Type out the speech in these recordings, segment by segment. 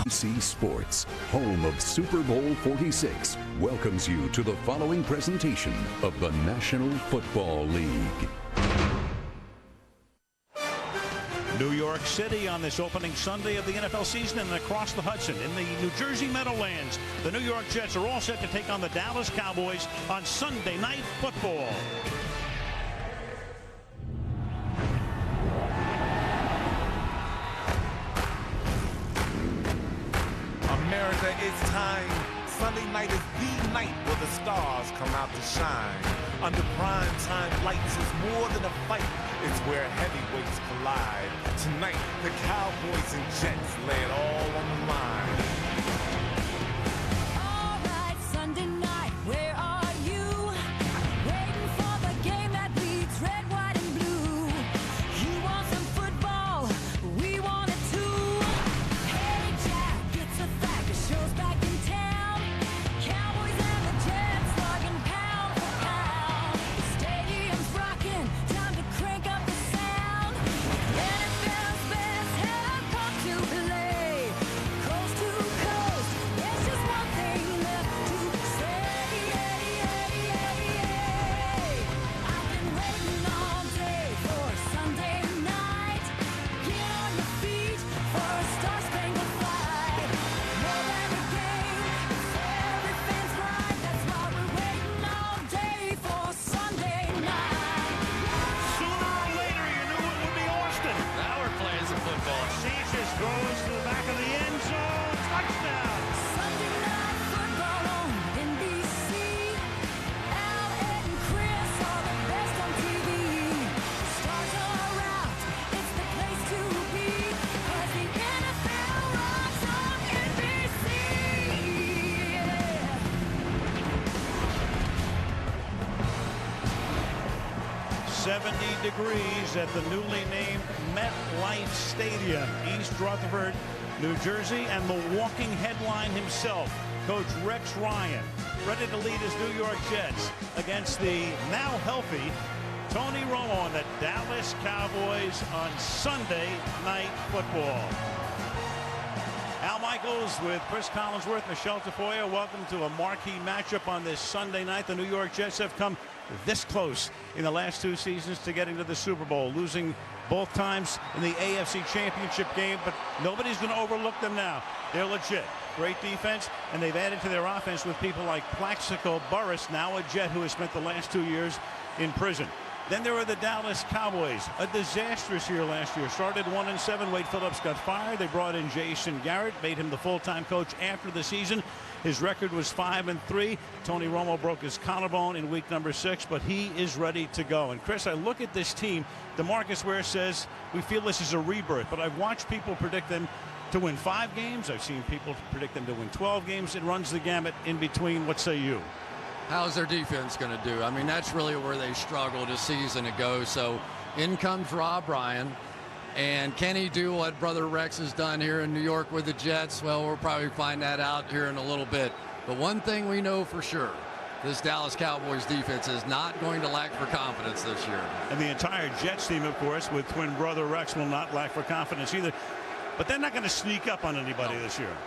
NBC Sports, home of Super Bowl 46, welcomes you to the following presentation of the National Football League. New York City on this opening Sunday of the NFL season, and across the Hudson in the New Jersey Meadowlands, the New York Jets are all set to take on the Dallas Cowboys on Sunday Night Football. America, it's time. Sunday night is the night where the stars come out to shine. Under prime time lights is more than a fight. It's where heavyweights collide. Tonight, the Cowboys and Jets lay it all on the line. All right, Sunday night, where are you? Waiting for the game that bleeds red, white, and blue. You want some football? We want it too. Hey, Jack, it's a fact. The show's back in town. Cowboys and the Jets slugging pound for pound. The stadium's rocking. Time to crank up the sound. NFL's best have come to play. Coast to coast, there's just one thing left to say. I've been waiting all day for Sunday night. Get on your feet for a star-spangled fight. More than a game, it's every fan's right. That's why we're waiting all day for Sunday night. Sooner or later, you knew it would be Austin. Now we're playing some football. Sanchez throws to the back of the end zone. Touchdown. Sunday night football on NBC. Al, Ed, and Chris are the best on TV. Stars are out. It's the place to be. 'Cause the NFL rocks on NBC. 70 degrees at the newly named MetLife Stadium, East Rutherford, New Jersey, and the walking headline himself, Coach Rex Ryan, ready to lead his New York Jets against the now healthy Tony Romo and the Dallas Cowboys on Sunday Night Football. Al Michaels with Chris Collinsworth, Michelle Tafoya. Welcome to a marquee matchup on this Sunday night. The New York Jets have come this close in the last two seasons to getting to the Super Bowl, losing both times in the AFC Championship game, but nobody's going to overlook them now. They're legit. Great defense, and they've added to their offense with people like Plaxico Burress, now a Jet who has spent the last 2 years in prison. Then there were the Dallas Cowboys, a disastrous year last year. Started 1-7. Wade Phillips got fired. They brought in Jason Garrett, made him the full-time coach after the season. His record was 5-3. Tony Romo broke his collarbone in week number 6, but he is ready to go. And Chris, I look at this team. DeMarcus Ware says we feel this is a rebirth, but I've watched people predict them to win 5 games. I've seen people predict them to win 12 games. It runs the gamut in between. What say you? How's their defense going to do? I mean, that's really where they struggled a season ago. So in comes Rob Ryan. And can he do what Brother Rex has done here in New York with the Jets? Well, we'll probably find that out here in a little bit. But one thing we know for sure, this Dallas Cowboys defense is not going to lack for confidence this year. And the entire Jets team, of course, with twin brother Rex, will not lack for confidence either. But they're not going to sneak up on anybody this year.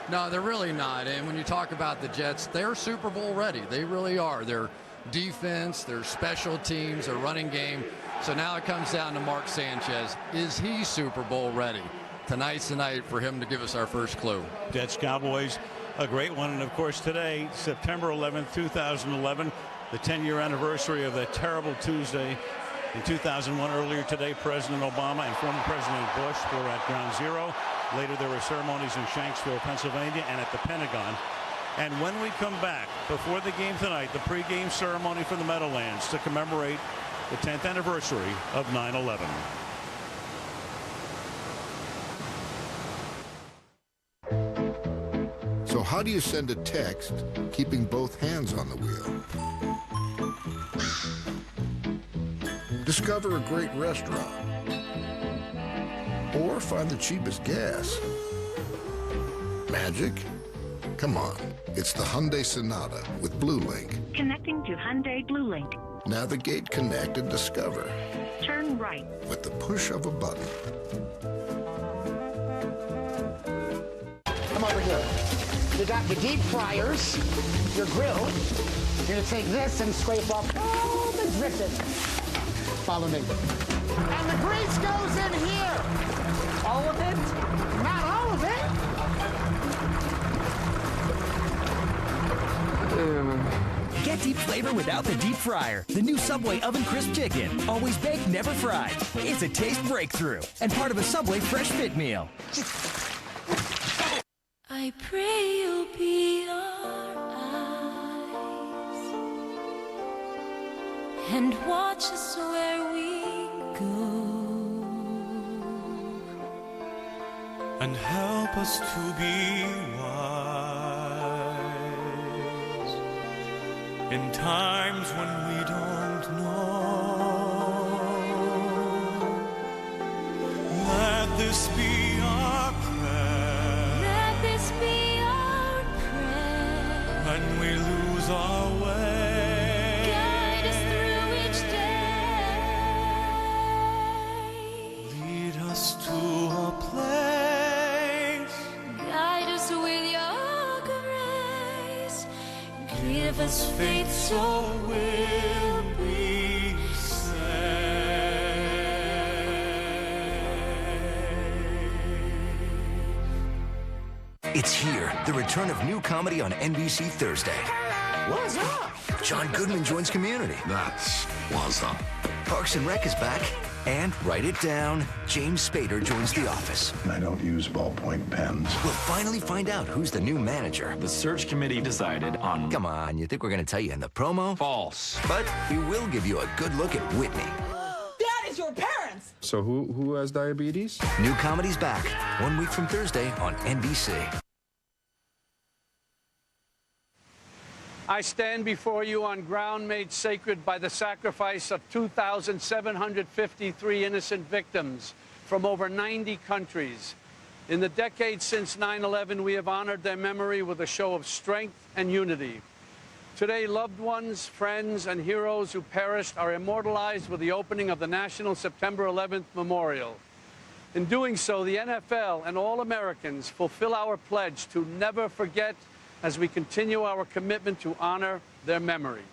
No, they're really not. And when you talk about the Jets, they're Super Bowl ready. They really are. Their defense, their special teams, their running game. So now it comes down to Mark Sanchez. Is he Super Bowl ready? Tonight's the night for him to give us our first clue. Jets Cowboys, a great one. And of course today, September 11th, 2011, the 10-year anniversary of that terrible Tuesday in 2001. Earlier today, President Obama and former President Bush were at Ground Zero. Later there were ceremonies in Shanksville, Pennsylvania, and at the Pentagon. And when we come back, before the game tonight, the pregame ceremony for the Meadowlands to commemorate the 10th anniversary of 9/11. So how do you send a text keeping both hands on the wheel? Discover a great restaurant. Or find the cheapest gas. Magic? Come on. It's the Hyundai Sonata with Blue Link. Connecting to Hyundai Blue Link. Navigate, connect, and discover. Turn right. With the push of a button. You got your deep fryers, your grill. You're gonna take this and scrape off all the dripping. Follow me. And the grease goes in here. All of it? Not all of it. Get deep flavor without the deep fryer. The new Subway Oven Crisp Chicken. Always baked, never fried. It's a taste breakthrough and part of a Subway Fresh Fit meal. I pray you'll be our eyes and watch us where we go and help us to be wise in times when we don't know. Let this be our prayer. Let this be our prayer. When we lose our way, Guide us through each day. lead us to a place. Guide us with your grace. Give us faith so we'll be saved. It's here, the return of new comedy on NBC Thursday. What's up? John Goodman joins Community. That's what's up. Parks and Rec is back. And, write it down, James Spader joins The Office. I don't use ballpoint pens. We'll finally find out who's the new manager. The search committee decided on... Come on, you think we're going to tell you in the promo? False. But we will give you a good look at Whitney. That is your parents! So who has diabetes? New comedy's back, 1 week from Thursday on NBC. I stand before you on ground made sacred by the sacrifice of 2,753 innocent victims from over 90 countries. In the decades since 9/11, we have honored their memory with a show of strength and unity. Today, loved ones, friends, and heroes who perished are immortalized with the opening of the National September 11th Memorial. In doing so, the NFL and all Americans fulfill our pledge to never forget as we continue our commitment to honor their memory.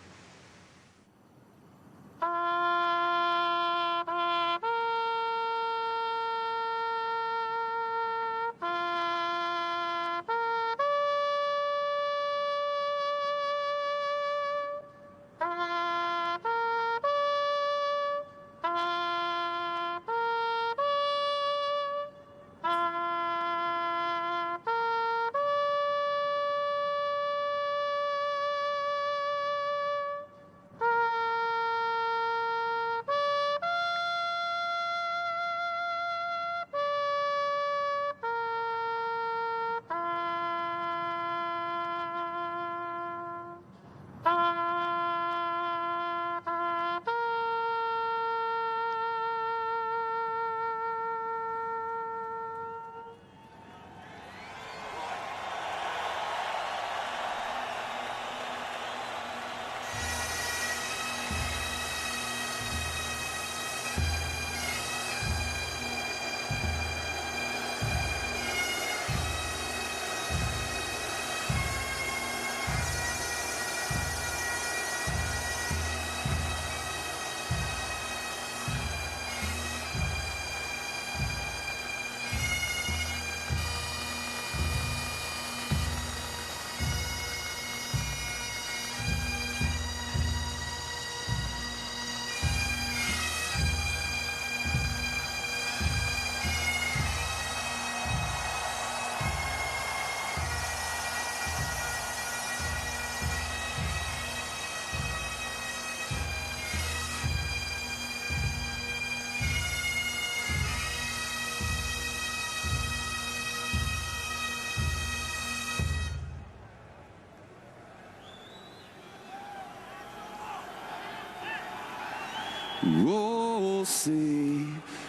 Oh, say,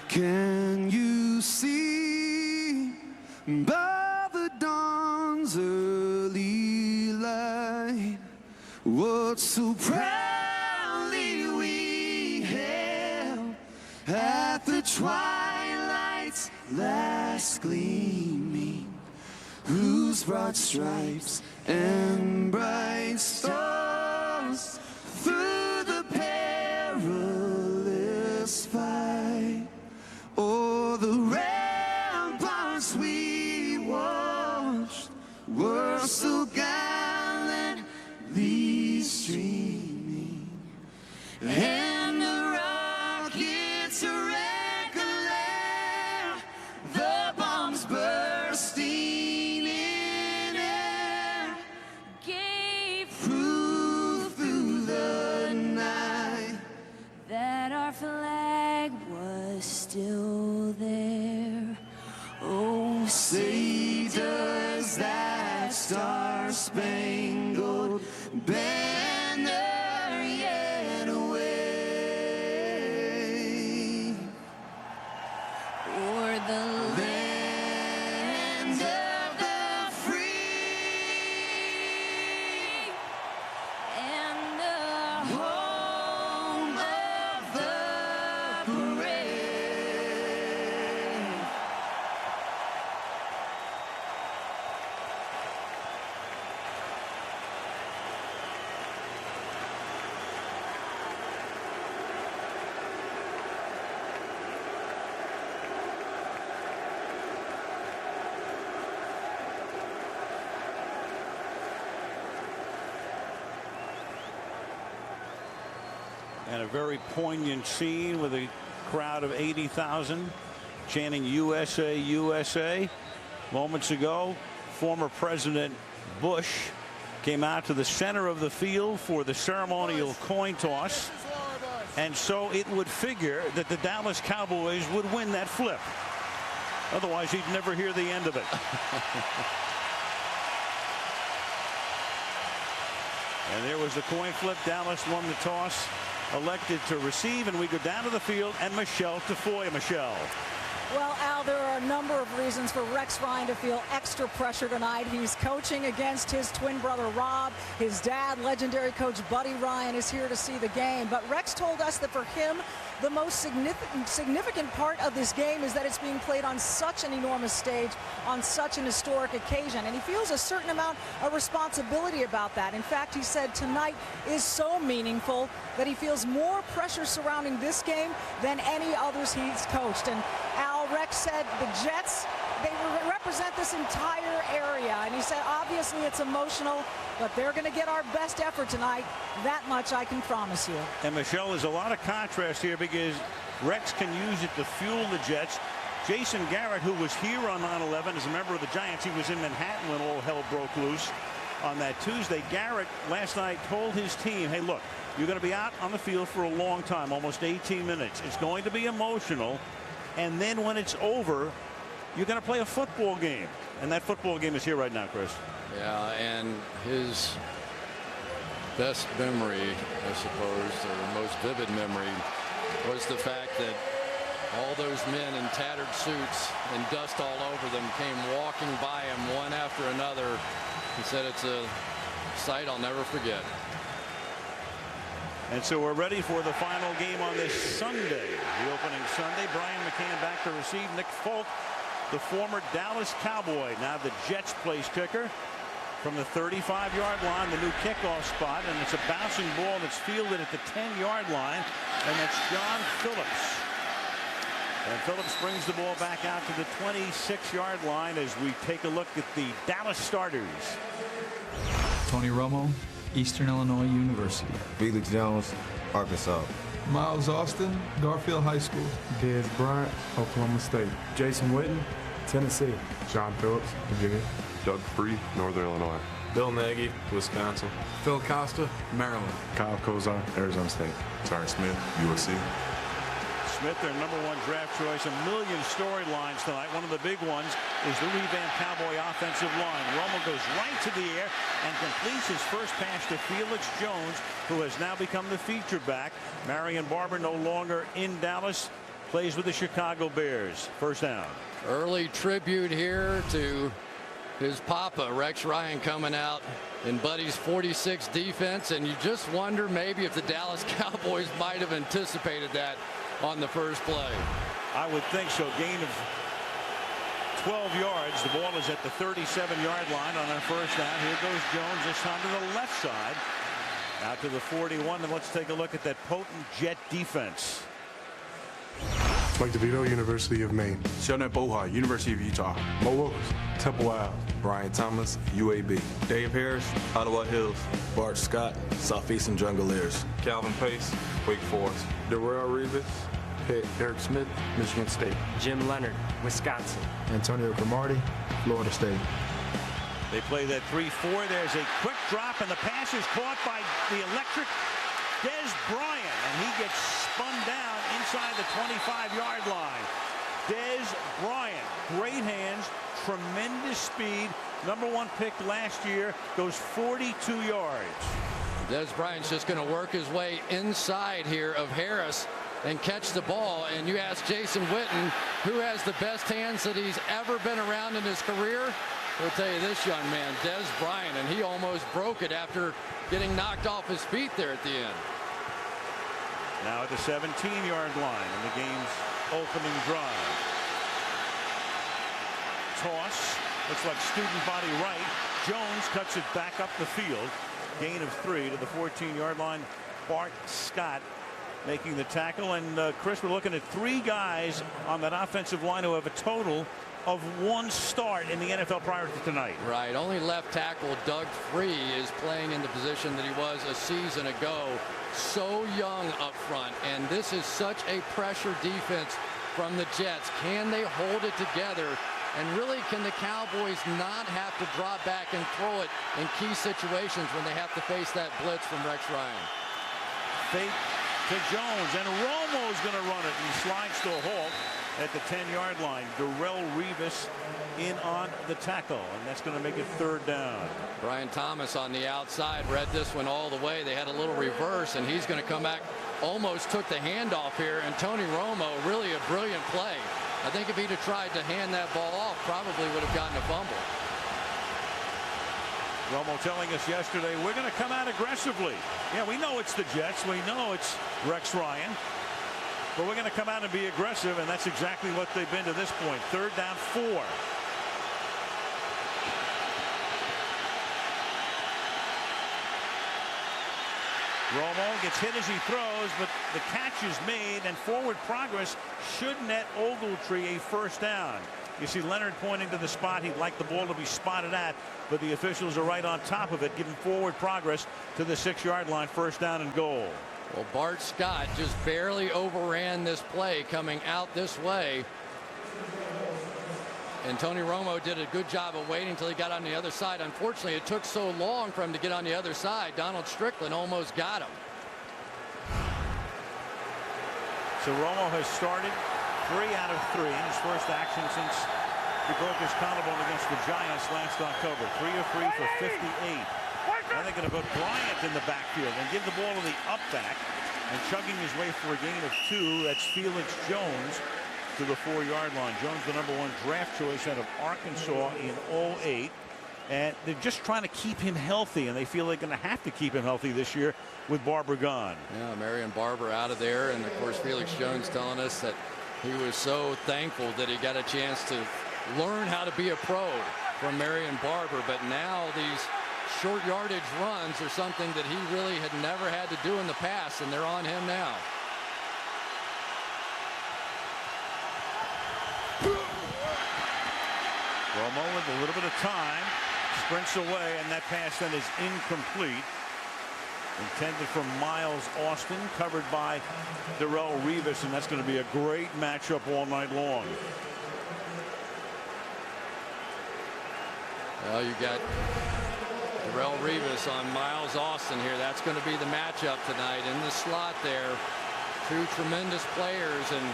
can you see by the dawn's early light what so proudly we hailed at the twilight's last gleaming, whose broad stripes and bright stars through the perilous fight. Oh, the ramparts we watched were so gallantly streaming, and the rockets recollect the bombs bursting in air, Gave proof through the night that our flag was still there. Oh, say does that star-spangled banner yet wave o'er the land of the free and the home of the brave? And a very poignant scene with a crowd of 80,000 chanting USA, USA. Moments ago, former President Bush came out to the center of the field for the ceremonial coin toss. And so it would figure that the Dallas Cowboys would win that flip. Otherwise, he'd never hear the end of it. And there was the coin flip. Dallas won the toss, elected to receive, and we go down to the field, and Michelle Tafoya. Michelle. Well, Al, there are a number of reasons for Rex Ryan to feel extra pressure tonight. He's coaching against his twin brother, Rob. His dad, legendary coach Buddy Ryan, is here to see the game. But Rex told us that for him, the most significant part of this game is that it's being played on such an enormous stage, on such an historic occasion. And he feels a certain amount of responsibility about that. In fact, he said tonight is so meaningful that he feels more pressure surrounding this game than any others he's coached. And Al, Rex said the Jets, they represent this entire area. And he said, obviously, it's emotional, but they're going to get our best effort tonight. That much I can promise you. And Michelle, there's a lot of contrast here because Rex can use it to fuel the Jets. Jason Garrett, who was here on 9/11 as a member of the Giants, he was in Manhattan when all hell broke loose on that Tuesday. Garrett last night told his team, hey, look, you're going to be out on the field for a long time, almost 18 minutes. It's going to be emotional. And then when it's over, you're going to play a football game. And that football game is here right now, Chris. Yeah, and his best memory, I suppose, or most vivid memory, was the fact that all those men in tattered suits and dust all over them came walking by him one after another. He said it's a sight I'll never forget. And so we're ready for the final game on this Sunday, the opening Sunday. Brian McCann back to receive. Nick Folk, the former Dallas Cowboy, now the Jets place kicker from the 35-yard line, the new kickoff spot, and it's a bouncing ball that's fielded at the 10-yard line, and that's John Phillips. And Phillips brings the ball back out to the 26-yard line as we take a look at the Dallas starters. Tony Romo, Eastern Illinois University. Felix Jones, Arkansas. Miles Austin, Garfield High School. Dez Bryant, Oklahoma State. Jason Witten, Tennessee. John Phillips, Virginia. Doug Free, Northern Illinois. Bill Nagy, Wisconsin. Phil Costa, Maryland. Kyle Kozar, Arizona State. Tyron Smith, USC. Smith, their #1 draft choice. A million storylines tonight. One of the big ones is the revamped Cowboy offensive line. Romo goes right to the air and completes his first pass to Felix Jones, who has now become the feature back. Marion Barber no longer in Dallas, plays with the Chicago Bears. First down. Early tribute here to his papa, Rex Ryan, coming out in Buddy's 46 defense, and you just wonder maybe if the Dallas Cowboys might have anticipated that on the first play. I would think so. Gain of 12 yards. The ball is at the 37-yard line on our first down. Here goes Jones this time to the left side. Out to the 41, and let's take a look at that potent Jet defense. Mike DeVito, University of Maine. Sheldon Bohart, University of Utah. Mo Wilkes, Temple Ave. Brian Thomas, UAB. Dave Harris, Ottawa Hills. Bart Scott, Southeastern Junglers. Calvin Pace, Wake Forest. Darrell Revis, Pitt. Eric Smith, Michigan State. Jim Leonard, Wisconsin. Antonio Cromartie, Florida State. They play that 3-4. There's a quick drop, and the pass is caught by the electric Des Bryant, and he gets spun down inside the 25-yard line. Des Bryant, great hands, tremendous speed. #1 pick last year, goes 42 yards. Des Bryant's just going to work his way inside here of Harris and catch the ball. And you ask Jason Witten, who has the best hands that he's ever been around in his career? We'll tell you this young man, Des Bryant, and he almost broke it after getting knocked off his feet there at the end. Now at the 17-yard line in the game's opening drive. Toss, looks like student body right. Jones cuts it back up the field. Gain of 3 to the 14-yard line. Bart Scott making the tackle, and Chris, we're looking at 3 guys on that offensive line who have a total of 1 start in the NFL prior to tonight. Right. Only left tackle Doug Free is playing in the position that he was a season ago. So young up front, and this is such a pressure defense from the Jets. Can they hold it together? And really, can the Cowboys not have to drop back and throw it in key situations when they have to face that blitz from Rex Ryan? Fake to Jones, and Romo's going to run it, and he slides to a halt at the 10-yard line. Darrell Revis in on the tackle, and that's going to make it 3rd down. Brian Thomas on the outside read this one all the way. They had a little reverse, and he's going to come back. Almost took the handoff here, and Tony Romo, really a brilliant play. I think if he'd have tried to hand that ball off, probably would have gotten a fumble. Romo telling us yesterday, we're going to come out aggressively. Yeah, we know it's the Jets. We know it's Rex Ryan. But we're going to come out and be aggressive, and that's exactly what they've been to this point. 3rd down 4. Romo gets hit as he throws, but the catch is made, and forward progress should net Ogletree a 1st down. You see Leonard pointing to the spot he'd like the ball to be spotted at, but the officials are right on top of it, giving forward progress to the 6-yard line. 1st down and goal. Well, Bart Scott just barely overran this play coming out this way. And Tony Romo did a good job of waiting until he got on the other side. Unfortunately, it took so long for him to get on the other side. Donald Strickland almost got him. So Romo has started 3 out of 3 in his first action since he broke his collarbone against the Giants last October. 3 of 3 for 58. Now they're going to put Bryant in the backfield and give the ball to the up back, and chugging his way for a gain of 2. That's Felix Jones to the 4-yard line. Jones, the #1 draft choice out of Arkansas in 2008. And they're just trying to keep him healthy, and they feel they're going to have to keep him healthy this year with Barber gone. Yeah, Marion Barber out of there, and of course Felix Jones telling us that he was so thankful that he got a chance to learn how to be a pro from Marion Barber. But now these short yardage runs are something that he really had never had to do in the past, and they're on him now. Romo with a little bit of time, sprints away, and that pass then is incomplete. Intended for Miles Austin, covered by Darrell Revis, and that's going to be a great matchup all night long. Well, you got Darrell Revis on Miles Austin here. That's going to be the matchup tonight in the slot there. 2 tremendous players, and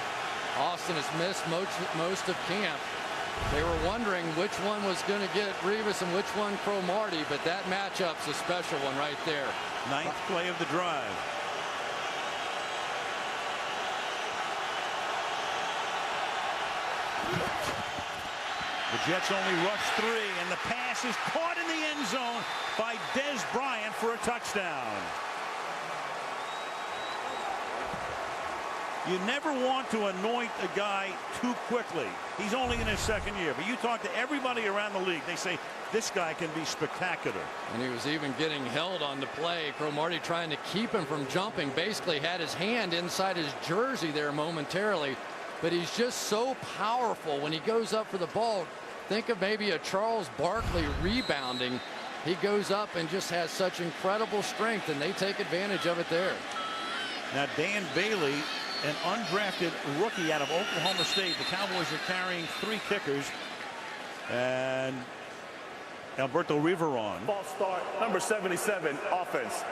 Austin has missed most of camp. They were wondering which one was going to get Revis and which one Cromartie, but that matchup's a special one right there. 9th play of the drive. The Jets only rush 3, and the pass is caught in the end zone by Des Bryant for a touchdown. You never want to anoint a guy too quickly. He's only in his second year. But you talk to everybody around the league, they say this guy can be spectacular. And he was even getting held on the play. Cromartie trying to keep him from jumping. Basically had his hand inside his jersey there momentarily. But he's just so powerful when he goes up for the ball. Think of maybe a Charles Barkley rebounding. He goes up and just has such incredible strength, and they take advantage of it there. Now Dan Bailey, an undrafted rookie out of Oklahoma State. The Cowboys are carrying 3 kickers. And Alberto Riveron. False start, number 77, offense.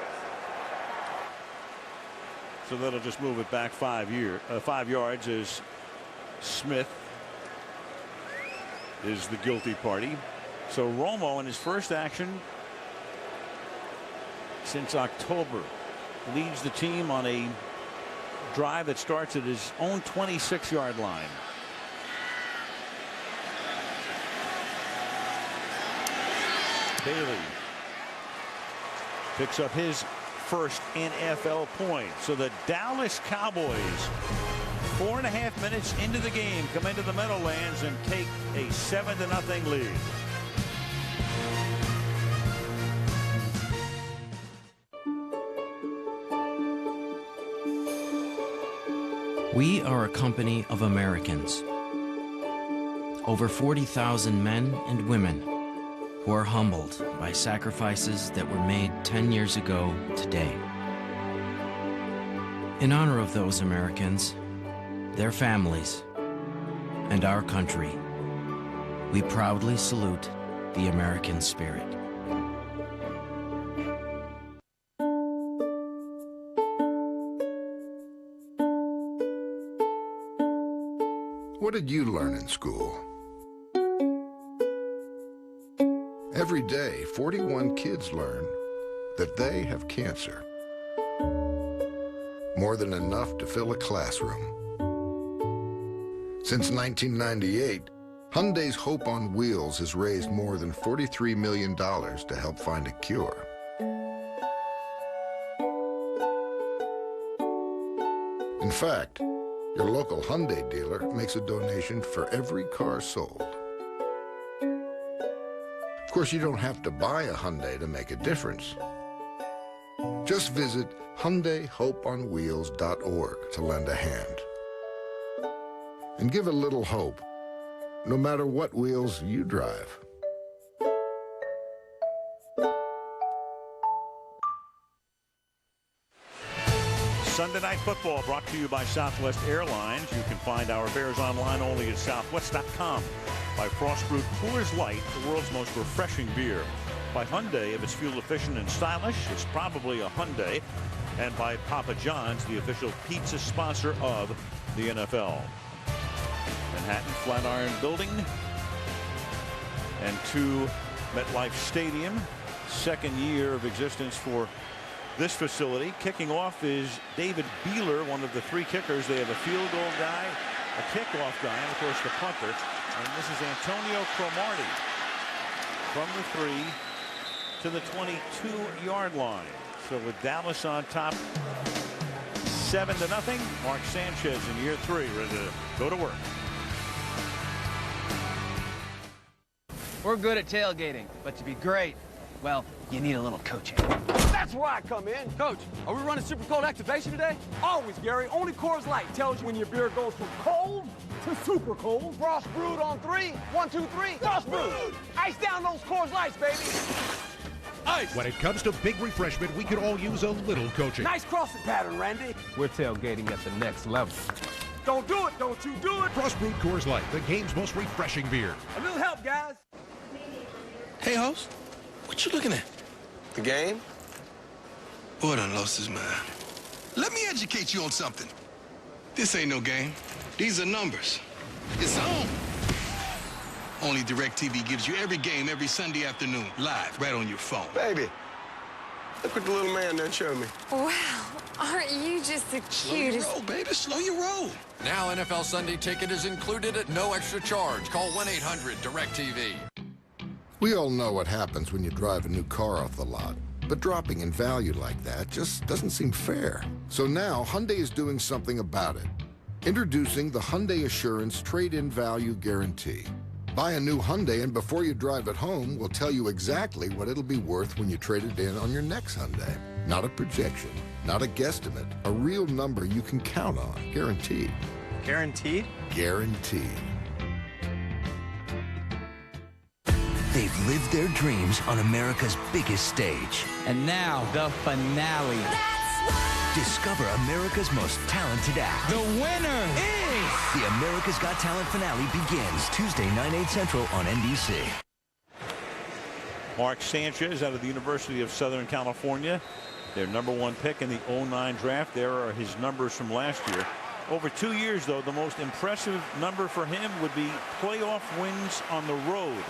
So that'll just move it back 5 yards as Smith is the guilty party. So Romo in his first action since October leads the team on a drive that starts at his own 26-yard line. Bailey picks up his first NFL point. So the Dallas Cowboys, 4.5 minutes into the game, come into the Meadowlands and take a 7-0 lead. We are a company of Americans. Over 40,000 men and women who are humbled by sacrifices that were made 10 years ago today. In honor of those Americans, their families, and our country, we proudly salute the American spirit. What did you learn in school? Every day, 41 kids learn that they have cancer. More than enough to fill a classroom. Since 1998, Hyundai's Hope on Wheels has raised more than $43 million to help find a cure. In fact, your local Hyundai dealer makes a donation for every car sold. Of course, you don't have to buy a Hyundai to make a difference. Just visit HyundaiHopeOnWheels.org to lend a hand. And give a little hope, no matter what wheels you drive. Sunday Night Football brought to you by Southwest Airlines. You can find our Bears online only at southwest.com. By Frost Brewed Coors Light, the world's most refreshing beer. By Hyundai, if it's fuel efficient and stylish, it's probably a Hyundai. And by Papa John's, the official pizza sponsor of the NFL. Manhattan Flatiron Building and to MetLife Stadium. Second year of existence for this facility. Kicking off is David Beeler, one of the 3 kickers. They have a field goal guy, a kickoff guy, and of course the punter. And this is Antonio Cromartie from the 3 to the 22-yard line. So with Dallas on top 7-0, Mark Sanchez in year 3 ready to go to work. We're good at tailgating, but to be great, well, you need a little coaching. That's where I come in. Coach, are we running super cold activation today? Always, Gary. Only Coors Light tells you when your beer goes from cold to super cold. Frost brewed on 3. 1, 2, 3. Frost brewed. Ice down those Coors Lights, baby. Ice. When it comes to big refreshment, we could all use a little coaching. Nice crossing pattern, Randy. We're tailgating at the next level. Don't do it. Don't you do it. Frost brewed Coors Light, the game's most refreshing beer. A little help, guys. Hey, host. What you looking at? The game? Boy, done lost his mind. Let me educate you on something. This ain't no game. These are numbers. It's on. Only DirecTV gives you every game every Sunday afternoon, live, right on your phone. Baby, look what the little man done showed me. Wow, aren't you just the cutest? Slow your roll, baby. Slow your roll. Now NFL Sunday Ticket is included at no extra charge. Call 1-800-DirecTV. We all know what happens when you drive a new car off the lot. But dropping in value like that just doesn't seem fair. So now, Hyundai is doing something about it. Introducing the Hyundai Assurance Trade-in Value Guarantee. Buy a new Hyundai and before you drive it home, we'll tell you exactly what it'll be worth when you trade it in on your next Hyundai. Not a projection, not a guesstimate, a real number you can count on, guaranteed. Guaranteed? Guaranteed. They've lived their dreams on America's biggest stage. And now, the finale. Discover America's most talented act. The winner is... The America's Got Talent finale begins Tuesday, 9/8 Central on NBC. Mark Sanchez out of the University of Southern California. Their #1 pick in the 2009 draft. There are his numbers from last year. Over 2 years, though, the most impressive number for him would be playoff wins on the road.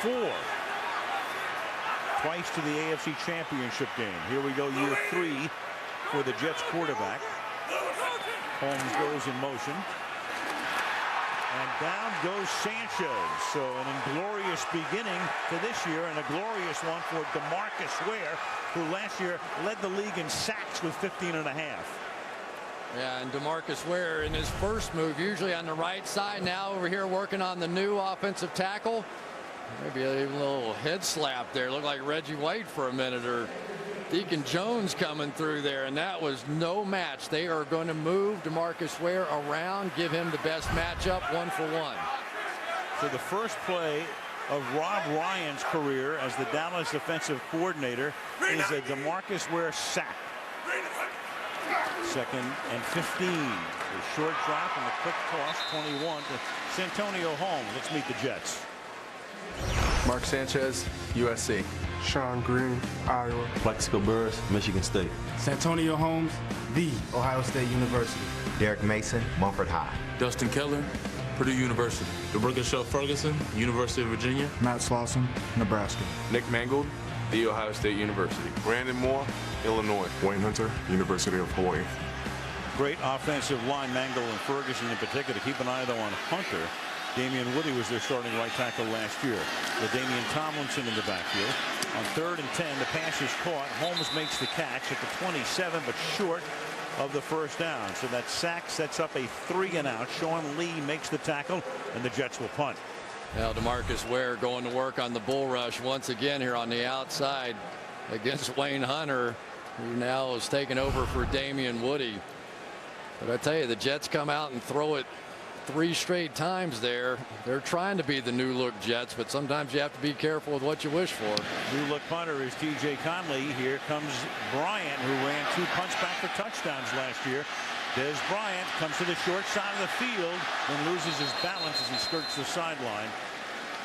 4. Twice to the AFC Championship game. Here we go, year 3 for the Jets quarterback. Holmes goes in motion. And down goes Sanchez. So an inglorious beginning to this year and a glorious one for DeMarcus Ware, who last year led the league in sacks with 15.5. Yeah, and DeMarcus Ware in his first move, usually on the right side, now over here working on the new offensive tackle. Maybe a little head slap there. Looked like Reggie White for a minute, or Deacon Jones coming through there, and that was no match. They are going to move DeMarcus Ware around, give him the best matchup, 1-for-1. So the first play of Rob Ryan's career as the Dallas defensive coordinator is a DeMarcus Ware sack. 2nd and 15. A short drop and a quick toss, 21 to Santonio Holmes. Let's meet the Jets. Mark Sanchez, USC. Sean Green, Iowa. Plaxico Burress, Michigan State. Santonio Holmes, The Ohio State University. Derek Mason, Mumford High. Dustin Keller, Purdue University. DeBurger Ferguson, University of Virginia. Matt Slauson, Nebraska. Nick Mangold, The Ohio State University. Brandon Moore, Illinois. Wayne Hunter, University of Hawaii. Great offensive line, Mangold and Ferguson in particular. Keep an eye, though, on Hunter. Damian Woody was their starting right tackle last year. With Damian Tomlinson in the backfield. On 3rd and 10, the pass is caught. Holmes makes the catch at the 27, but short of the first down. So that sack sets up a 3-and-out. Sean Lee makes the tackle, and the Jets will punt. Now DeMarcus Ware going to work on the bull rush once again here on the outside against Wayne Hunter, who now is taking over for Damian Woody. But I tell you, the Jets come out and throw it 3 straight times there. They're trying to be the new look Jets, but sometimes you have to be careful with what you wish for. New look punter is TJ Conley. Here comes Bryant, who ran 2 punts back for touchdowns last year. Des Bryant comes to the short side of the field and loses his balance as he skirts the sideline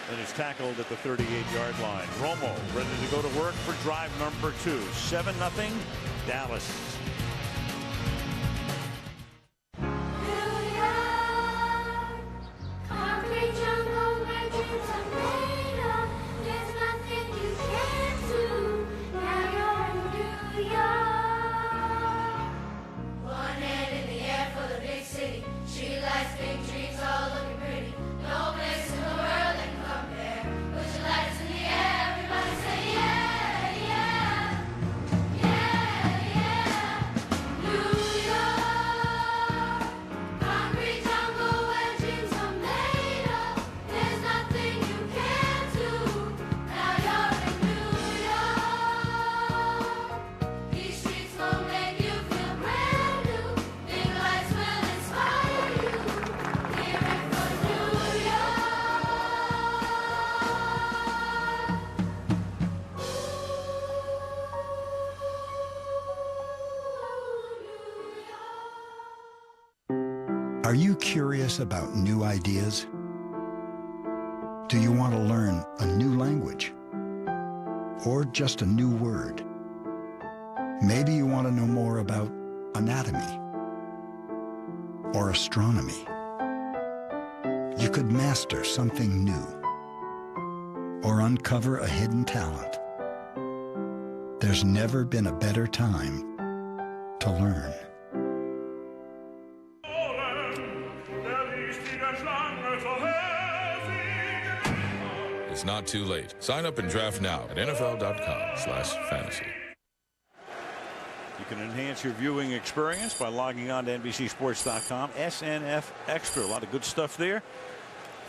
and is tackled at the 38-yard line. Romo ready to go to work for drive number 2. 7-0 Dallas. Are you curious about new ideas? Do you want to learn a new language? Or just a new word? Maybe you want to know more about anatomy or astronomy. You could master something new or uncover a hidden talent. There's never been a better time to learn. It's not too late. Sign up and draft now at NFL.com/fantasy. You can enhance your viewing experience by logging on to NBCSports.com. SNF Extra. A lot of good stuff there.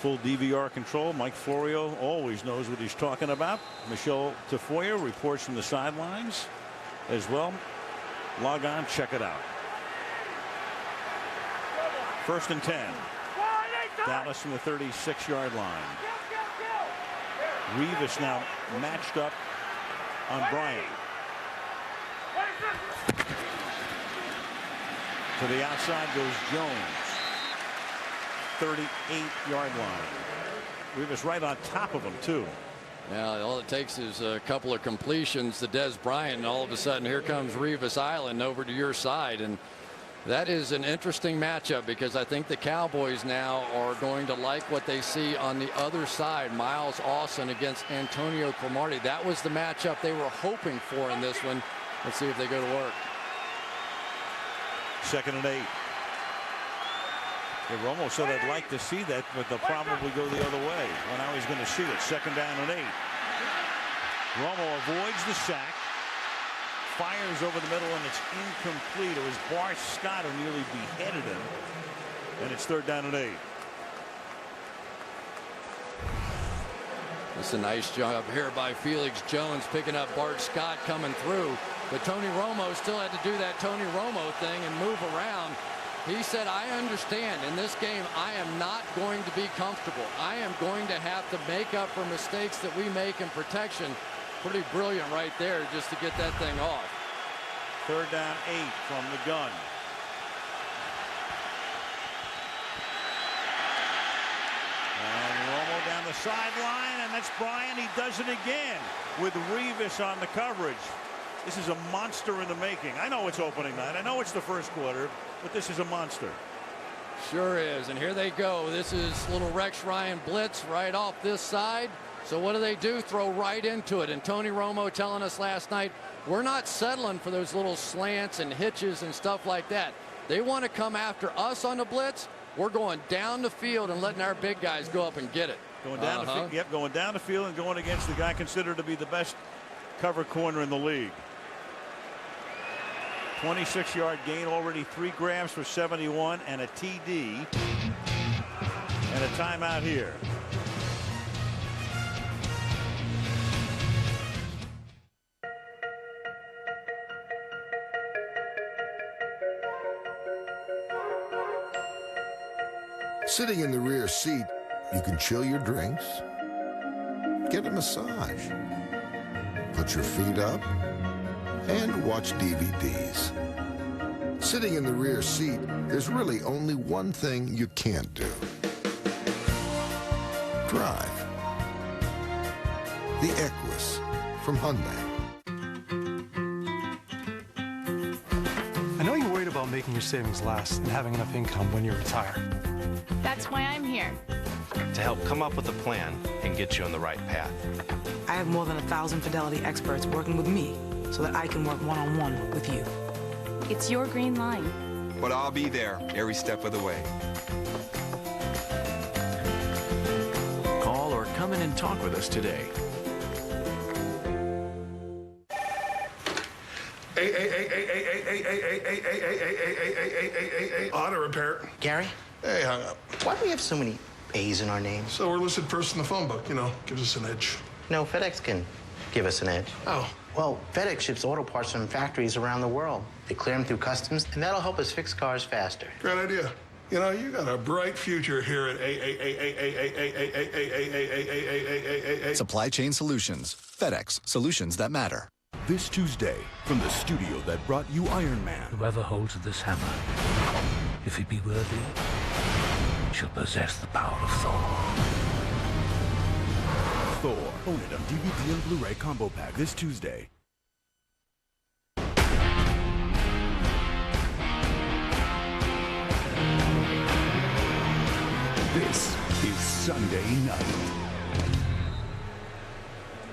Full DVR control. Mike Florio always knows what he's talking about. Michelle Tafoya reports from the sidelines as well. Log on, check it out. 1st and 10. Dallas from the 36-yard line. Revis now matched up on Bryant. To the outside goes Jones. 38-yard line. Revis right on top of him, too. Now, all it takes is a couple of completions to Des Bryant, and all of a sudden, here comes Revis Island over to your side. And that is an interesting matchup because I think the Cowboys now are going to like what they see on the other side. Miles Austin against Antonio Cromartie. That was the matchup they were hoping for in this one. Let's see if they go to work. 2nd and 8. Romo said I'd like to see that, but they'll probably go the other way. Well, now he's going to see it. 2nd down and 8. Romo avoids the sack. Fires over the middle, and it's incomplete. It was Bart Scott who nearly beheaded him. And it's 3rd down and 8. It's a nice job here by Felix Jones picking up Bart Scott coming through. But Tony Romo still had to do that Tony Romo thing and move around. He said, I understand in this game I am not going to be comfortable. I am going to have to make up for mistakes that we make in protection. Pretty brilliant right there just to get that thing off. 3rd down 8 from the gun. And Romo down the sideline, and that's Bryant. He does it again with Revis on the coverage. This is a monster in the making. I know it's opening night. I know it's the 1st quarter, but this is a monster. Sure is. And here they go. This is little Rex Ryan blitz right off this side. So what do? Throw right into it. And Tony Romo telling us last night, we're not settling for those little slants and hitches and stuff like that. They want to come after us on the blitz. We're going down the field and letting our big guys go up and get it. Going down the field. Yep, going down the field and going against the guy considered to be the best cover corner in the league. 26-yard gain, already 3 grabs for 71 and a TD. And a timeout here. Sitting in the rear seat, you can chill your drinks, get a massage, put your feet up, and watch DVDs. Sitting in the rear seat, there's really only one thing you can't do. Drive. The Equus from Hyundai. I know you're worried about making your savings last and having enough income when you retire. That's why I'm here. To help come up with a plan and get you on the right path. I have more than 1,000 Fidelity experts working with me so that I can work one-on-one with you. It's your green line. But I'll be there every step of the way. Call or come in and talk with us today. Auto repair. Gary? Hey, hung up. Why do we have so many A's in our names? So we're listed first in the phone book, gives us an edge. No, FedEx can give us an edge. Oh. Well, FedEx ships auto parts from factories around the world. They clear them through customs, and that'll help us fix cars faster. Great idea. You got a bright future here at Supply Chain Solutions. FedEx. Solutions that matter. This Tuesday, from the studio that brought you Iron Man. Whoever holds this hammer, if he be worthy, shall possess the power of Thor. Thor. Own it on DVD and Blu-ray combo pack this Tuesday. This is Sunday night.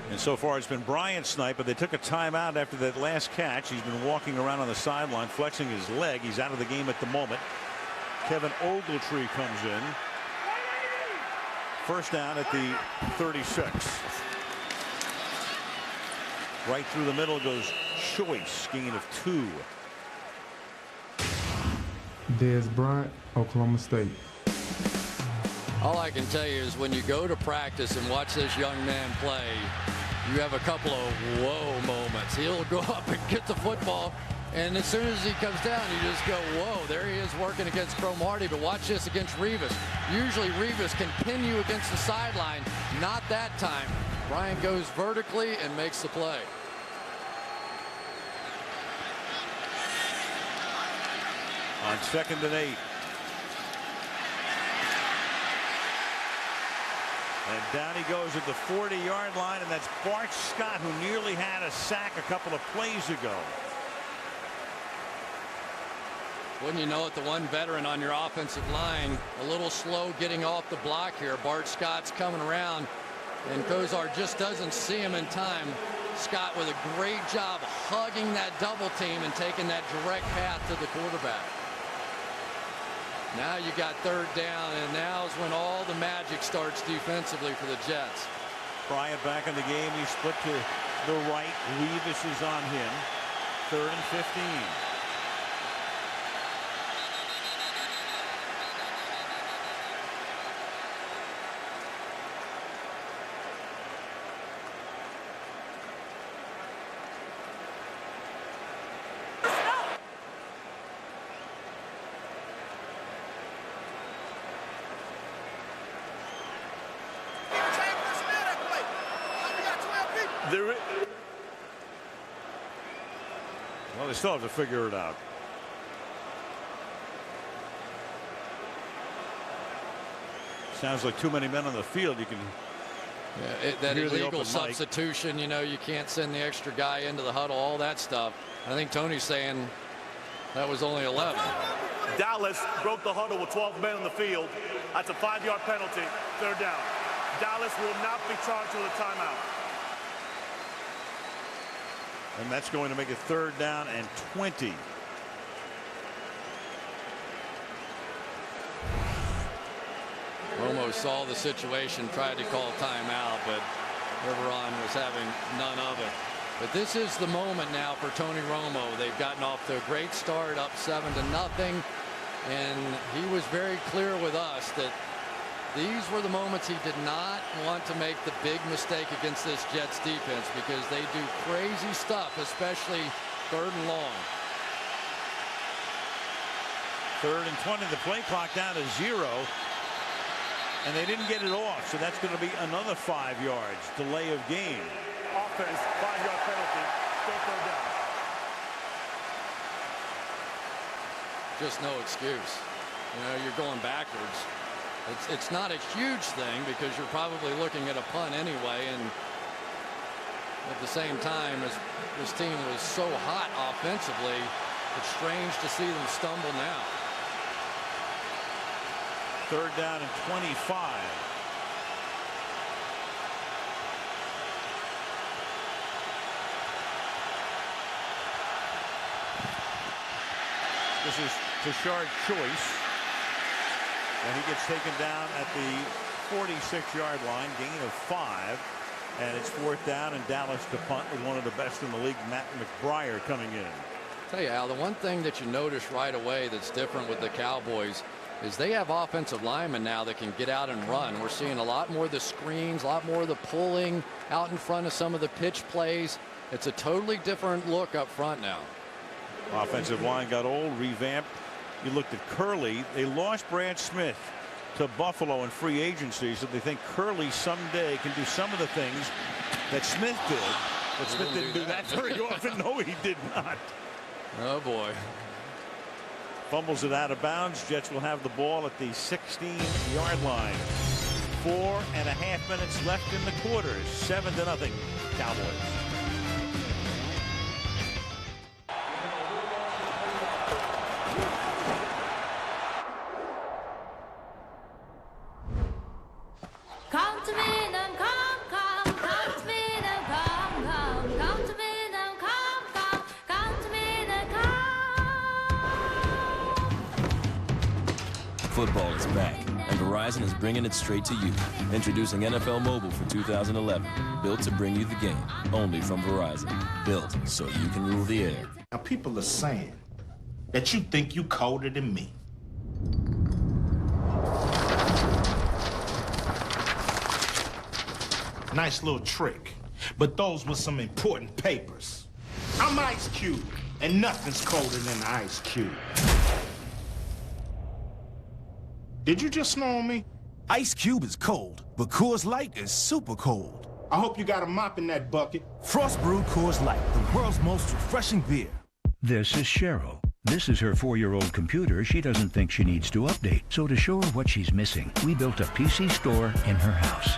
And so far it's been Bryant's snipe, but they took a timeout after that last catch. He's been walking around on the sideline, flexing his leg. He's out of the game at the moment. Kevin Ogletree comes in. First down at the 36. Right through the middle goes Choice, gain of 2. Dez Bryant, Oklahoma State. All I can tell you is when you go to practice and watch this young man play, you have a couple of whoa moments. He'll go up and get the football, and as soon as he comes down, you just go, whoa, there he is working against Cromartie. But watch this against Revis. Usually Revis can pin you against the sideline. Not that time. Bryant goes vertically and makes the play. On 2nd and 8. And down he goes at the 40-yard line, and that's Bart Scott, who nearly had a sack a couple of plays ago. Wouldn't you know it, the one veteran on your offensive line, a little slow getting off the block here. Bart Scott's coming around, and Kozar just doesn't see him in time. Scott with a great job hugging that double team and taking that direct path to the quarterback. Now you got 3rd down, and now's when all the magic starts defensively for the Jets. Bryant back in the game. He split to the right. Revis is on him. 3rd and 15. Well, they still have to figure it out. Sounds like too many men on the field. You can that illegal substitution, you know, you can't send the extra guy into the huddle, all that stuff. I think Tony's saying that was only 11. Dallas broke the huddle with 12 men on the field. That's a 5-yard penalty. 3rd down. Dallas will not be charged with a timeout. And that's going to make it 3rd down and 20. Romo saw the situation, tried to call timeout, but Riveron was having none of it. But this is the moment now for Tony Romo. They've gotten off to a great start, up 7-0, and he was very clear with us that these were the moments he did not want to make the big mistake against this Jets defense, because they do crazy stuff, especially 3rd and long. 3rd and 20. The play clock down to 0. And they didn't get it off, so that's going to be another 5 yards. Delay of game. Offense, 5-yard penalty. Still 3rd down. Just no excuse. You know, you're going backwards. It's not a huge thing because you're probably looking at a punt anyway, and at the same time, as this team was so hot offensively, it's strange to see them stumble now. 3rd down and 25. This is Tashard Choice, and he gets taken down at the 46-yard line, gain of 5, and it's 4th down and Dallas to punt with one of the best in the league, Matt McBriar, coming in. Tell you, Al, the one thing that you notice right away that's different with the Cowboys is they have offensive linemen now that can get out and run. We're seeing a lot more of the screens, a lot more of the pulling out in front of some of the pitch plays. It's a totally different look up front now. Offensive line got old, revamped. You looked at Curley. They lost Brad Smith to Buffalo in free agency, so they think Curley someday can do some of the things that Smith did. But Smith didn't do that very often. No, he did not. Oh, boy. Fumbles it out of bounds. Jets will have the ball at the 16-yard line. 4.5 minutes left in the quarters. 7-0 Cowboys. Come to me, come, come, come to me, come, come, come to me, come, come, come to me, come. Football is back, and Verizon is bringing it straight to you. Introducing NFL Mobile for 2011. Built to bring you the game. Only from Verizon. Built so you can rule the air. Now, people are saying that you think you colder than me. Nice little trick. But those were some important papers. I'm Ice Cube, and nothing's colder than the Ice Cube. Did you just snore on me? Ice Cube is cold, but Coors Light is super cold. I hope you got a mop in that bucket. Frost brewed Coors Light, the world's most refreshing beer. This is Cheryl. This is her 4-year-old computer she doesn't think she needs to update. So to show her what she's missing, we built a PC store in her house.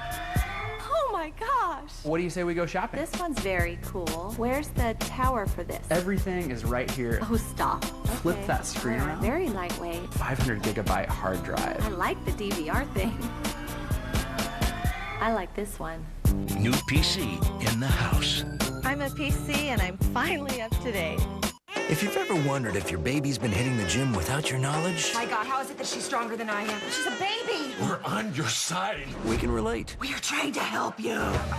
Oh my gosh! What do you say we go shopping? This one's very cool. Where's the tower for this? Everything is right here. Oh, stop. Flip that screen around. Very lightweight. 500 gigabyte hard drive. I like the DVR thing. I like this one. New PC in the house. I'm a PC and I'm finally up to date. If you've ever wondered if your baby's been hitting the gym without your knowledge, My God, how is it that she's stronger than I am? She's a baby! we're on your side. We can relate. We are trying to help you.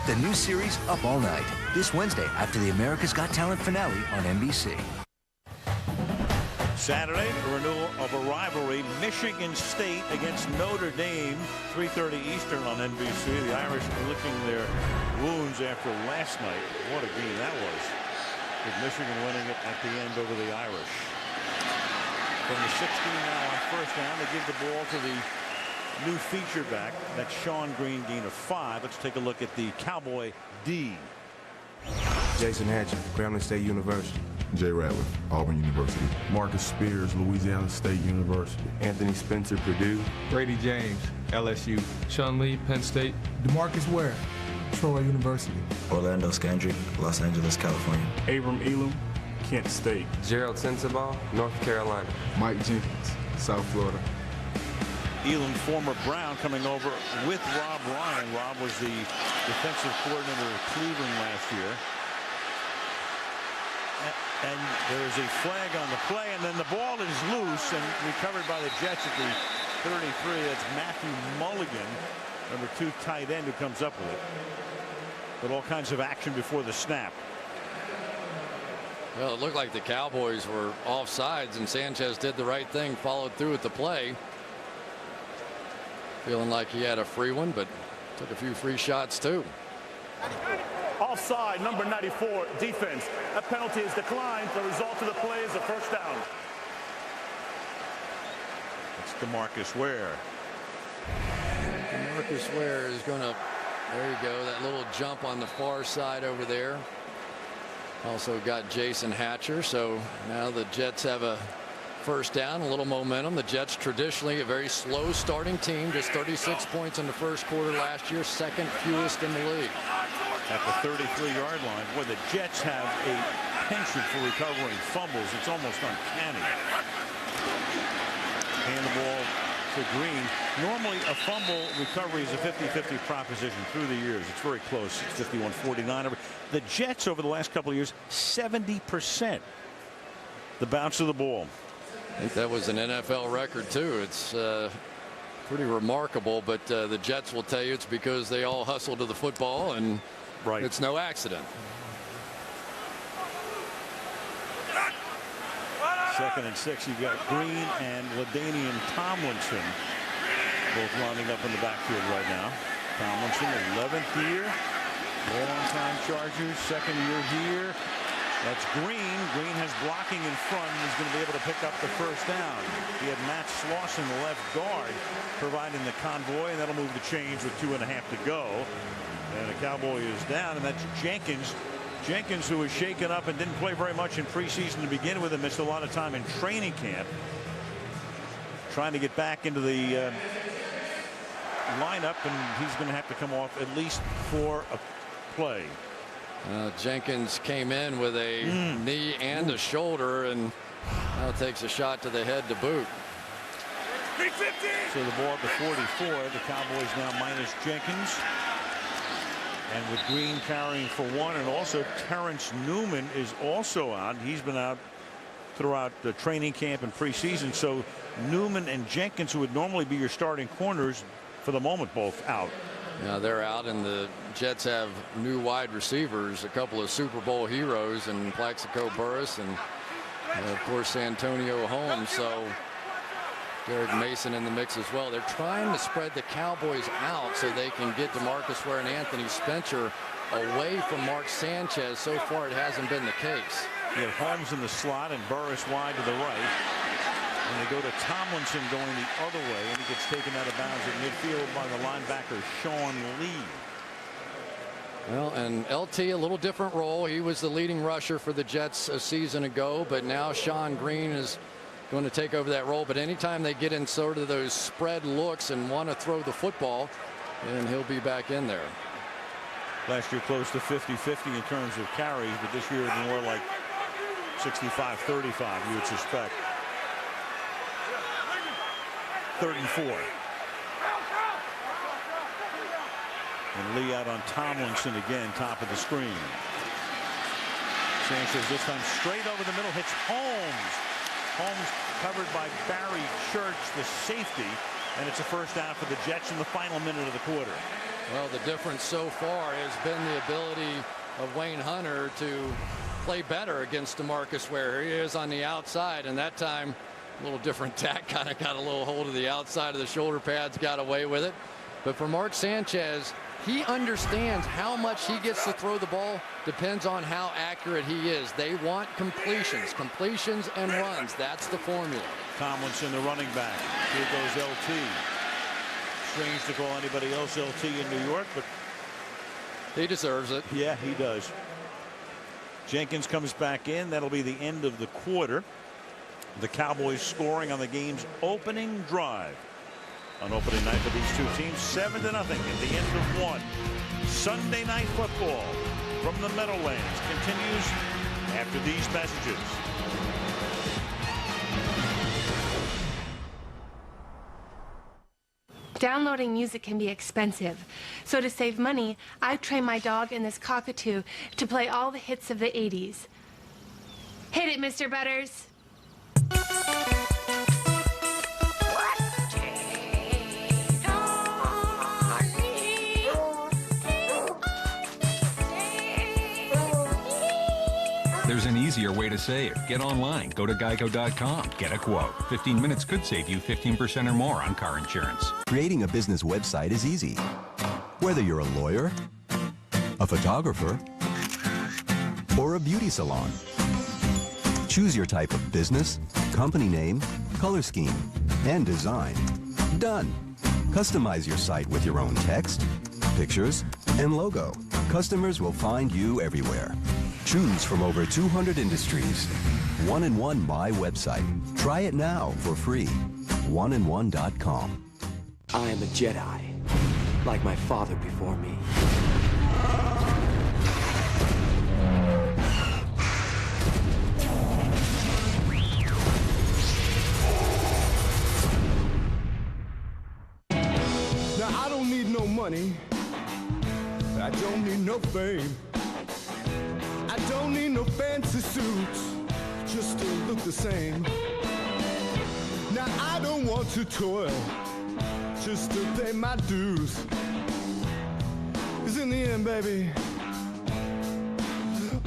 The new series, Up All Night, this Wednesday after the America's Got Talent finale on NBC. Saturday, the renewal of a rivalry, Michigan State against Notre Dame, 3:30 Eastern on NBC. The Irish licking their wounds after last night. What a game that was, with Michigan winning it at the end over the Irish. From the 16 now on first down, they give the ball to the new feature back. That's Sean Green, gain of 5. Let's take a look at the Cowboy D. Jason Hatcher, Grambling State University. Jay Ratliff, Auburn University. Marcus Spears, Louisiana State University. Anthony Spencer, Purdue. Brady James, LSU. Sean Lee, Penn State. DeMarcus Ware, Troy University. Orlando Scandrick, Los Angeles, California. Abram Elam, Kent State. Gerald Sensabaugh, North Carolina. Mike Jenkins, South Florida. Elam, former Brown, coming over with Rob Ryan. Rob was the defensive coordinator of Cleveland last year. And there's a flag on the play, and then the ball is loose and recovered by the Jets at the 33. That's Matthew Mulligan, number 2 tight end, who comes up with it. But all kinds of action before the snap. Well, it looked like the Cowboys were offsides, and Sanchez did the right thing, followed through with the play. Feeling like he had a free one, but took a few free shots too. Offside, number 94, defense. That penalty is declined. The result of the play is a first down. It's DeMarcus Ware. DeMarcus Ware is going to, there you go, that little jump on the far side over there. Also got Jason Hatcher, so now the Jets have a first down, a little momentum. The Jets traditionally a very slow starting team, just 36 points in the first quarter last year, second fewest in the league. At the 33-yard line, where the Jets have a penchant for recovering fumbles. It's almost uncanny. Hand the ball to Green. Normally a fumble recovery is a 50-50 proposition through the years. It's very close. It's 51-49. The Jets over the last couple of years, 70% the bounce of the ball. I think that was an NFL record too. It's pretty remarkable, but the Jets will tell you it's because they all hustle to the football, and it's no accident. Second and 6. You've got Green and LaDainian Tomlinson both lining up in the backfield right now. Tomlinson, 11th year, long-time Chargers, second year here. That's Green. Green has blocking in front and is going to be able to pick up the first down. He had Matt Slauson, the left guard, providing the convoy, and that'll move the chains with 2.5 to go. And the Cowboy is down, and that's Jenkins. Jenkins, who was shaken up and didn't play very much in preseason to begin with, and missed a lot of time in training camp. Trying to get back into the lineup, and he's going to have to come off at least for a play. Jenkins came in with a knee and a shoulder, and now takes a shot to the head to boot. So the ball at the 44. The Cowboys now minus Jenkins. And with Green carrying for 1, and also Terrence Newman is also out. He's been out throughout the training camp and preseason. So Newman and Jenkins, who would normally be your starting corners, for the moment both out. Yeah, they're out, and the Jets have new wide receivers, a couple of Super Bowl heroes, and Plaxico Burress and of course Antonio Holmes. So Derek Mason in the mix as well. They're trying to spread the Cowboys out so they can get DeMarcus Ware and Anthony Spencer away from Mark Sanchez. So far it hasn't been the case. You have Holmes in the slot and Burress wide to the right. And they go to Tomlinson going the other way, and he gets taken out of bounds at midfield by the linebacker Sean Lee. Well, and LT, a little different role. He was the leading rusher for the Jets a season ago, but now Sean Green is going to take over that role. But anytime they get in sort of those spread looks and want to throw the football, then he'll be back in there. Last year close to 50-50 in terms of carries, but this year more like 65-35, you would suspect. 3rd and 4. And Lee out on Tomlinson again, top of the screen. Sanchez this time straight over the middle, hits Holmes. Holmes covered by Barry Church, the safety, and it's a first down for the Jets in the final minute of the quarter. Well, the difference so far has been the ability of Wayne Hunter to play better against DeMarcus Ware. He is on the outside, and that time a little different tack, kind of got a little hold of the outside of the shoulder pads, got away with it. But for Mark Sanchez, he understands how much he gets to throw the ball depends on how accurate he is. They want completions and runs. That's the formula. Tomlinson, the running back. Here goes LT. Strange to call anybody else LT in New York, but he deserves it. Yeah, he does. Jenkins comes back in. That'll be the end of the quarter. The Cowboys scoring on the game's opening drive. On opening night for these two teams, 7-0 at the end of one. Sunday night football from the Meadowlands continues after these messages. Downloading music can be expensive, so to save money, I've trained my dog in this cockatoo to play all the hits of the 80s. Hit it, Mr. Butters. There's an easier way to save. Get online. Go to geico.com. Get a quote. 15 minutes could save you 15% or more on car insurance. Creating a business website is easy. Whether you're a lawyer, a photographer, or a beauty salon. Choose your type of business, company name, color scheme, and design. Done. Customize your site with your own text, pictures, and logo. Customers will find you everywhere. Choose from over 200 industries. 1-in-1 My Website. Try it now for free. 1-in-1.com. I am a Jedi, like my father before me. Now I don't need no money. I don't need no fame. I don't need no fancy suits just to look the same. Now I don't want to toil just to pay my dues. 'Cause in the end, baby,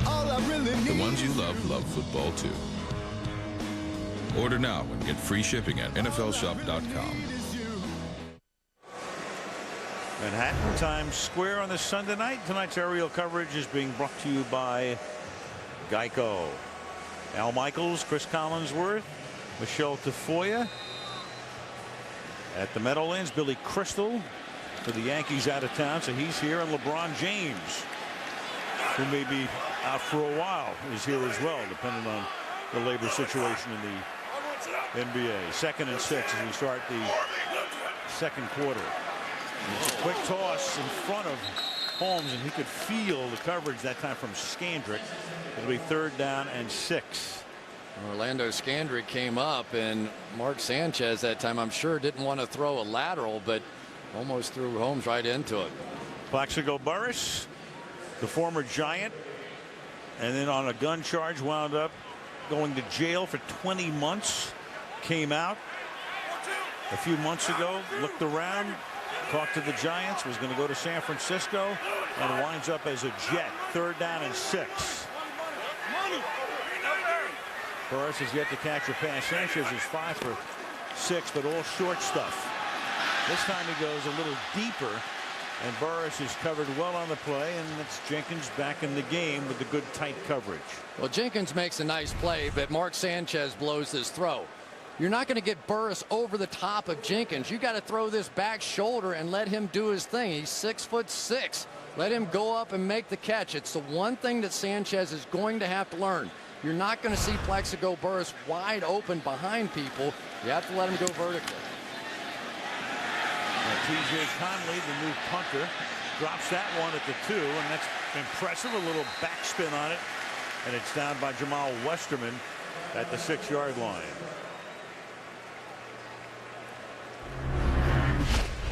all I really need. The ones you love football too. Order now and get free shipping at NFLshop.com. Manhattan, Times Square on this Sunday night. Tonight's aerial coverage is being brought to you by Geico. Al Michaels, Chris Collinsworth, Michelle Tafoya. At the Meadowlands, Billy Crystal for the Yankees out of town, so he's here. And LeBron James, who may be out for a while, is here as well, depending on the labor situation in the NBA. 2nd and 6 as we start the second quarter. It's a quick toss in front of Holmes, and he could feel the coverage that time from Scandrick. It'll be 3rd down and 6. Orlando Scandrick came up, and Mark Sanchez that time, I'm sure, didn't want to throw a lateral, but almost threw Holmes right into it. Plaxico Burress, the former Giant, and then on a gun charge wound up going to jail for 20 months. Came out a few months ago, looked around, talked to the Giants, was going to go to San Francisco, and winds up as a Jet. 3rd down and 6. Burris has yet to catch a pass. Sanchez is 5 for 6, but all short stuff. This time he goes a little deeper, and Burris is covered well on the play, and it's Jenkins back in the game with the good tight coverage. Well, Jenkins makes a nice play, but Mark Sanchez blows this throw. You're not going to get Burris over the top of Jenkins. You got to throw this back shoulder and let him do his thing. He's 6'6". Let him go up and make the catch. It's the one thing that Sanchez is going to have to learn. You're not going to see Plaxico Burris wide open behind people. You have to let him go vertically. T.J. Conley, the new punter, drops that one at the 2, and that's impressive. A little backspin on it, and it's down by Jamal Westerman at the 6-yard line.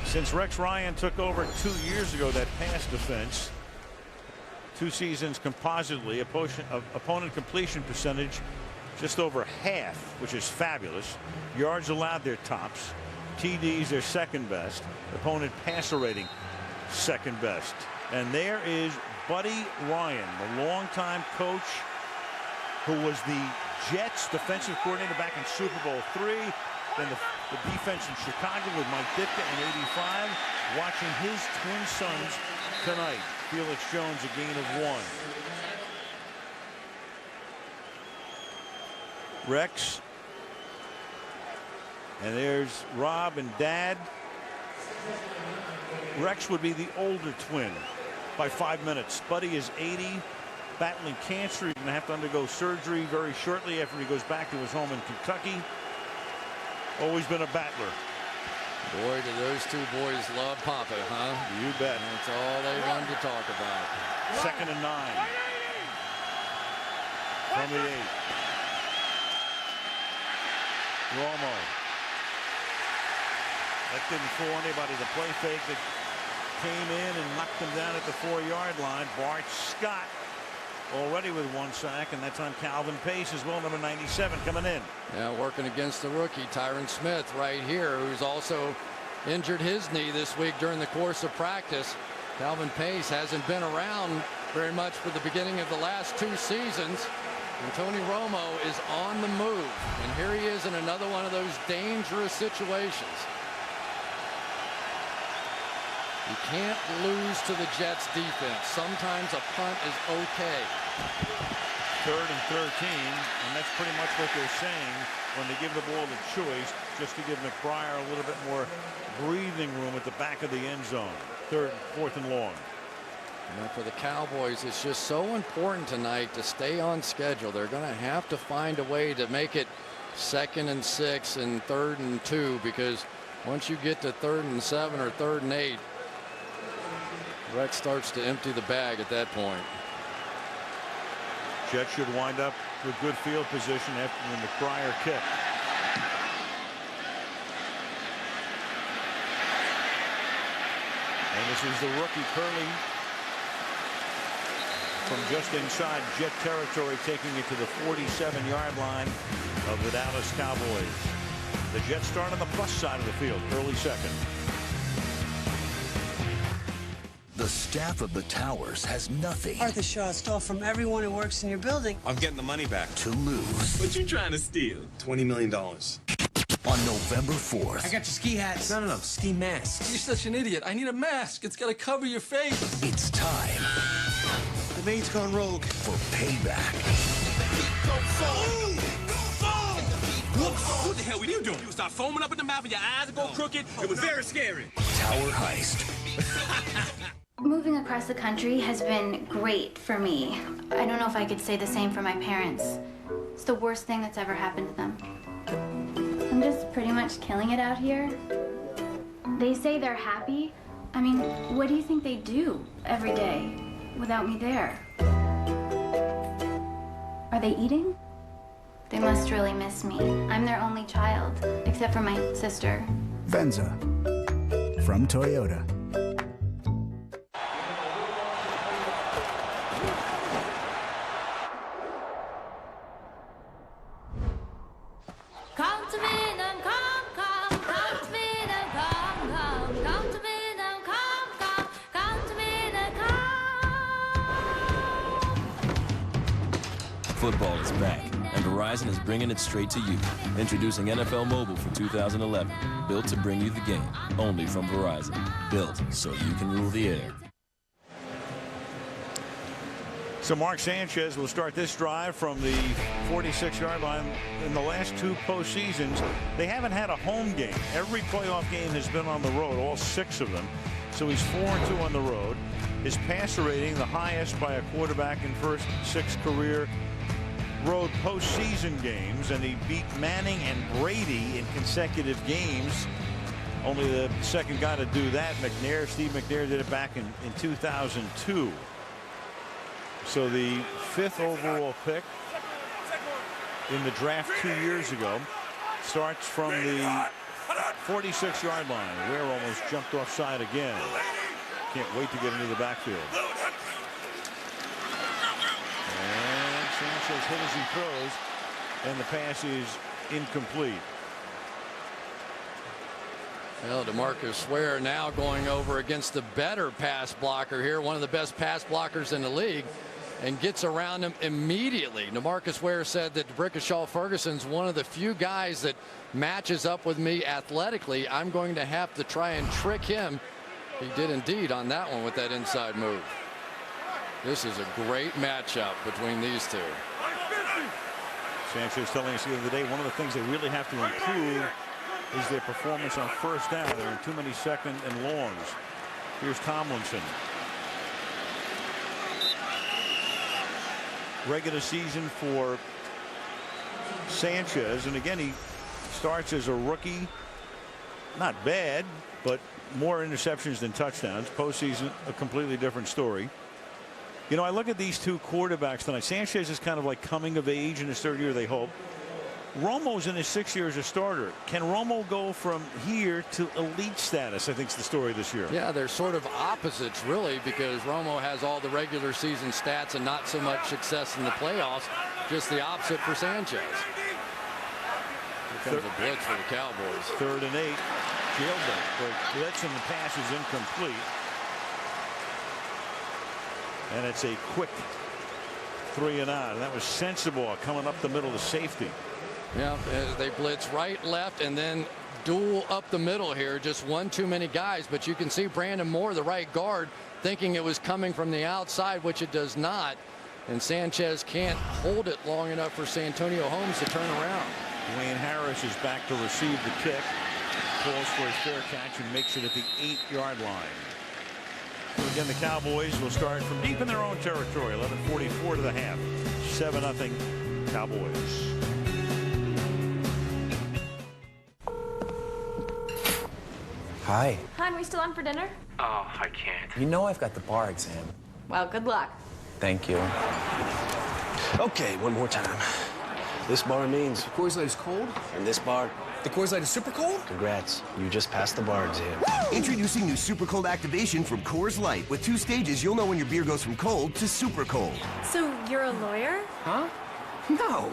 Since Rex Ryan took over 2 years ago, that pass defense, 2 seasons compositely, opponent completion percentage just over half, which is fabulous. Yards allowed, their tops. TDs, their second best. Opponent passer rating, second best. And there is Buddy Ryan, the longtime coach who was the Jets defensive coordinator back in Super Bowl III. Then the defense in Chicago with Mike Ditka in '85. Watching his twin sons tonight. Felix Jones a gain of 1. Rex. And there's Rob and Dad. Rex would be the older twin by 5 minutes. Buddy is 80, battling cancer. He's going to have to undergo surgery very shortly after he goes back to his home in Kentucky. Always been a battler. Boy, do those 2 boys love Papa, huh? You bet. That's all they wanted to talk about. 2nd and 9. From the 8. Romo. That didn't fool anybody. The play fake that came in and knocked him down at the 4-yard line. Bart Scott already with 1 sack, and that's on Calvin Pace as well, number 97 coming in. Yeah, working against the rookie Tyron Smith right here, who's also injured his knee this week during the course of practice. Calvin Pace hasn't been around very much for the beginning of the last 2 seasons. And Tony Romo is on the move, and here he is in another one of those dangerous situations. You can't lose to the Jets defense. Sometimes a punt is okay. 3rd and 13, and that's pretty much what they're saying when they give the ball the choice, just to give McBriar a little bit more breathing room at the back of the end zone. 3rd and 4th and long. And for the Cowboys, it's just so important tonight to stay on schedule. They're going to have to find a way to make it 2nd and 6 and 3rd and 2, because once you get to 3rd and 7 or 3rd and 8, Rex starts to empty the bag at that point. Jets should wind up with good field position after the McBriar kick. And this is the rookie Curley from just inside Jet territory, taking it to the 47-yard line of the Dallas Cowboys. The Jets start on the plus side of the field. Curley second. The staff of the Towers has nothing. Arthur Shaw stole from everyone who works in your building. I'm getting the money back. To lose. What you trying to steal? $20 million. On November 4th. I got your ski hats. No, ski masks. You're such an idiot. I need a mask. It's got to cover your face. It's time. The maid's gone rogue. For payback. What the hell were you doing? You start foaming up in the mouth and your eyes go crooked. It was very scary. Tower heist. Moving across the country has been great for me. I don't know if I could say the same for my parents. It's the worst thing that's ever happened to them. I'm just pretty much killing it out here. They say they're happy. I mean, what do you think they do every day without me there? Are they eating? They must really miss me. I'm their only child, except for my sister. Venza from Toyota. Football is back, and Verizon is bringing it straight to you. Introducing NFL Mobile for 2011. Built to bring you the game, only from Verizon. Built so you can rule the air. So Mark Sanchez will start this drive from the 46-yard line. In the last 2 postseasons, they haven't had a home game. Every playoff game has been on the road, all 6 of them. So he's 4-2 on the road. His passer rating, the highest by a quarterback in first 6 career road postseason games, and he beat Manning and Brady in consecutive games. Only the second guy to do that, McNair. Steve McNair did it back in 2002. So the 5th overall pick in the draft 2 years ago starts from the 46-yard line. Ware almost jumped offside again. Can't wait to get into the backfield. And Sanchez hit as he throws, and the pass is incomplete. Well, DeMarcus Ware now going over against the better pass blocker here, one of the best pass blockers in the league, and gets around him immediately. DeMarcus Ware said that Brickashaw Ferguson's one of the few guys that matches up with me athletically. I'm going to have to try and trick him. He did indeed on that one with that inside move. This is a great matchup between these two. Sanchez telling us the other day, one of the things they really have to improve is their performance on first down. They're in too many second and longs. Here's Tomlinson. Regular season for Sanchez, and again he starts as a rookie. Not bad, but more interceptions than touchdowns. Postseason, a completely different story. You know, I look at these 2 quarterbacks tonight. Sanchez is kind of like coming of age in his 3rd year, they hope. Romo's in his 6th year as a starter. Can Romo go from here to elite status? I think is the story this year. Yeah, they're sort of opposites, really, because Romo has all the regular season stats and not so much success in the playoffs. Just the opposite for Sanchez. Here comes a blitz for the Cowboys. 3rd and 8. Jailbreak. The blitz and the pass is incomplete. And it's a quick 3 and out. And that was sensible coming up the middle to safety. Yeah, they blitz right, left, and then duel up the middle here. Just one too many guys, but you can see Brandon Moore, the right guard, thinking it was coming from the outside, which it does not. And Sanchez can't hold it long enough for Santonio Holmes to turn around. Dwayne Harris is back to receive the kick. Calls for his fair catch and makes it at the 8-yard line. So again, the Cowboys will start from deep in their own territory. 11:44 to the half. 7-0 Cowboys. Hi. Hon, we still on for dinner? Oh, I can't. You know I've got the bar exam. Well, good luck. Thank you. Okay, one more time. This bar means the Coors Light is cold, and this bar, the Coors Light is super cold. Congrats, you just passed the bar exam. Introducing new Super Cold Activation from Coors Light. With 2 stages, you'll know when your beer goes from cold to super cold. So you're a lawyer? Huh? No.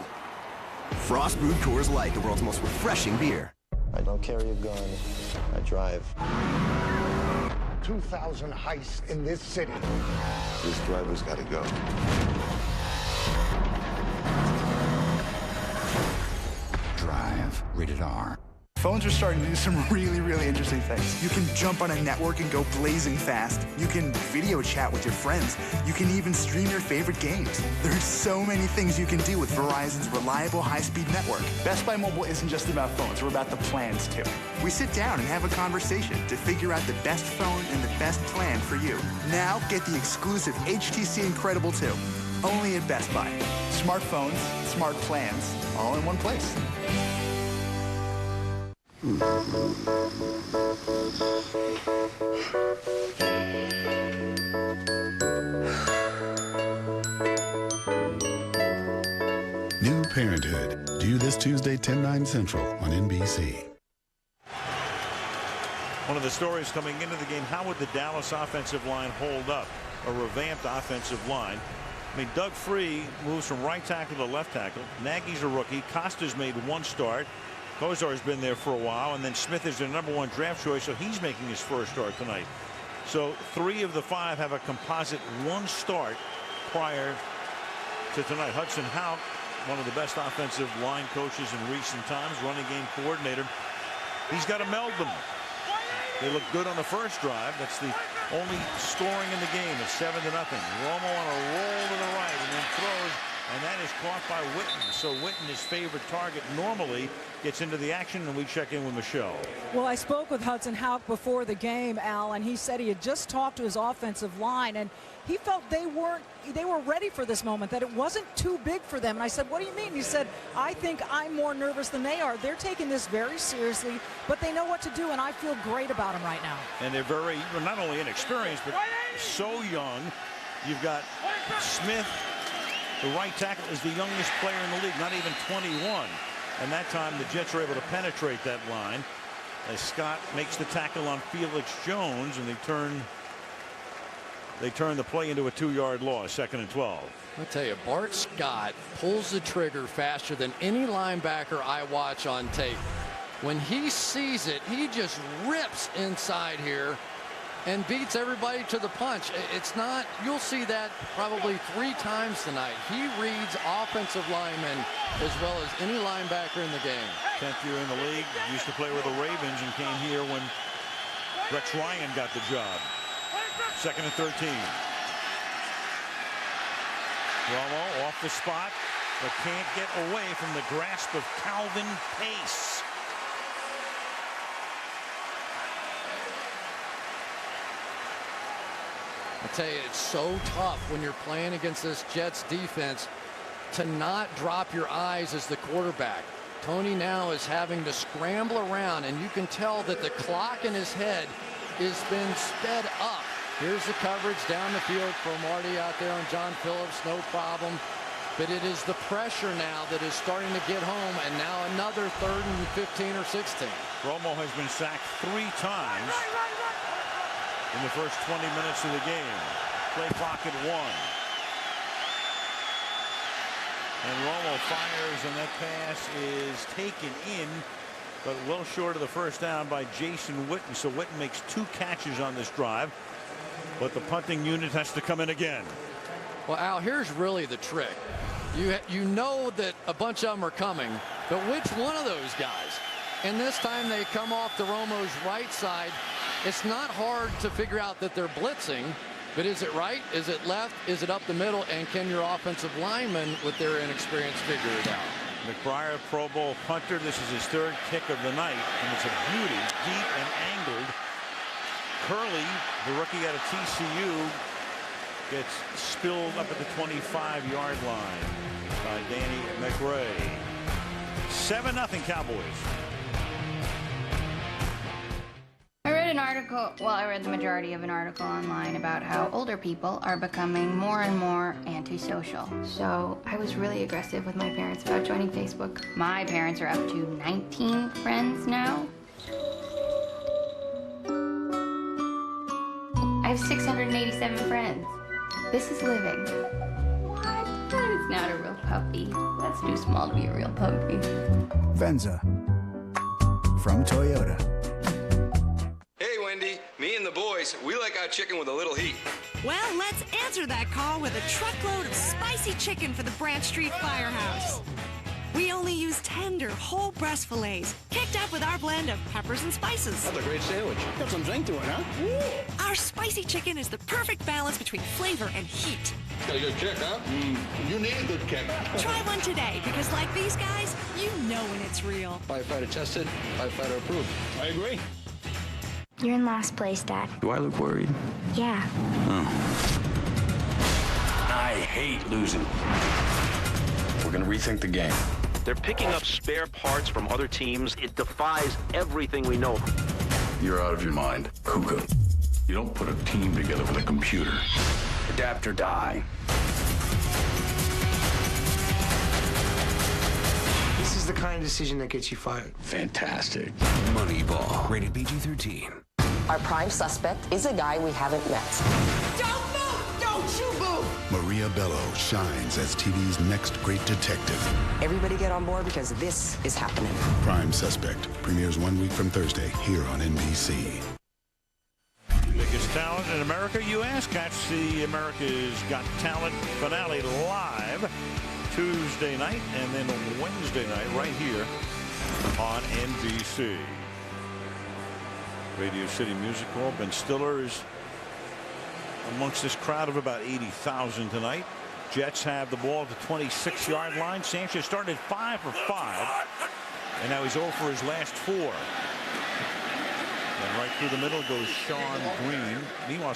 Frost brewed Coors Light, the world's most refreshing beer. I don't carry a gun. I drive. 2,000 heists in this city. This driver's got to go. Drive. Rated R. Phones are starting to do some really, really interesting things. You can jump on a network and go blazing fast. You can video chat with your friends. You can even stream your favorite games. There's so many things you can do with Verizon's reliable high-speed network. Best Buy Mobile isn't just about phones. We're about the plans, too. We sit down and have a conversation to figure out the best phone and the best plan for you. Now, get the exclusive HTC Incredible 2. Only at Best Buy. Smartphones, smart plans, all in one place. New Parenthood, due this Tuesday, 10/9 Central on NBC. One of the stories coming into the game, how would the Dallas offensive line hold up? A revamped offensive line. I mean, Doug Free moves from right tackle to left tackle. Nagy's a rookie. Costa's made 1 start. Kozar's been there for a while, and then Smith is their #1 draft choice, so he's making his first start tonight. So 3 of the 5 have a composite 1 start prior to tonight. Hudson Houck, one of the best offensive line coaches in recent times, running game coordinator. He's got to meld them. They look good on the first drive. That's the only scoring in the game. It's 7-0. Romo on a roll to the right and then throws, and that is caught by Witten. So Witten, his favorite target, normally gets into the action, and we check in with Michelle. Well, I spoke with Hudson Houck before the game, Al, and he said he had just talked to his offensive line, and he felt they were ready for this moment, that it wasn't too big for them. And I said, what do you mean? He said, I think I'm more nervous than they are. They're taking this very seriously, but they know what to do, and I feel great about them right now. And they're very, not only inexperienced, but so young. You've got Smith, the right tackle, is the youngest player in the league, not even 21. And that time the Jets are able to penetrate that line as Scott makes the tackle on Felix Jones, and they turn the play into a 2-yard loss, 2nd and 12. I'll tell you, Bart Scott pulls the trigger faster than any linebacker I watch on tape. When he sees it, he just rips inside here and beats everybody to the punch. It's not, you'll see that probably 3 times tonight. He reads offensive linemen as well as any linebacker in the game. 10th year in the league, used to play with the Ravens and came here when Rex Ryan got the job. 2nd and 13. Romo off the spot, but can't get away from the grasp of Calvin Pace. I tell you, it's so tough when you're playing against this Jets defense to not drop your eyes as the quarterback. Tony now is having to scramble around, and you can tell that the clock in his head has been sped up. Here's the coverage down the field for Marty out there on John Phillips, no problem. But it is the pressure now that is starting to get home, and now another 3rd and 15 or 16. Romo has been sacked 3 times in the first 20 minutes of the game. Play clock at 1. And Romo fires, and that pass is taken in, but well short of the first down by Jason Witten. So Witten makes 2 catches on this drive, but the punting unit has to come in again. Well, Al, here's really the trick. You know that a bunch of them are coming, but which one of those guys? And this time they come off the Romo's right side. It's not hard to figure out that they're blitzing, but is it right? Is it left? Is it up the middle? And can your offensive linemen, with their inexperience, figure it out? McBriar, Pro Bowl punter. This is his 3rd kick of the night, and it's a beauty, deep and angled. Curley, the rookie out of TCU, gets spilled up at the 25-yard line by Danny McRae. 7-0 Cowboys. I read an article, well, I read the majority of an article online about how older people are becoming more and more antisocial. So I was really aggressive with my parents about joining Facebook. My parents are up to 19 friends now. I have 687 friends. This is living. What? That is not a real puppy. That's too small to be a real puppy. Venza from Toyota. Hey, Wendy. Me and the boys, we like our chicken with a little heat. Well, let's answer that call with a truckload of spicy chicken for the Branch Street Firehouse. We only use tender, whole breast fillets, kicked up with our blend of peppers and spices. That's a great sandwich. Got some zing to it, huh? Our spicy chicken is the perfect balance between flavor and heat. Got a good kick, huh? You need a good kick. Try one today, because like these guys, you know when it's real. Firefighter tested, firefighter approved. I agree. You're in last place, Dad. Do I look worried? Yeah. I hate losing. We're going to rethink the game. They're picking up spare parts from other teams. It defies everything we know. You're out of your mind, Kuka. You don't put a team together with a computer. Adapt or die. This is the kind of decision that gets you fired. Fantastic. Moneyball. Rated PG-13. Our prime suspect is a guy we haven't met. Don't move! Don't you move! Maria Bello shines as TV's next great detective. Everybody get on board because this is happening. Prime Suspect premieres 1 week from Thursday here on NBC. Biggest talent in America, you ask? Catch the America's Got Talent finale live Tuesday night and then Wednesday night right here on NBC. Radio City Music Hall. Ben Stiller is amongst this crowd of about 80,000 tonight. Jets have the ball at the 26-yard line. Sanchez started 5 for 5, and now he's 0 for his last 4. And right through the middle goes Sean Green. Meanwhile,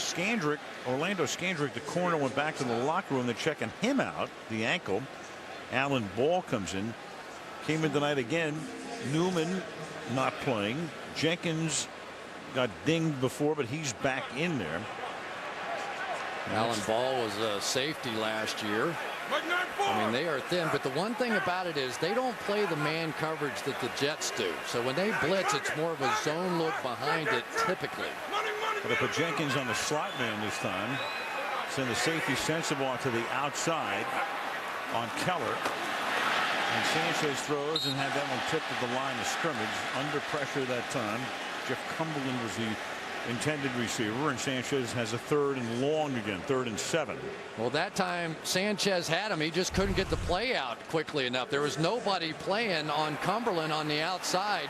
Orlando Scandrick, the corner, went back to the locker room. They're checking him out, the ankle. Alan Ball comes in. Came in tonight again. Newman not playing. Jenkins got dinged before, but he's back in there. Alan Ball was a safety last year. I mean, they are thin, but the one thing about it is they don't play the man coverage that the Jets do. So when they blitz, it's more of a zone look behind it typically. But they put Jenkins on the slot man this time. Send the safety Sensible to the outside on Keller. And Sanchez throws and had that one tipped at the line of scrimmage. Under pressure that time. Jeff Cumberland was the intended receiver, and Sanchez has a 3rd and long again, 3rd and 7. Well, that time Sanchez had him. He just couldn't get the play out quickly enough. There was nobody playing on Cumberland on the outside,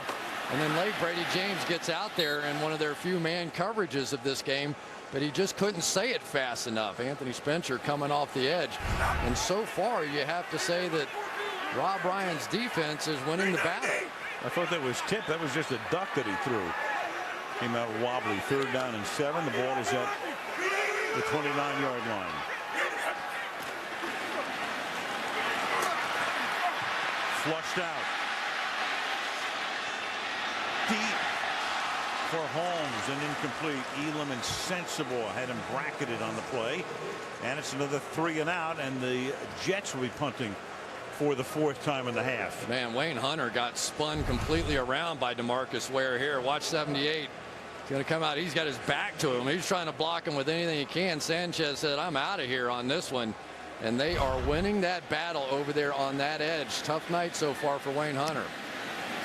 and then late Brady James gets out there in one of their few man coverages of this game, but he just couldn't say it fast enough. Anthony Spencer coming off the edge, and so far you have to say that Rob Ryan's defense is winning the battle. I thought that was tipped. That was just a duck that he threw. Came out wobbly. 3rd down and 7. The ball is at the 29-yard line. Flushed out. Deep for Holmes and incomplete. Elam and Sensible had him bracketed on the play. And it's another 3 and out, and the Jets will be punting for the 4th time in the half. Man, Wayne Hunter got spun completely around by DeMarcus Ware here. Watch 78. Going to come out. He's got his back to him. He's trying to block him with anything he can. Sanchez said, I'm out of here on this one. And they are winning that battle over there on that edge. Tough night so far for Wayne Hunter.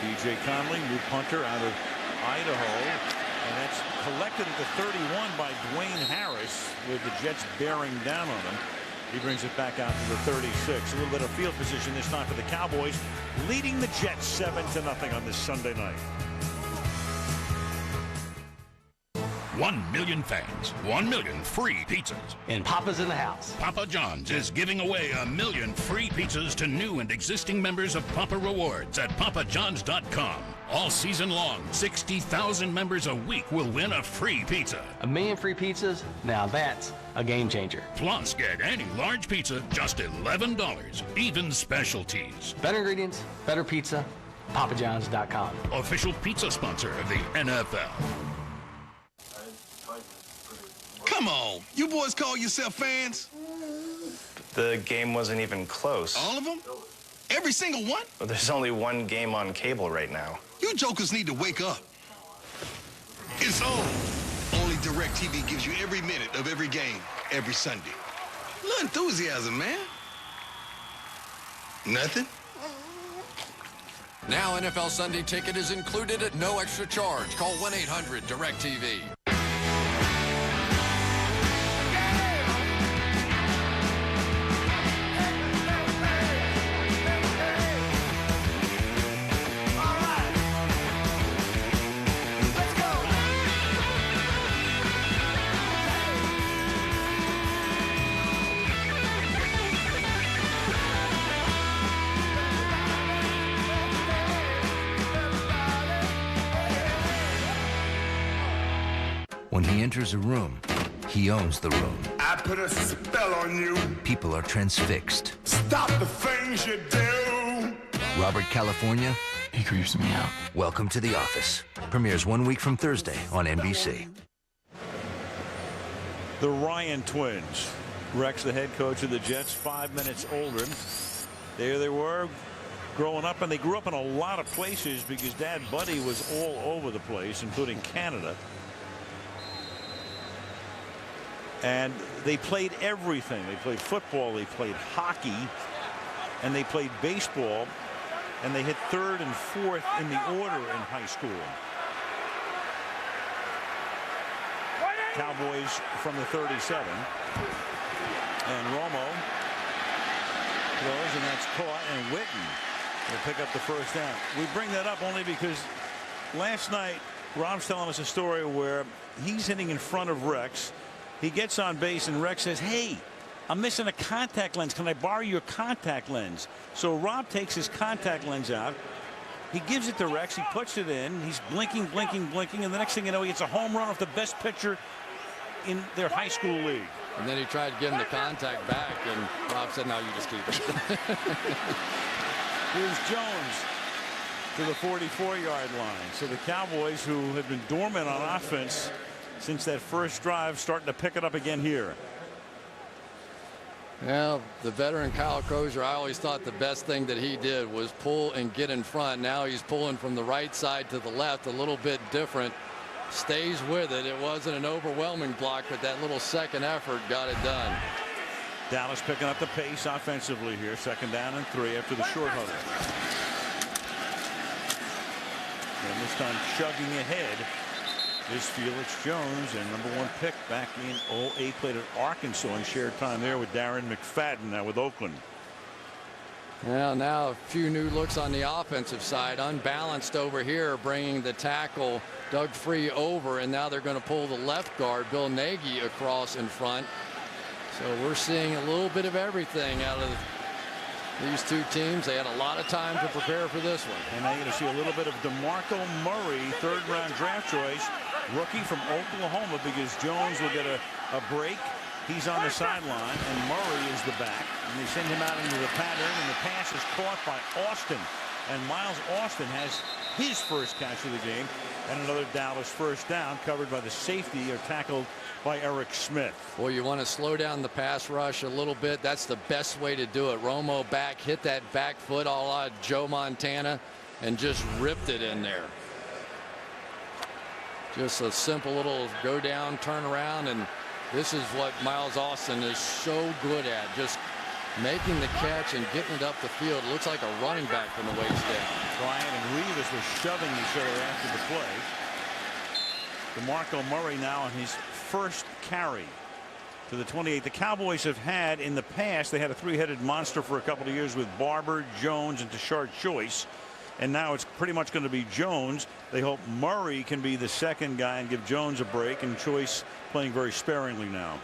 T.J. Conley, new punter out of Idaho. And that's collected at the 31 by Dwayne Harris, with the Jets bearing down on him. He brings it back out to the 36. A little bit of field position this time for the Cowboys, leading the Jets 7-0 on this Sunday night. 1 million fans, 1 million free pizzas. And Papa's in the house. Papa John's is giving away 1 million free pizzas to new and existing members of Papa Rewards at papajohns.com. All season long, 60,000 members a week will win a free pizza. 1 million free pizzas? Now that's a game changer. Plus, get any large pizza, just $11, even specialties. Better ingredients, better pizza, papajohns.com. Official pizza sponsor of the NFL. Come on, you boys call yourself fans? The game wasn't even close. All of them? Every single one? Well, there's only one game on cable right now. You jokers need to wake up. It's on. Only DirecTV gives you every minute of every game, every Sunday. A little enthusiasm, man. Nothing? Now NFL Sunday Ticket is included at no extra charge. Call 1-800-DirecTV. When he enters a room, he owns the room. I put a spell on you. People are transfixed. Stop the things you do. Robert California, he creeps me out. Welcome to The Office. Premieres 1 week from Thursday on NBC. The Ryan twins. Rex, the head coach of the Jets, 5 minutes older. There they were growing up, and they grew up in a lot of places because Dad Buddy was all over the place, including Canada. And they played everything. They played football, they played hockey, and they played baseball, and they hit 3rd and 4th in the order in high school. Cowboys from the 37. And Romo throws, and that's caught, and Witten will pick up the first down. We bring that up only because last night Rob's telling us a story where he's hitting in front of Rex. He gets on base and Rex says, "Hey, I'm missing a contact lens. Can I borrow your contact lens?" So Rob takes his contact lens out. He gives it to Rex. He puts it in. He's blinking, blinking, blinking. And the next thing you know, he gets a home run off the best pitcher in their high school league. And then he tried to give him the contact back, and Rob said, "No, you just keep it." Here's Jones to the 44-yard line. So the Cowboys, who had been dormant on offense since that first drive, starting to pick it up again here. Well, the veteran Kyle Crozier, I always thought the best thing that he did was pull and get in front. Now he's pulling from the right side to the left, a little bit different. Stays with it. It wasn't an overwhelming block, but that little second effort got it done. Dallas picking up the pace offensively here. 2nd down and 3 after the short huddle. And this time chugging ahead is Felix Jones, and #1 pick back in 08, played at Arkansas and shared time there with Darren McFadden, now with Oakland. Well, now a few new looks on the offensive side. Unbalanced over here, bringing the tackle Doug Free over, and now they're going to pull the left guard Bill Nagy across in front. So we're seeing a little bit of everything out of these two teams. They had a lot of time to prepare for this one. And now you're going to see a little bit of DeMarco Murray, 3rd-round draft choice, rookie from Oklahoma, because Jones will get a break. He's on the sideline, and Murray is the back. And they send him out into the pattern, and the pass is caught by Austin. And Miles Austin has his first catch of the game, and another Dallas first down, covered by the safety, or tackled by Eric Smith. Well, you want to slow down the pass rush a little bit. That's the best way to do it. Romo back, hit that back foot a la Joe Montana, and just ripped it in there. Just a simple little go down, turn around, and this is what Miles Austin is so good at, just making the catch and getting it up the field. It looks like a running back from the waist down. Bryant and Reeves were shoving each other after the play. DeMarco Murray now on his first carry to the 28. The Cowboys have had in the past, they had a 3-headed monster for a couple of years with Barber, Jones, and Tashard Choice. And now it's pretty much going to be Jones. They hope Murray can be the second guy and give Jones a break, and Choice playing very sparingly now.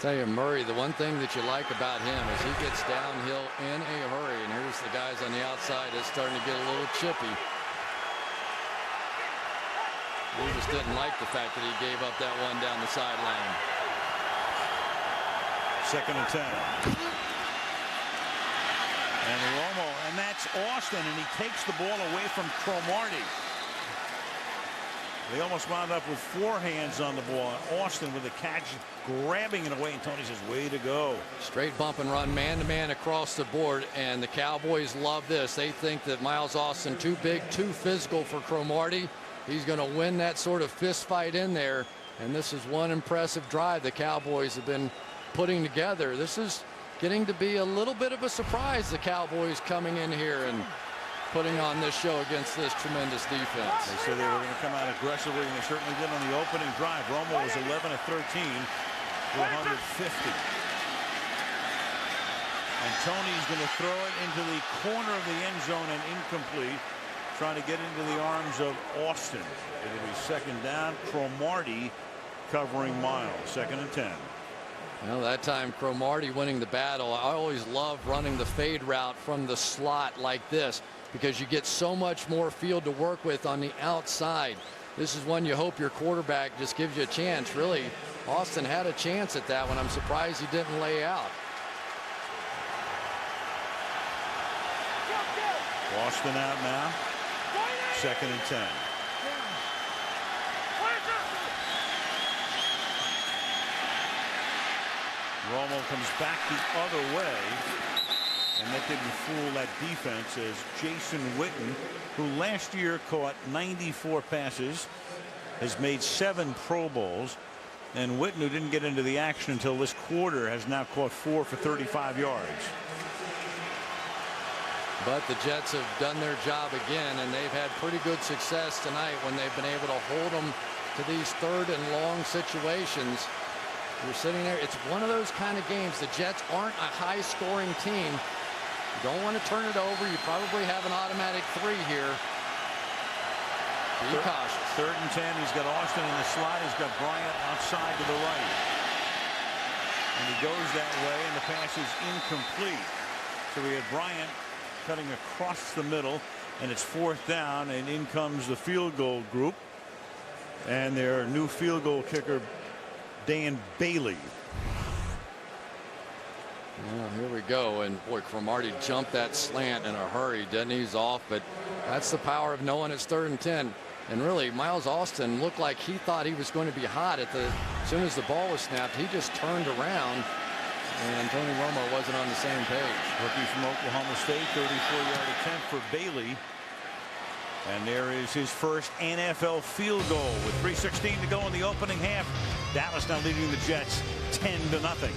Tell you, Murray, the one thing that you like about him is he gets downhill in a hurry, and here's the guys on the outside that's starting to get a little chippy. We just didn't like the fact that he gave up that one down the sideline. 2nd and 10. And Romo, and that's Austin, and he takes the ball away from Cromartie. They almost wound up with 4 hands on the ball. Austin with the catch, grabbing it away, and Tony says, way to go. Straight bump and run, man-to-man across the board, and the Cowboys love this. They think that Miles Austin too big, too physical for Cromartie. He's going to win that sort of fist fight in there, and this is one impressive drive the Cowboys have been putting together. This is getting to be a little bit of a surprise, the Cowboys coming in here and putting on this show against this tremendous defense. They said they were going to come out aggressively, and they certainly did on the opening drive. Romo was 11 of 13 for 150. And Tony's going to throw it into the corner of the end zone and incomplete, trying to get into the arms of Austin. It'll be 2nd down. Cromartie covering Miles. 2nd and 10. Well, that time Cromartie winning the battle. I always love running the fade route from the slot like this, because you get so much more field to work with on the outside. This is one you hope your quarterback just gives you a chance. Really, Austin had a chance at that one. I'm surprised he didn't lay out. Austin out now. 2nd and 10. Romo comes back the other way, and that didn't fool that defense, as Jason Witten, who last year caught 94 passes, has made 7 Pro Bowls, and Witten, who didn't get into the action until this quarter, has now caught 4 for 35 yards. But the Jets have done their job again, and they've had pretty good success tonight when they've been able to hold them to these 3rd and long situations. You're sitting there. It's one of those kind of games. The Jets aren't a high-scoring team. You don't want to turn it over. You probably have an automatic 3 here. Be cautious. 3rd and 10. He's got Austin in the slot. He's got Bryant outside to the right. And he goes that way, and the pass is incomplete. So we had Bryant cutting across the middle, and it's 4th down, and in comes the field goal group. And their new field goal kicker, Dan Bailey. Well, here we go. And boy, Cromartie jumped that slant in a hurry, didn't he? He's off, but that's the power of knowing it's 3rd and 10. And really, Miles Austin looked like he thought he was going to be hot as soon as the ball was snapped. He just turned around, and Tony Romo wasn't on the same page. Rookie from Oklahoma State, 34-yard attempt for Bailey. And there is his first NFL field goal with 3:16 to go in the opening half. Dallas now leading the Jets 10-0.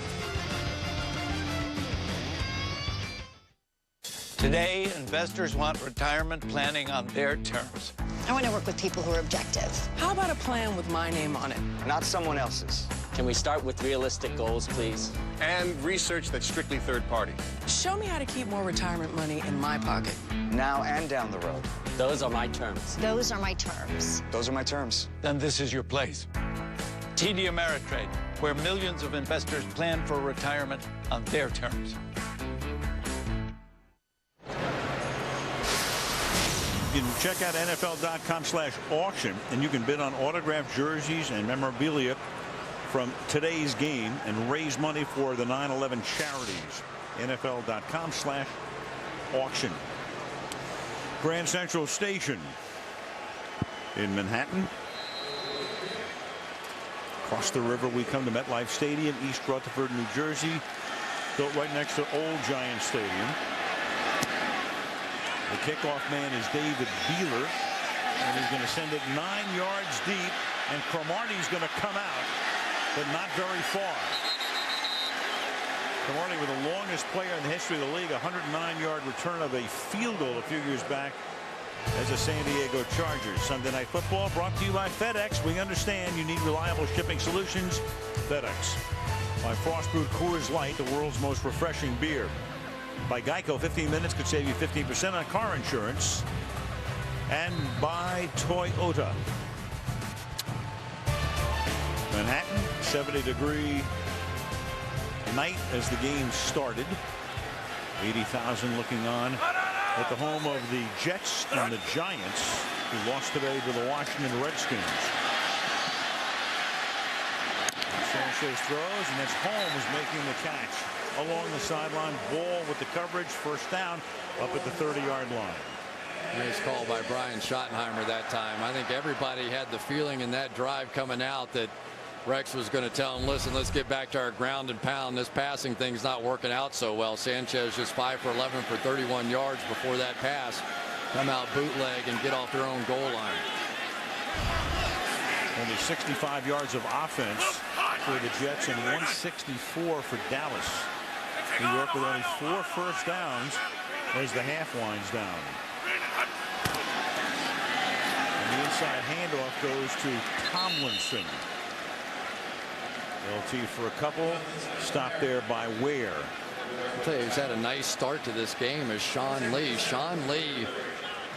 Today, investors want retirement planning on their terms. I want to work with people who are objective. How about a plan with my name on it? Not someone else's. Can we start with realistic goals, please? And research that's strictly third party. Show me how to keep more retirement money in my pocket. Now and down the road. Those are my terms. Those are my terms. Those are my terms. Then this is your place. TD Ameritrade, where millions of investors plan for retirement on their terms. You can check out NFL.com/auction, and you can bid on autographed jerseys and memorabilia from today's game and raise money for the 9/11 charities. NFL.com/auction. Grand Central Station in Manhattan. Across the river we come to MetLife Stadium, East Rutherford, New Jersey, built right next to Old Giant Stadium. The kickoff man is David Beeler, and he's going to send it 9 yards deep, and Cromartie's going to come out, but not very far. Cromartie with the longest player in the history of the league, 109-yard return of a field goal a few years back as a San Diego Chargers. Sunday Night Football brought to you by FedEx. We understand you need reliable shipping solutions. FedEx. By Frostbrewed Coors Light, the world's most refreshing beer. By Geico, 15 minutes could save you 15% on car insurance. And by Toyota. Manhattan, 70-degree night as the game started. 80,000 looking on at the home of the Jets and the Giants, who lost today to the Washington Redskins. Sanchez throws, and that's Holmes making the catch along the sideline. Ball with the coverage, first down up at the 30-yard line. Nice call by Brian Schottenheimer that time. I think everybody had the feeling in that drive coming out that Rex was going to tell him, listen, let's get back to our ground and pound. This passing thing's not working out so well. Sanchez just 5 for 11 for 31 yards before that pass. Come out bootleg and get off their own goal line. Only 65 yards of offense for the Jets and 164 for Dallas. New York with only 4 first downs as the half winds down. And the inside handoff goes to Tomlinson. LT for a couple. Stopped there by Ware. I'll tell you, he's had a nice start to this game as Sean Lee. Sean Lee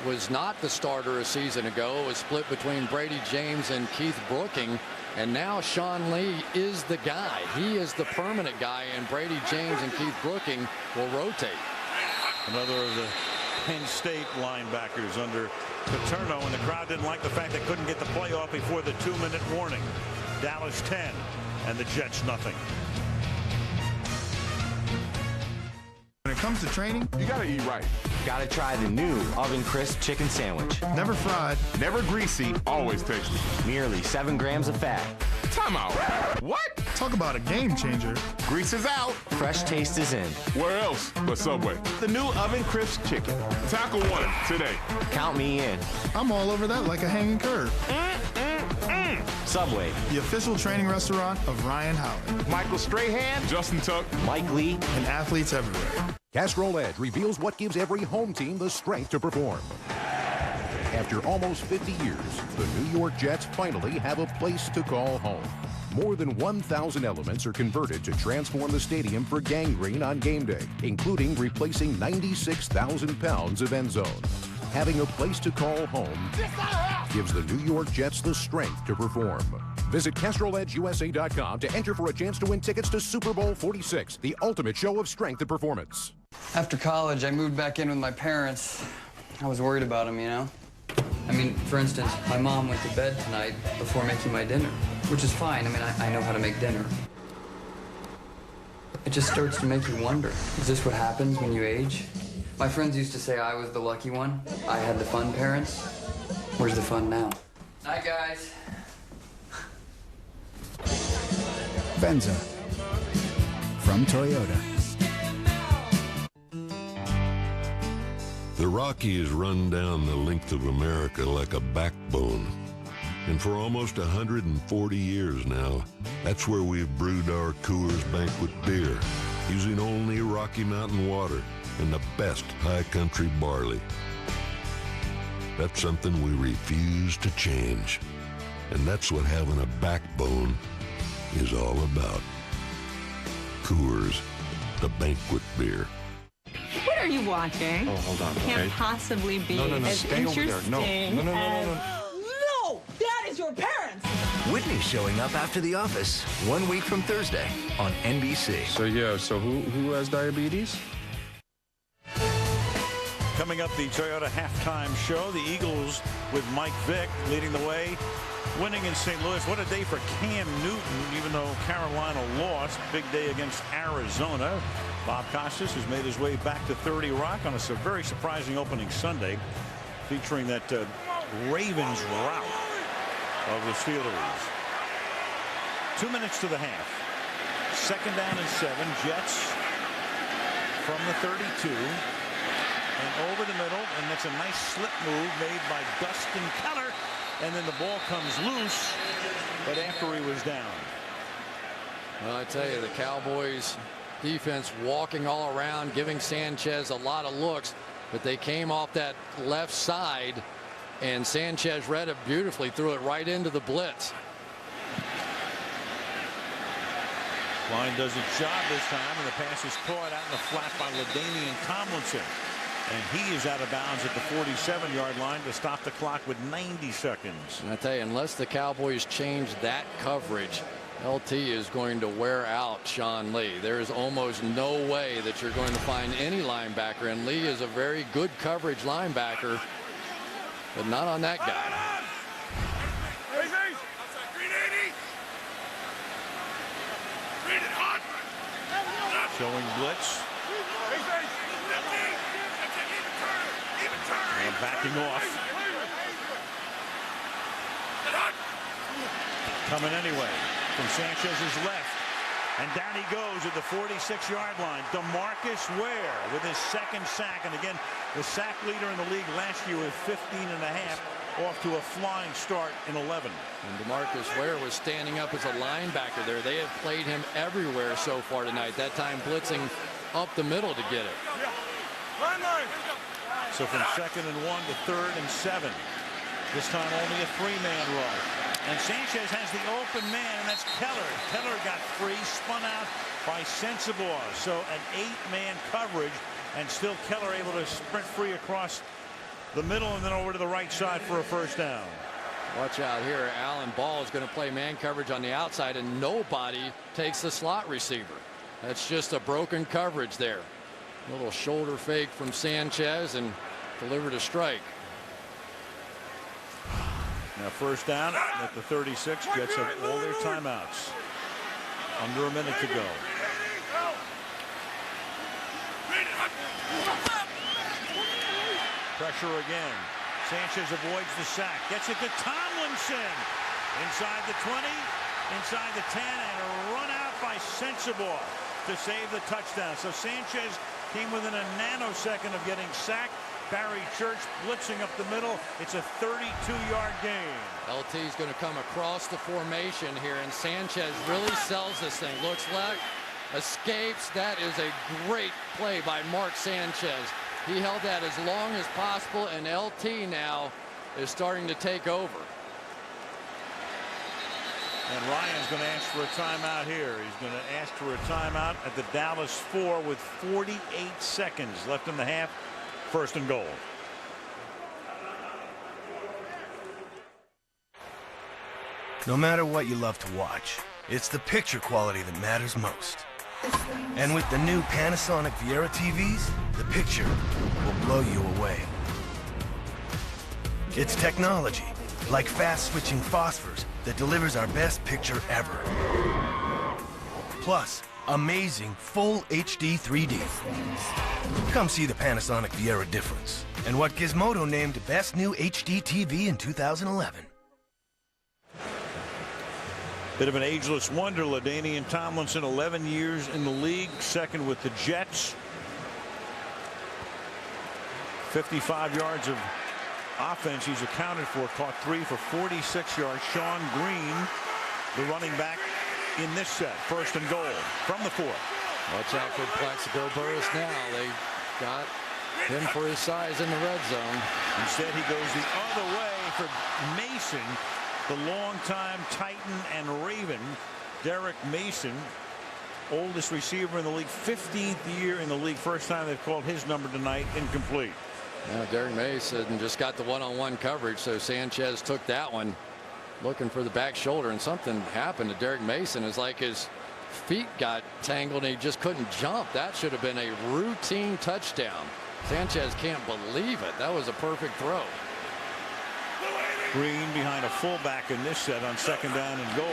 was not the starter a season ago. It was split between Brady James and Keith Brooking. And now Sean Lee is the guy. He is the permanent guy, and Brady James and Keith Brooking will rotate. Another of the Penn State linebackers under Paterno, and the crowd didn't like the fact they couldn't get the play off before the 2-minute warning. Dallas 10 and the Jets nothing. When it comes to training, you gotta eat right. Gotta try the new Oven Crisp Chicken Sandwich. Never fried, never greasy, always tasty. Merely 7 grams of fat. Time out. What? Talk about a game changer. Grease is out. Fresh taste is in. Where else but Subway? The new Oven Crisp Chicken. Tackle one today. Count me in. I'm all over that like a hanging curve. Subway. The official training restaurant of Ryan Howard. Michael Strahan. Justin Tuck. Mike Lee. And athletes everywhere. Castrol Edge reveals what gives every home team the strength to perform. After almost 50 years, the New York Jets finally have a place to call home. More than 1,000 elements are converted to transform the stadium for gangrene on game day, including replacing 96,000 pounds of end zone. Having a place to call home gives the New York Jets the strength to perform. Visit CastrolEdgeUSA.com to enter for a chance to win tickets to Super Bowl 46, the ultimate show of strength and performance. After college, I moved back in with my parents. I was worried about them, you know? I mean, for instance, my mom went to bed tonight before making my dinner, which is fine. I mean, I know how to make dinner. It just starts to make you wonder, is this what happens when you age? My friends used to say I was the lucky one. I had the fun parents. Where's the fun now? Night, guys. Venza from Toyota. The Rockies run down the length of America like a backbone. And for almost 140 years now, that's where we've brewed our Coors Banquet beer, using only Rocky Mountain water and the best high country barley. That's something we refuse to change. And that's what having a backbone is all about. Coors, the banquet beer. What are you watching? Oh, hold on. Can't okay. possibly be No, as stay over there. No, No, that is your parents. Whitney's showing up after The Office 1 week from Thursday on NBC. So who has diabetes? Coming up, the Toyota halftime show. The Eagles with Mike Vick leading the way, winning in St. Louis. What a day for Cam Newton, even though Carolina lost. Big day against Arizona. Bob Costas has made his way back to 30 Rock on a very surprising opening Sunday, featuring that Ravens rout of the Steelers. 2 minutes to the half. 2nd down and 7. Jets from the 32. And over the middle, and that's a nice slip move made by Dustin Keller, and then the ball comes loose, but after he was down. Well, I tell you, the Cowboys defense walking all around, giving Sanchez a lot of looks, but they came off that left side, and Sanchez read it beautifully, threw it right into the blitz. Line does its job this time, and the pass is caught out in the flat by LaDainian Tomlinson. And he is out of bounds at the 47-yard line to stop the clock with 90 seconds. And I tell you, unless the Cowboys change that coverage, LT is going to wear out Sean Lee. There is almost no way that you're going to find any linebacker, and Lee is a very good coverage linebacker, but not on that guy. Showing blitz. And backing off. Coming anyway from Sanchez's left. And down he goes at the 46-yard line. DeMarcus Ware with his 2nd sack. And again, the sack leader in the league last year with 15.5, off to a flying start in 11. And DeMarcus Ware was standing up as a linebacker there. They have played him everywhere so far tonight. That time blitzing up the middle to get it. So from 2nd and 1 to 3rd and 7. This time only a 3-man rush. And Sanchez has the open man, and that's Keller. Keller got free, spun out by Sensabaugh. So an 8-man coverage, and still Keller able to sprint free across the middle and then over to the right side for a 1st down. Watch out here. Allen Ball is going to play man coverage on the outside, and nobody takes the slot receiver. That's just a broken coverage there. A little shoulder fake from Sanchez and delivered a strike. Now 1st down at the 36. Jets have all their timeouts. Under a minute to go. Pressure again. Sanchez avoids the sack. Gets it to Tomlinson. Inside the 20. Inside the 10. And a run out by Sensabaugh to save the touchdown. So Sanchez came within a nanosecond of getting sacked. Barry Church blitzing up the middle. It's a 32-yard gain. LT is going to come across the formation here, and Sanchez really sells this thing. Looks like escapes. That is a great play by Mark Sanchez. He held that as long as possible, and LT now is starting to take over. And Ryan's going to ask for a timeout here. He's going to ask for a timeout at the Dallas 4 with 48 seconds left in the half. First and goal. No matter what you love to watch, it's the picture quality that matters most. And with the new Panasonic Viera TVs, the picture will blow you away. It's technology, like fast-switching phosphors, that delivers our best picture ever. Plus, amazing full HD 3D. Come see the Panasonic Viera difference and what Gizmodo named Best New HD TV in 2011. Bit of an ageless wonder, LaDainian Tomlinson, 11 years in the league, second with the Jets. 55 yards of offense he's accounted for, caught 3 for 46 yards. Sean Green, the running back in this set. First and goal from the 4. Watch out for Plaxico Burress now. They got him for his size in the red zone. Instead, he goes the other way for Mason, the longtime Titan and Raven. Derek Mason, oldest receiver in the league, 15th year in the league. First time they've called his number tonight. Incomplete. Now Derek Mason just got the one-on-one coverage, so Sanchez took that one looking for the back shoulder, and something happened to Derek Mason. It's like his feet got tangled and he just couldn't jump. That should have been a routine touchdown. Sanchez can't believe it. That was a perfect throw. Green behind a fullback in this set on second down and goal.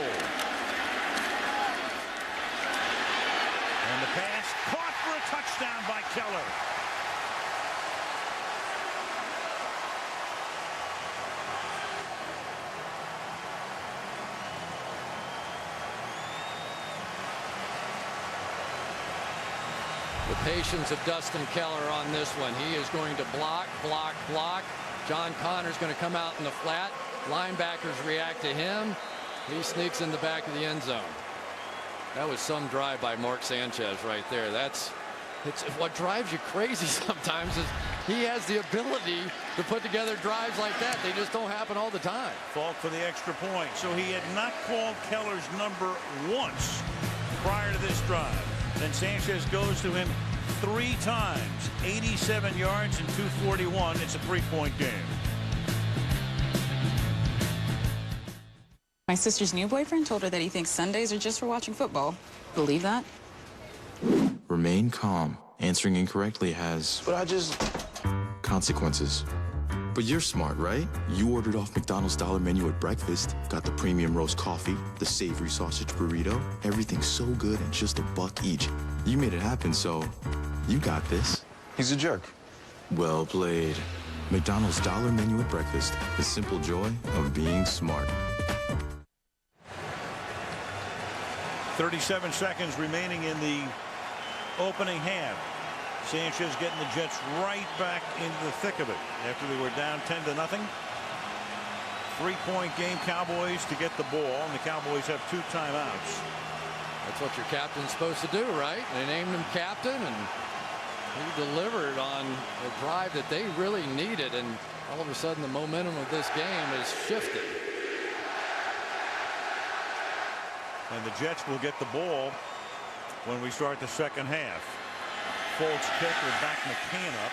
And the pass caught for a touchdown by Keller. The patience of Dustin Keller on this one. He is going to block, block, block. John Connor's going to come out in the flat. Linebackers react to him. He sneaks in the back of the end zone. That was some drive by Mark Sanchez right there. It's what drives you crazy sometimes is he has the ability to put together drives like that. They just don't happen all the time. Fault for the extra point. So he had not called Keller's number once prior to this drive. Then Sanchez goes to him 3 times, 87 yards and 241. It's a 3-point game. My sister's new boyfriend told her that he thinks Sundays are just for watching football. Believe that? Remain calm. Answering incorrectly has consequences. But you're smart, right? You ordered off McDonald's dollar menu at breakfast, got the premium roast coffee, the savory sausage burrito, everything so good and just $1 each. You made it happen, so you got this. He's a jerk. Well played. McDonald's dollar menu at breakfast, the simple joy of being smart. 37 seconds remaining in the opening half. Sanchez getting the Jets right back into the thick of it after they were down 10-0. 3-point game. Cowboys to get the ball, and the Cowboys have 2 timeouts. That's what your captain's supposed to do, right? They named him captain, and he delivered on a drive that they really needed, and all of a sudden the momentum of this game has shifted. And the Jets will get the ball when we start the second half. Folds kick will back McCann up,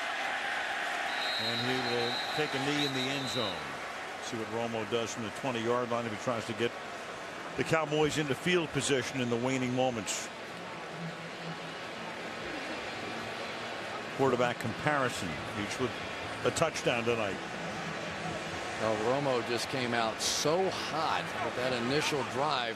and he will take a knee in the end zone. See what Romo does from the 20-yard line if he tries to get the Cowboys into field position in the waning moments. Quarterback comparison, each with a touchdown tonight. Well, Romo just came out so hot with that initial drive,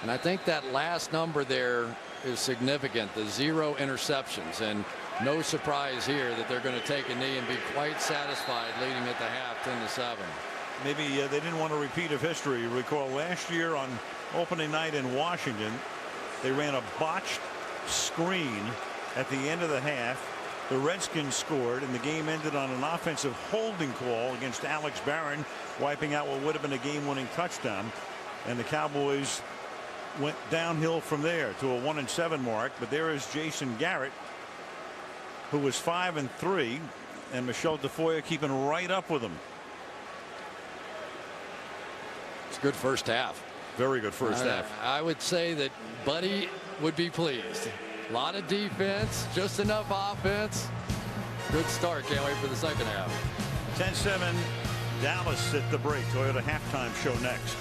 and I think that last number there is significant, the 0 interceptions, and no surprise here that they're going to take a knee and be quite satisfied leading at the half 10-7. Maybe they didn't want a repeat of history. You recall last year on opening night in Washington, they ran a botched screen at the end of the half. The Redskins scored, and the game ended on an offensive holding call against Alex Barron, wiping out what would have been a game-winning touchdown. And the Cowboys went downhill from there to a 1-7 mark. But there is Jason Garrett, who was 5-3, and Michelle DeFoya keeping right up with him. good first half. Very good first half. I would say that Buddy would be pleased. A lot of defense, just enough offense. Good start. Can't wait for the second half. 10-7, Dallas at the break. Toyota halftime show next.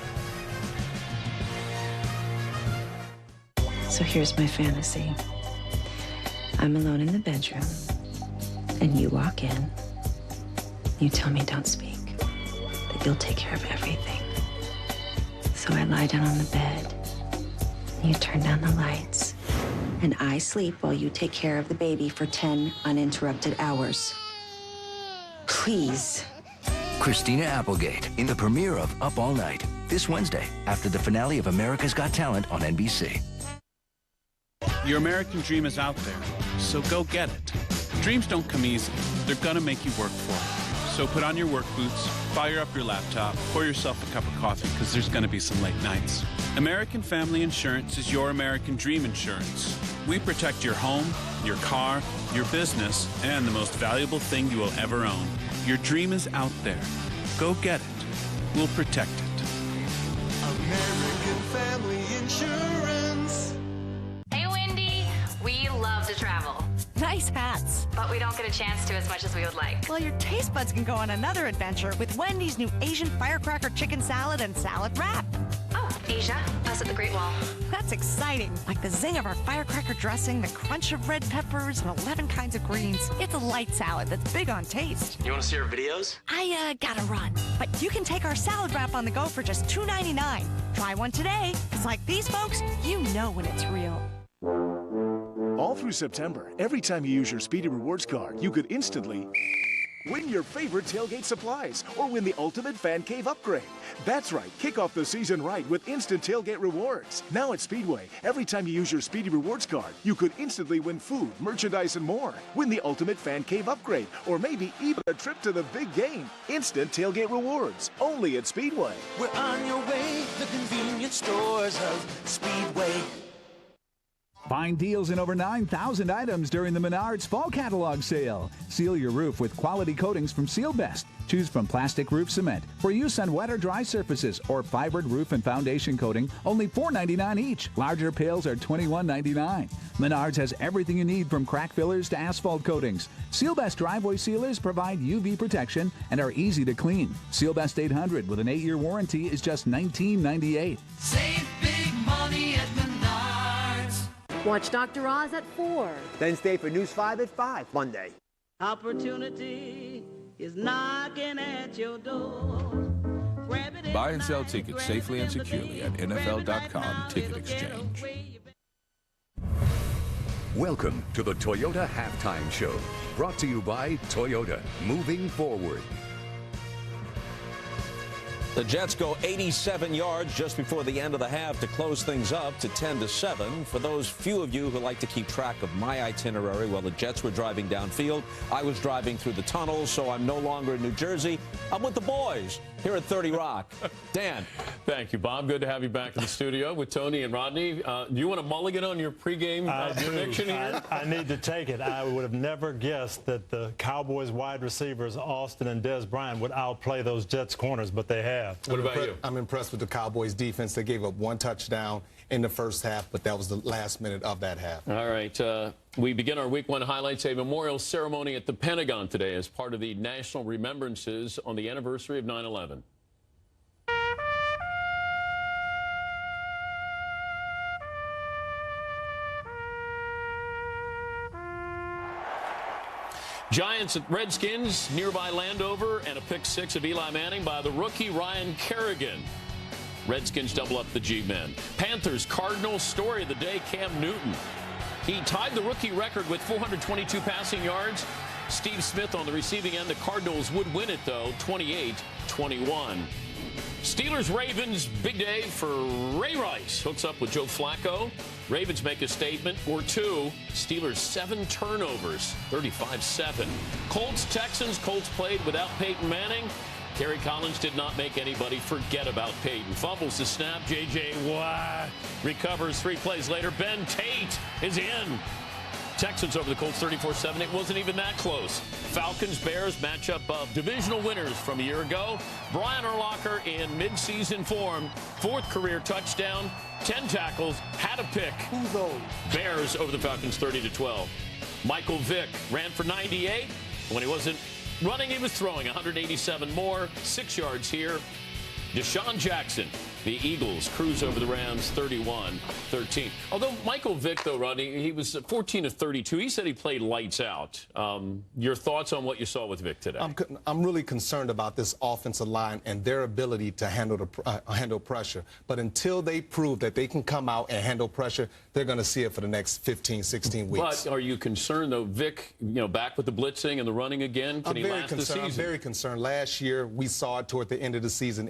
So here's my fantasy. I'm alone in the bedroom, and you walk in. You tell me don't speak, that you'll take care of everything. So I lie down on the bed, you turn down the lights, and I sleep while you take care of the baby for 10 uninterrupted hours. Please. Christina Applegate in the premiere of Up All Night this Wednesday after the finale of America's Got Talent on NBC. Your American dream is out there, so go get it. Dreams don't come easy. They're gonna make you work for it. So put on your work boots, fire up your laptop, pour yourself a cup of coffee, because there's gonna be some late nights. American Family Insurance is your American dream insurance. We protect your home, your car, your business, and the most valuable thing you will ever own. Your dream is out there. Go get it. We'll protect it. American Family Insurance. Hey, Wendy. We love to travel. Nice hats. But we don't get a chance to as much as we would like. Well, your taste buds can go on another adventure with Wendy's new Asian firecracker chicken salad and salad wrap. Oh, Asia, us at the Great Wall. That's exciting. Like the zing of our firecracker dressing, the crunch of red peppers, and 11 kinds of greens. It's a light salad that's big on taste. You want to see our videos? I gotta run. But you can take our salad wrap on the go for just $2.99. Try one today, because like these folks, you know when it's real. All through September, every time you use your Speedy Rewards card, you could instantly win your favorite tailgate supplies or win the ultimate fan cave upgrade. That's right, kick off the season right with instant tailgate rewards. Now at Speedway, every time you use your Speedy Rewards card, you could instantly win food, merchandise, and more. Win the ultimate fan cave upgrade or maybe even a trip to the big game. Instant tailgate rewards, only at Speedway. We're on your way, the convenience stores of Speedway. Find deals in over 9,000 items during the Menards Fall Catalog Sale. Seal your roof with quality coatings from Seal Best. Choose from plastic roof cement for use on wet or dry surfaces or fibered roof and foundation coating, only $4.99 each. Larger pails are $21.99. Menards has everything you need from crack fillers to asphalt coatings. Seal Best driveway sealers provide UV protection and are easy to clean. Seal Best 800 with an 8-year warranty is just $19.98. Save big money at Menards. Watch Dr. Oz at 4. Then stay for News 5 at 5 Monday. Opportunity is knocking at your door. Buy and sell tickets safely and securely at NFL.com Ticket Exchange. Welcome to the Toyota Halftime Show, brought to you by Toyota, moving forward. The Jets go 87 yards just before the end of the half to close things up to 10-7. For those few of you who like to keep track of my itinerary, while the Jets were driving downfield, I was driving through the tunnels, so I'm no longer in New Jersey. I'm with the boys here at 30 Rock. Dan. Thank you, Bob. Good to have you back in the studio with Tony and Rodney. Do you want a mulligan on your pregame prediction here? I need to take it. I would have never guessed that the Cowboys wide receivers, Austin and Des Bryant, would outplay those Jets corners, but they have. What about you? I'm impressed with the Cowboys defense. They gave up one touchdown in the first half, but that was the last minute of that half. All right. We begin our Week 1 highlights. A memorial ceremony at the Pentagon today as part of the national remembrances on the anniversary of 9/11. Giants at Redskins, nearby Landover, and a pick six of Eli Manning by the rookie Ryan Kerrigan. Redskins double up the G-men. Panthers, Cardinals, story of the day, Cam Newton. He tied the rookie record with 422 passing yards. Steve Smith on the receiving end. The Cardinals would win it, though, 28-21. Steelers-Ravens, big day for Ray Rice. Hooks up with Joe Flacco. Ravens make a statement or two. Steelers 7 turnovers, 35-7. Colts-Texans. Colts played without Peyton Manning. Kerry Collins did not make anybody forget about Peyton. Fumbles the snap. J.J. Watt recovers 3 plays later. Ben Tate is in. Texans over the Colts 34-7. It wasn't even that close. Falcons-Bears matchup of divisional winners from a year ago. Brian Urlacher in midseason form. 4th career touchdown, 10 tackles, had a pick. Who's those? Bears over the Falcons 30-12. Michael Vick ran for 98. When he wasn't running, he was throwing 187 more. 6 yards here. Deshaun Jackson, the Eagles, cruise over the Rams 31-13. Although Michael Vick, though, Rodney, he was 14 of 32. He said he played lights out. Your thoughts on what you saw with Vick today? I'm really concerned about this offensive line and their ability to handle pressure. But until they prove that they can come out and handle pressure, they're going to see it for the next 15, 16 weeks. But are you concerned, though, Vick, back with the blitzing and the running again? Can he last the season? I'm very concerned. Last year, we saw it toward the end of the season,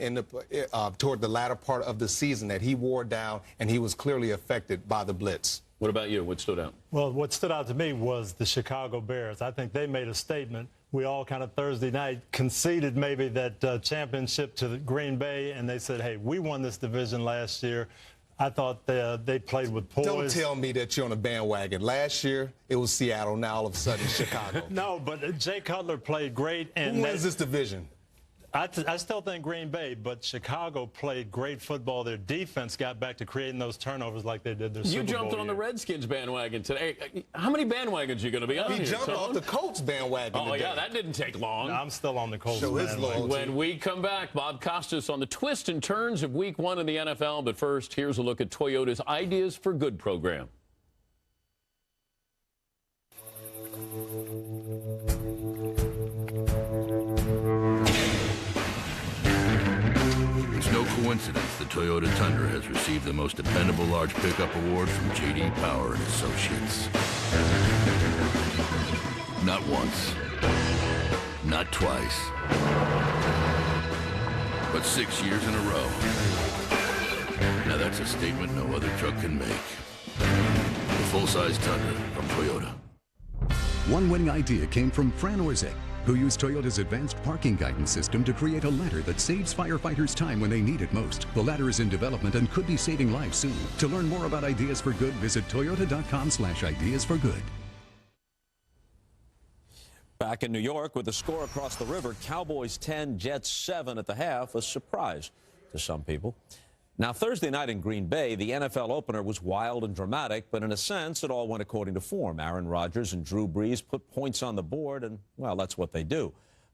toward the latter part of the season, that he wore down and he was clearly affected by the blitz. What about you? What stood out? Well, what stood out to me was the Chicago Bears. I think they made a statement. We all kind of Thursday night conceded maybe that championship to Green Bay, and they said, hey, we won this division last year. I thought they played with poise. Don't tell me that you're on a bandwagon. Last year, it was Seattle. Now, all of a sudden, Chicago. No, but Jay Cutler played great. And who wins this division? I still think Green Bay, but Chicago played great football. Their defense got back to creating those turnovers like they did their Super Bowl. You jumped on the Redskins bandwagon today. How many bandwagons are you going to be on here? He jumped off the Colts bandwagon today. today. Yeah, that didn't take long. No, I'm still on the Colts bandwagon. When we come back, Bob Costas on the twists and turns of Week 1 in the NFL. But first, here's a look at Toyota's Ideas for Good program. No coincidence the Toyota Tundra has received the most dependable large pickup award from J.D. Power and Associates. Not once, not twice, but 6 years in a row. Now that's a statement no other truck can make. The full-size Tundra from Toyota. One winning idea came from Fran Orzek, who used Toyota's advanced parking guidance system to create a ladder that saves firefighters time when they need it most. The ladder is in development and could be saving lives soon. To learn more about Ideas for Good, visit toyota.com/ideasforgood. Back in New York with the score across the river, Cowboys 10, Jets 7 at the half, a surprise to some people. Now, Thursday night in Green Bay, the NFL opener was wild and dramatic, but in a sense, it all went according to form. Aaron Rodgers and Drew Brees put points on the board, and, well, that's what they do.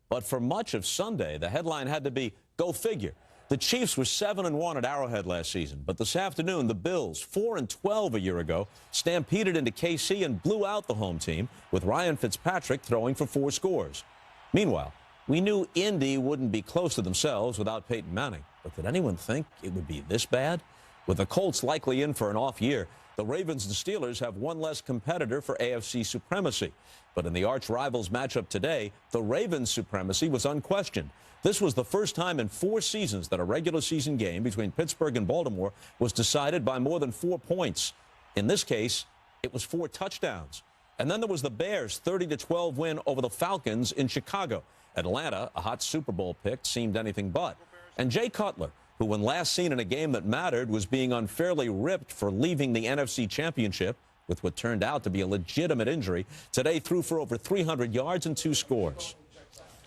But for much of Sunday, the headline had to be, go figure. The Chiefs were 7-1 at Arrowhead last season, but this afternoon, the Bills, 4-12 a year ago, stampeded into KC and blew out the home team, with Ryan Fitzpatrick throwing for 4 scores. Meanwhile, we knew Indy wouldn't be close to themselves without Peyton Manning. But did anyone think it would be this bad? With the Colts likely in for an off year, the Ravens and Steelers have one less competitor for AFC supremacy. But in the arch rivals matchup today, the Ravens' supremacy was unquestioned. This was the first time in 4 seasons that a regular season game between Pittsburgh and Baltimore was decided by more than 4 points. In this case, it was 4 touchdowns. And then there was the Bears' 30-12 win over the Falcons in Chicago. Atlanta, a hot Super Bowl pick, seemed anything but. And Jay Cutler, who when last seen in a game that mattered was being unfairly ripped for leaving the NFC Championship with what turned out to be a legitimate injury, today threw for over 300 yards and 2 scores.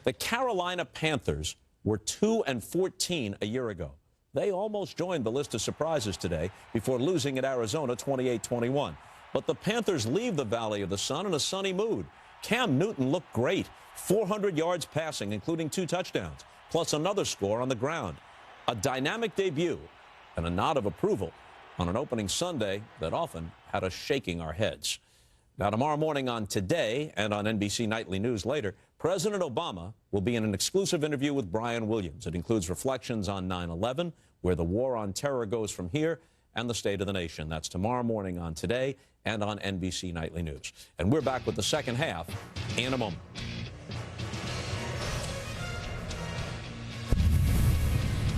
The Carolina Panthers were 2-14 a year ago. They almost joined the list of surprises today before losing at Arizona 28-21. But the Panthers leave the Valley of the Sun in a sunny mood. Cam Newton looked great. 400 yards passing, including 2 touchdowns, plus another score on the ground. A dynamic debut and a nod of approval on an opening Sunday that often had us shaking our heads. Now, tomorrow morning on Today and on NBC Nightly News later, President Obama will be in an exclusive interview with Brian Williams. It includes reflections on 9/11, where the war on terror goes from here, and the state of the nation. That's tomorrow morning on Today and on NBC Nightly News. And we're back with the second half in a moment.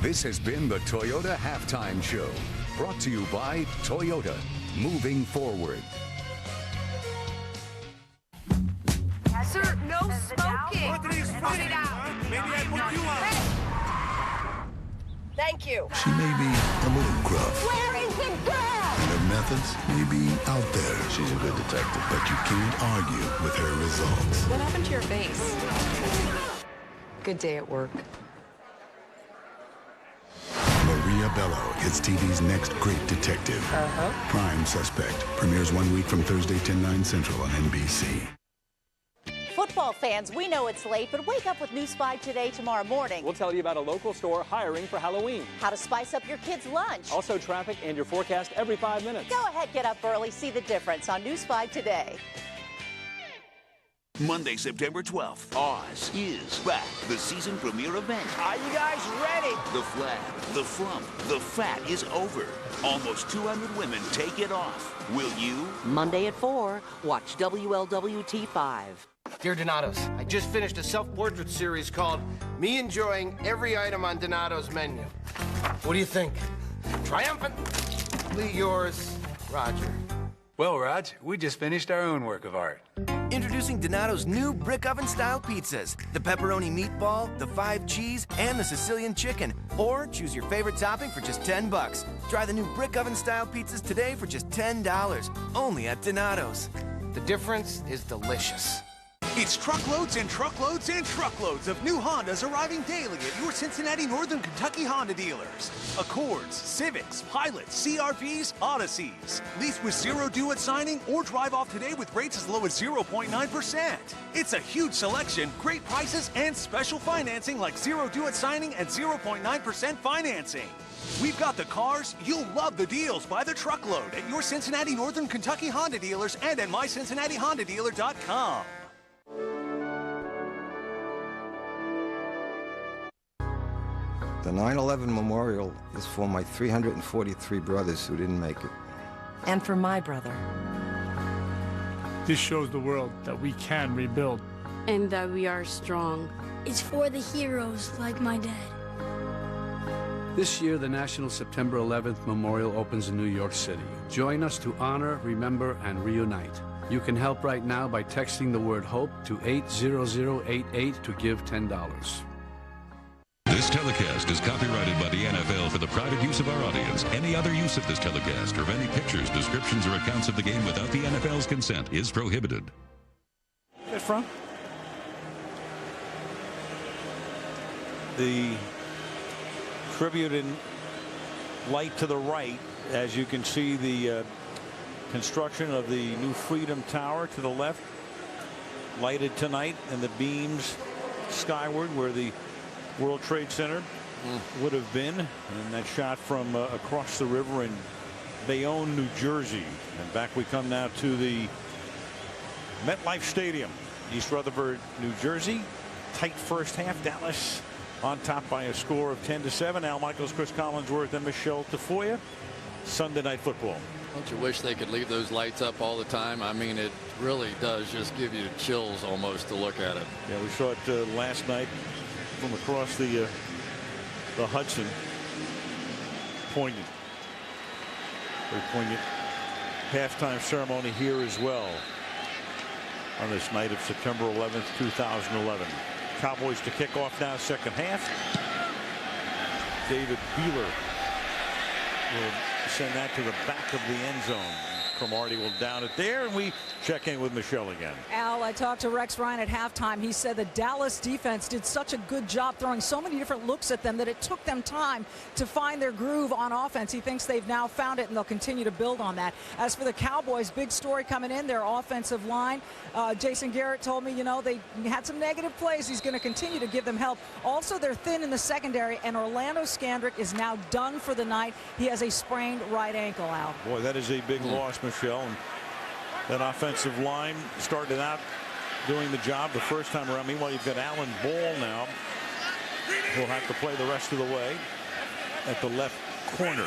This has been the Toyota Halftime Show, brought to you by Toyota, moving forward. Sir, no smoking. Put it out. Maybe I put you out. Thank you. She may be a little gruff Where is the girl? and a methods may be out there. She's a good detective. But you can't argue with her results. What happened to your face? Good day at work. Maria Bello is TV's next great detective. Prime Suspect premieres 1 week from Thursday, 10/9 Central on NBC. Football fans, we know it's late, but wake up with News 5 Today tomorrow morning. We'll tell you about a local store hiring for Halloween. How to spice up your kids' lunch. Also traffic and your forecast every 5 minutes. Go ahead, get up early, see the difference on News 5 Today. Monday, September 12th, Oz is back. The season premiere event. Are you guys ready? The flag, the flump, the fat is over. Almost 200 women take it off. Will you? Monday at 4, watch WLWT 5. Dear Donato's, I just finished a self-portrait series called Me Enjoying Every Item on Donato's Menu. What do you think? Triumphantly yours, Roger. Well, Raj, we just finished our own work of art. Introducing Donato's new brick oven-style pizzas. The pepperoni meatball, the 5 cheese, and the Sicilian chicken. Or choose your favorite topping for just $10. Try the new brick oven-style pizzas today for just $10. Only at Donato's. The difference is delicious. It's truckloads and truckloads and truckloads of new Hondas arriving daily at your Cincinnati Northern Kentucky Honda dealers. Accords, Civics, Pilots, CR-Vs, Odysseys. Lease with zero due at signing or drive off today with rates as low as 0.9%. It's a huge selection, great prices, and special financing like zero due at signing and 0.9% financing. We've got the cars, you'll love the deals by the truckload at your Cincinnati Northern Kentucky Honda dealers and at mycincinnatihondadealer.com. The 9/11 memorial is for my 343 brothers who didn't make it. And for my brother. This shows the world that we can rebuild. And that we are strong. It's for the heroes like my dad. This year, the National September 11th Memorial opens in New York City. Join us to honor, remember, and reunite. You can help right now by texting the word HOPE to 80088 to give $10. This telecast is copyrighted by the NFL for the private use of our audience. Any other use of this telecast or of any pictures, descriptions, or accounts of the game without the NFL's consent is prohibited. Get from the tribute in light to the right, as you can see the construction of the new Freedom Tower to the left, lighted tonight, and the beams skyward where the World Trade Center would have been, and that shot from across the river in Bayonne, New Jersey. And back we come now to the MetLife Stadium, East Rutherford, New Jersey. Tight first half. Dallas on top by a score of 10-7. Al Michaels, Chris Collinsworth, and Michelle Tafoya. Sunday Night Football. Don't you wish they could leave those lights up all the time? I mean, it really does just give you chills almost to look at it. Yeah, we saw it last night from across the Hudson. Poignant. Very poignant halftime ceremony here as well on this night of September 11th, 2011. Cowboys to kick off now, second half. David Beeler will send that to the back of the end zone. Cromartie will down it there, and we check in with Michelle again. Al, I talked to Rex Ryan at halftime. He said the Dallas defense did such a good job throwing so many different looks at them that it took them time to find their groove on offense. He thinks they've now found it, and they'll continue to build on that. As for the Cowboys, big story coming in, their offensive line. Jason Garrett told me, you know, they had some negative plays. He's going to continue to give them help. Also, they're thin in the secondary, and Orlando Scandrick is now done for the night. He has a sprained right ankle, Al. Boy, that is a big loss, Michelle. And that offensive line started out doing the job the first time around. Meanwhile, you've got Alan Ball now. He'll have to play the rest of the way at the left corner.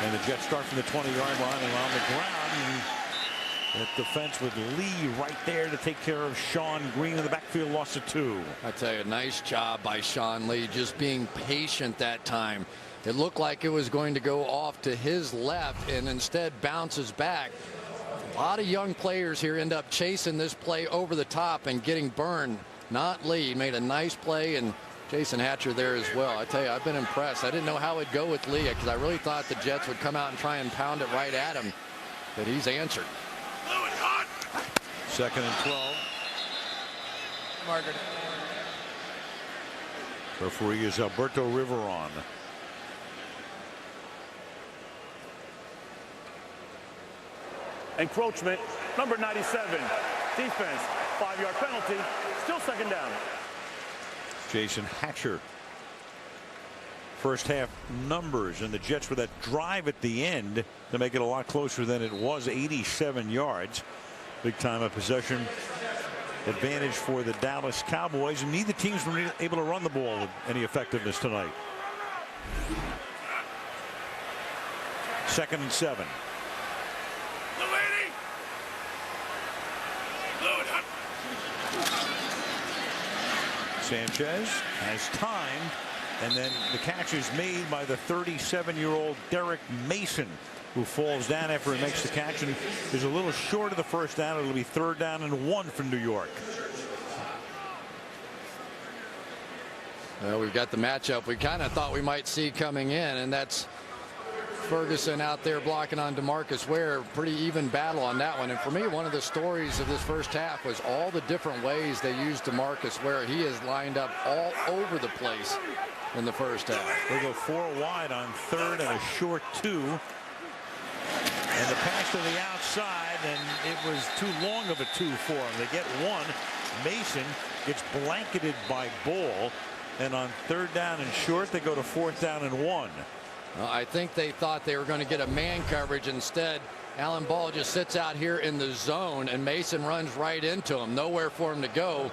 And the Jets start from the 20-yard line and on the ground. And that defense with Lee right there to take care of Sean Green in the backfield, loss of 2. I tell you, nice job by Sean Lee, just being patient that time. It looked like it was going to go off to his left and instead bounces back. A lot of young players here end up chasing this play over the top and getting burned. Not Lee. Made a nice play and Jason Hatcher there as well. I tell you, I've been impressed. I didn't know how it'd go with Leah because I really thought the Jets would come out and try and pound it right at him. But he's answered. 2nd and 12. Margaret. Referee is Alberto Riveron. Encroachment, number 97. Defense, 5-yard penalty. Still 2nd down. Jason Hatcher. First half numbers, and the Jets with that drive at the end to make it a lot closer than it was. 87 yards. Big time of possession advantage for the Dallas Cowboys, and neither team's been able to run the ball with any effectiveness tonight. 2nd and 7. Sanchez has time, and then the catch is made by the 37-year-old Derek Mason, who falls down after he makes the catch and is a little short of the first down. It'll be 3rd down and 1 for New York. Well, we've got the matchup we kind of thought we might see coming in, and that's Ferguson out there blocking on DeMarcus Ware. Pretty even battle on that one. And for me, one of the stories of this first half was all the different ways they used DeMarcus Ware. He is lined up all over the place in the first half. They go 4 wide on 3rd and a short 2. And the pass to the outside, and it was too long of a 2 for him. They get 1. Mason gets blanketed by Ball, and on 3rd down and short, they go to 4th down and 1. Well, I think they thought they were going to get a man coverage. Instead, Alan Ball just sits out here in the zone, and Mason runs right into him. Nowhere for him to go.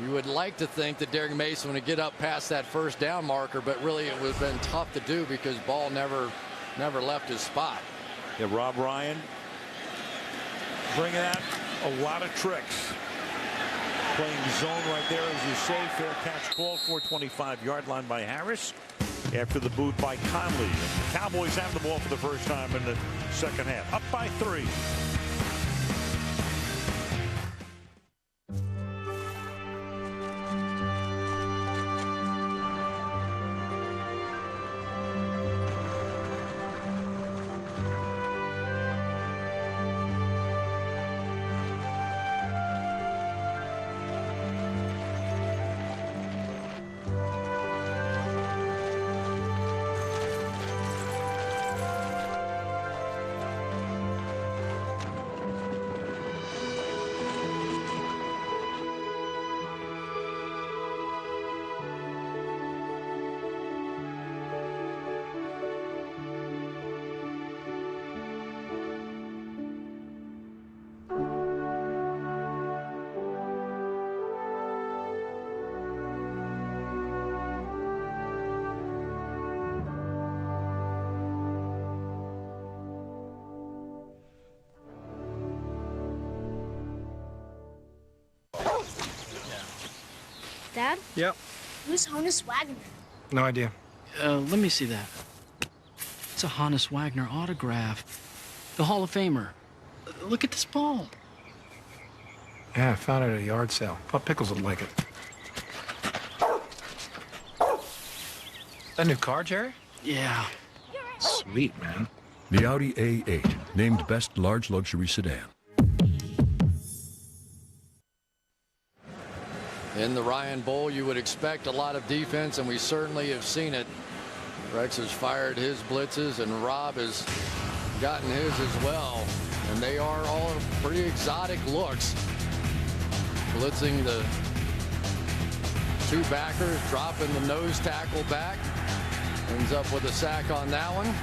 You would like to think that Derek Mason would get up past that first down marker, but really it would have been tough to do because Ball never left his spot. Yeah, Rob Ryan bringing out a lot of tricks. Playing zone right there, as you say. Fair catch call, 425-yard line by Harris after the boot by Conley. And the Cowboys have the ball for the first time in the second half. Up by 3. Dad? Yep. Who's Honus Wagner? No idea. Let me see that. It's a Honus Wagner autograph. The Hall of Famer. Look at this ball. Yeah, I found it at a yard sale. Thought Pickles would like it. That new car, Jerry? Yeah. Sweet, man. The Audi A8, named Best Large Luxury Sedan. In the Ryan Bowl, you would expect a lot of defense, and we certainly have seen it. Rex has fired his blitzes, and Rob has gotten his as well. And they are all pretty exotic looks. Blitzing the 2 backers, dropping the nose tackle back. Ends up with a sack on that one.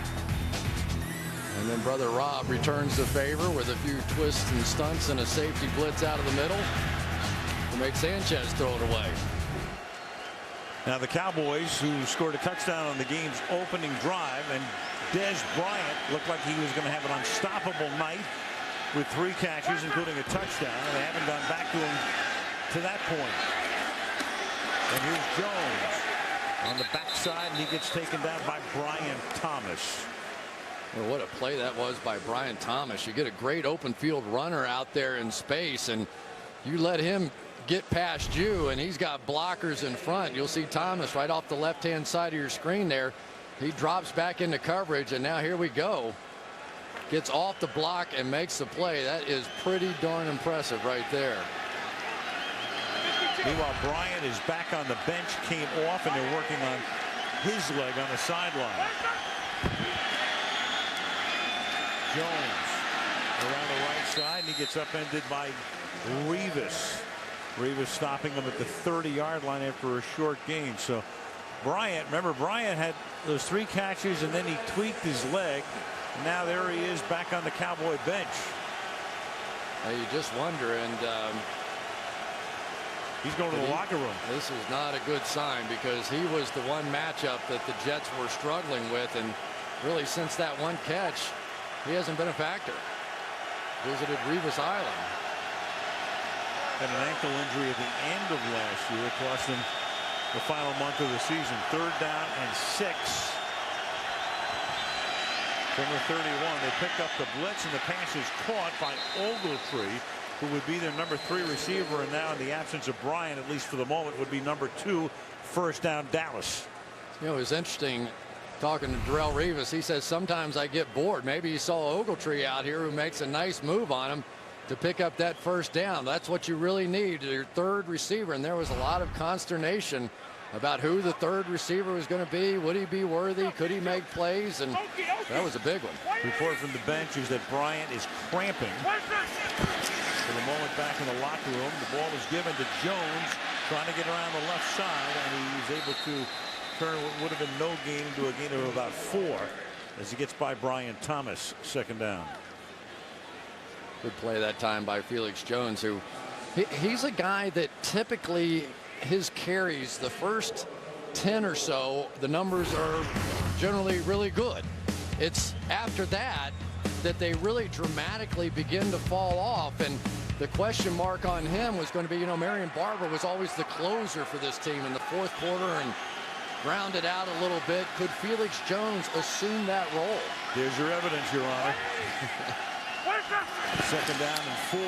And then brother Rob returns the favor with a few twists and stunts and a safety blitz out of the middle to make Sanchez throw it away. Now the Cowboys, who scored a touchdown on the game's opening drive, and Des Bryant looked like he was going to have an unstoppable night with 3 catches, including a touchdown, and they haven't gone back to him to that point. And here's Jones on the backside, and he gets taken down by Brian Thomas. Well, what a play that was by Brian Thomas. You get a great open field runner out there in space, and you let him get past you, and he's got blockers in front. You'll see Thomas right off the left-hand side of your screen there. He drops back into coverage, and now here we go. Gets off the block and makes the play. That is pretty darn impressive right there. Meanwhile, Bryant is back on the bench, came off, and they're working on his leg on the sideline. Jones around the right side, and he gets upended by Revis. Revis stopping him at the 30-yard line after a short gain. So Bryant, remember, Bryant had those 3 catches, and then he tweaked his leg. Now there he is back on the Cowboy bench. You just wonder, and he's going to the locker room. This is not a good sign, because he was the one matchup that the Jets were struggling with, and really since that one catch, he hasn't been a factor. Visited Revis Island. Had an ankle injury at the end of last year. It cost him the final month of the season. 3rd down and 6. From the 31, they picked up the blitz, and the pass is caught by Ogletree, who would be their number 3 receiver, and now in the absence of Bryant, at least for the moment, would be number 2. First down, Dallas. You know, it was interesting talking to Darrelle Revis. He says sometimes I get bored. Maybe he saw Ogletree out here who makes a nice move on him to pick up that first down. That's what you really need, your 3rd receiver. And there was a lot of consternation about who the 3rd receiver was going to be. Would he be worthy? Could he make plays? And that was a big one. Report from the bench is that Bryant is cramping. For the moment back in the locker room, the ball is given to Jones, trying to get around the left side, and he's able to turn what would have been no gain into a gain of about 4 as he gets by Brian Thomas. 2nd down. Good play that time by Felix Jones, who he's a guy that typically his carries, the first 10 or so, the numbers are generally really good. It's after that that they really dramatically begin to fall off, and the question mark on him was going to be, you know, Marion Barber was always the closer for this team in the 4th quarter and grounded out a little bit. Could Felix Jones assume that role? There's your evidence, Your Honor. 2nd down and 4.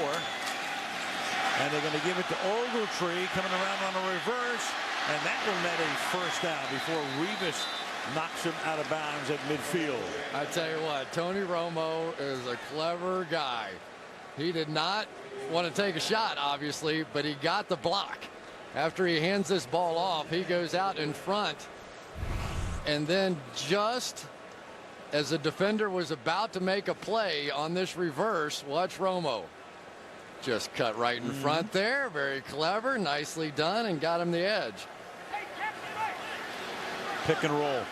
And they're going to give it to Ogletree, coming around on a reverse, and that will net a first down before Revis knocks him out of bounds at midfield. I tell you what, Tony Romo is a clever guy. He did not want to take a shot, obviously, but he got the block. After he hands this ball off, he goes out in front, and then just as the defender was about to make a play on this reverse, watch Romo. Just cut right in front there. Very clever, nicely done, and got him the edge. Pick and roll.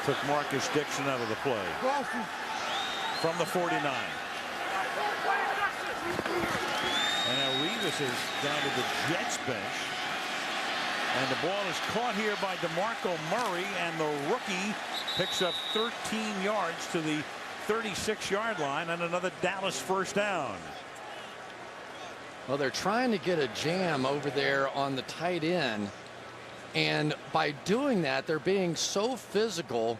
Took Marcus Dixon out of the play. From the 49. And now Revis is down to the Jets bench. And the ball is caught here by DeMarco Murray, and the rookie picks up 13 yards to the 36-yard line, and another Dallas first down. Well, they're trying to get a jam over there on the tight end, and by doing that, they're being so physical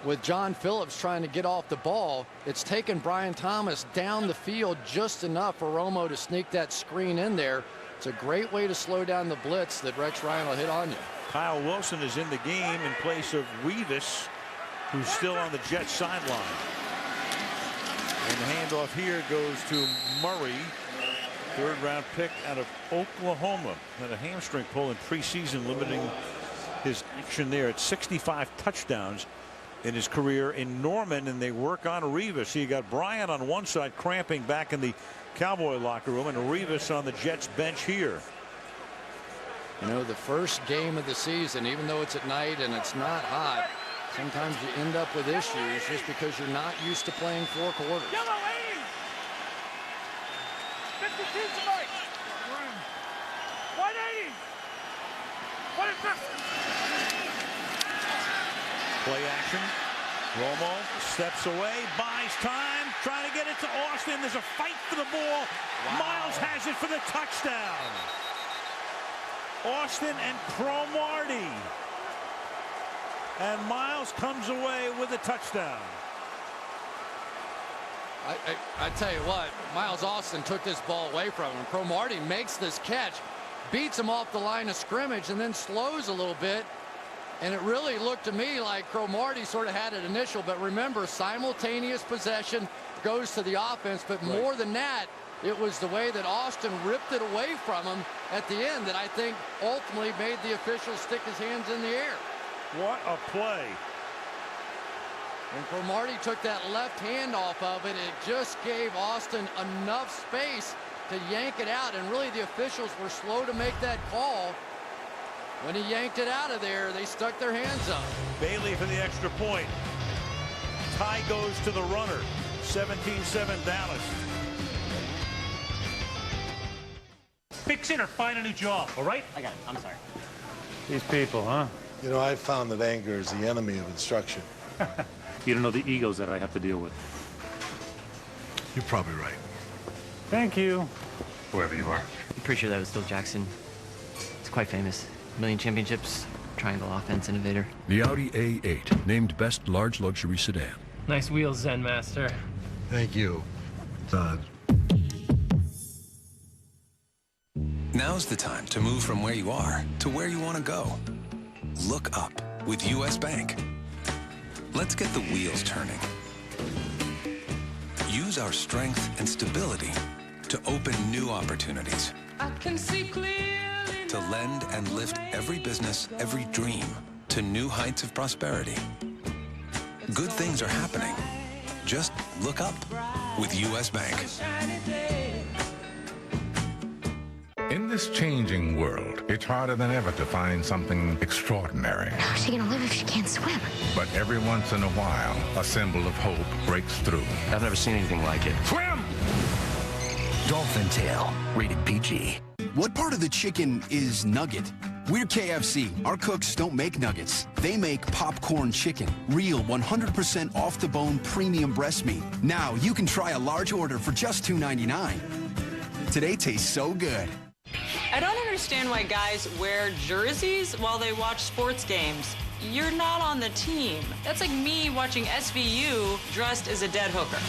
with John Phillips trying to get off the ball. It's taken Brian Thomas down the field just enough for Romo to sneak that screen in there. It's a great way to slow down the blitz that Rex Ryan will hit on you. Kyle Wilson is in the game in place of Revis, who's still on the Jets sideline. And the handoff here goes to Murray, 3rd round pick out of Oklahoma. Had a hamstring pull in preseason, limiting his action there. At 65 touchdowns in his career in Norman, and they work on Revis. You got Bryant on one side cramping back in the Cowboy locker room, and Revis on the Jets bench here. You know, the first game of the season, even though it's at night and it's not hot, sometimes you end up with issues just because you're not used to playing 4 quarters. Yellow 80. 52 tonight. White 80. What is this? Play action. Romo steps away, buys time, trying to get it to Austin. There's a fight for the ball. Wow. Miles has it for the touchdown. Austin and Cromartie. And Miles comes away with a touchdown. I tell you what, Miles Austin took this ball away from him. Cromartie makes this catch, beats him off the line of scrimmage, and then slows a little bit. And it really looked to me like Cromartie sort of had an initial, but remember, simultaneous possession goes to the offense, but more than that, it was the way that Austin ripped it away from him at the end that I think ultimately made the official stick his hands in the air. What a play. When Cromartie took that left hand off of it, it just gave Austin enough space to yank it out, and really the officials were slow to make that call. When he yanked it out of there, they stuck their hands up. Bailey for the extra point. Tie goes to the runner. 17-7 Dallas. Fix it or find a new job, all right? I got it. I'm sorry. These people, huh? You know, I've found that anger is the enemy of instruction. You don't know the egos that I have to deal with. You're probably right. Thank you. Whoever you are. I'm pretty sure that was Phil Jackson. It's quite famous. 1 million championships, triangle offense innovator. The Audi A8, named Best Large Luxury Sedan. Nice wheels, Zen Master. Thank you, Todd. Now's the time to move from where you are to where you want to go. Look up with U.S. Bank. Let's get the wheels turning. Use our strength and stability to open new opportunities. I can see clearly. To lend and lift every business, every dream to new heights of prosperity. Good things are happening. Just look up with U.S. Bank. In this changing world, it's harder than ever to find something extraordinary. How's she gonna live if she can't swim? But every once in a while, a symbol of hope breaks through. I've never seen anything like it. Swim! Dolphin Tail, rated PG. What part of the chicken is nugget? We're KFC. Our cooks don't make nuggets. They make popcorn chicken. Real 100% off-the-bone premium breast meat. Now you can try a large order for just $2.99. Today tastes so good. I don't understand why guys wear jerseys while they watch sports games. You're not on the team. That's like me watching SVU dressed as a dead hooker.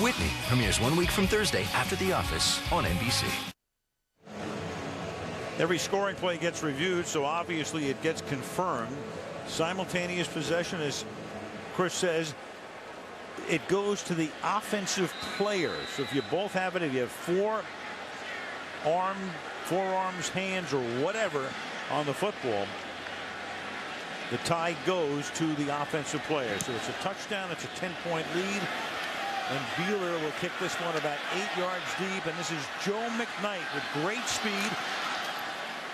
Whitney premieres 1 week from Thursday after The Office on NBC. Every scoring play gets reviewed, so obviously it gets confirmed. Simultaneous possession, as Chris says, it goes to the offensive player. So if you both have it, if you have forearms, hands, or whatever on the football, the tie goes to the offensive player. So it's a touchdown. It's a 10-point lead. And Beeler will kick this one about 8 yards deep. And this is Joe McKnight with great speed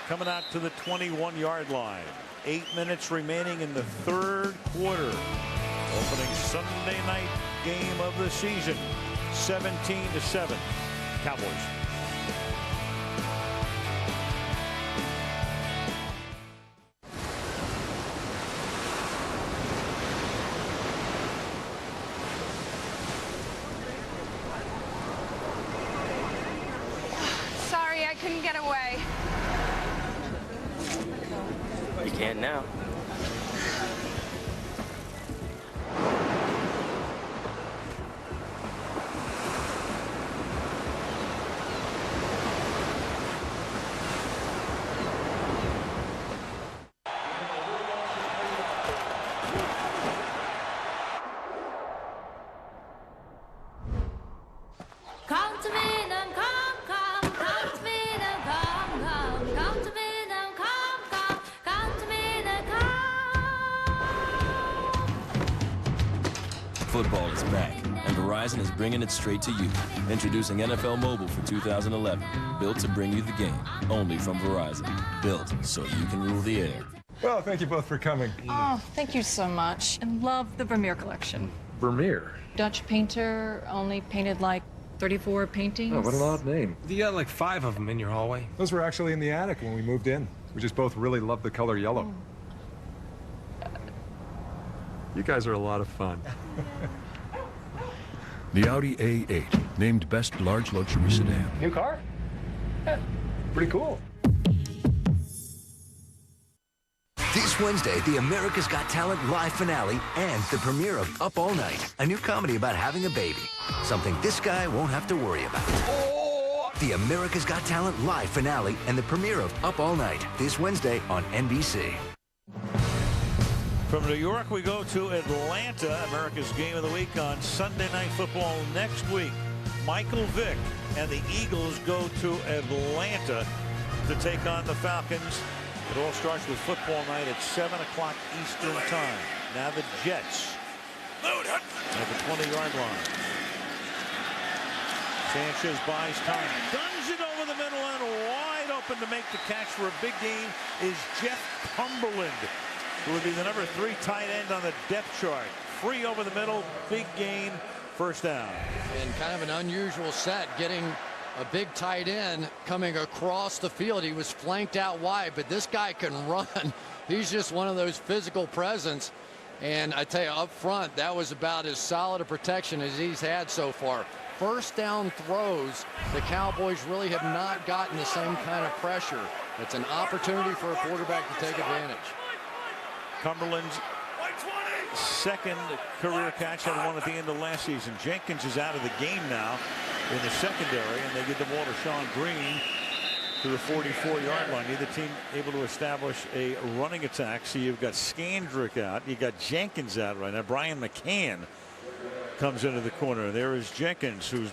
coming out to the 21-yard line. 8 minutes remaining in the third quarter. Opening Sunday night game of the season. 17-7. Cowboys. Couldn't get away. You can now. Come to me, then come to me, then come to me, then come to me, then Football is back, and Verizon is bringing it straight to you. Introducing NFL Mobile for 2011, built to bring you the game, only from Verizon. Built so you can rule the air. Well, thank you both for coming. Oh, thank you so much. I love the Vermeer collection. Vermeer? Dutch painter, only painted like 34 paintings. Oh, what an odd name. You got like 5 of them in your hallway. Those were actually in the attic when we moved in. We just both really love the color yellow. You guys are a lot of fun. The Audi A8, named Best Large Luxury Sedan. New car? Yeah, pretty cool. This This Wednesday, the America's Got Talent live finale and the premiere of Up All Night, a new comedy about having a baby. Something this guy won't have to worry about. The America's Got Talent live finale and the premiere of Up All Night this Wednesday on NBC. From New York, we go to Atlanta. America's Game of the Week on Sunday Night Football next week. Michael Vick and the Eagles go to Atlanta to take on the Falcons. It all starts with football night at 7 o'clock Eastern time. Now the Jets at the 20-yard line. Sanchez buys time, guns it over the middle, and wide open to make the catch for a big gain is Jeff Cumberland, who would be the number 3 tight end on the depth chart. Free over the middle, big gain, first down. And kind of an unusual set, getting a big tight end coming across the field. He was flanked out wide, but this guy can run. He's just one of those physical presence. And I tell you, up front, that was about as solid a protection as he's had so far. First down throws, the Cowboys really have not gotten the same kind of pressure. It's an opportunity for a quarterback to take advantage. Cumberland's second career catch, had one at the end of last season. Jenkins is out of the game now in the secondary, and they give the ball to Sean Green to the 44-yard line. Neither team able to establish a running attack. So you've got Skandrick out, you got Jenkins out right now. Brian McCann comes into the corner. There is Jenkins, who's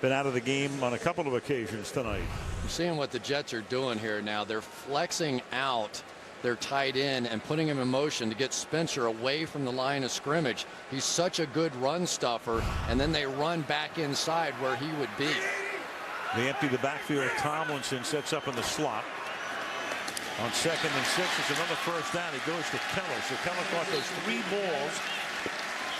been out of the game on a couple of occasions tonight. You're seeing what the Jets are doing here now. They're flexing out their tight end and putting him in motion to get Spencer away from the line of scrimmage. He's such a good run stuffer, and then they run back inside where he would be. They empty the backfield. Tomlinson sets up in the slot. On 2nd and 6, it's another first down. He goes to Keller. So Keller caught those 3 balls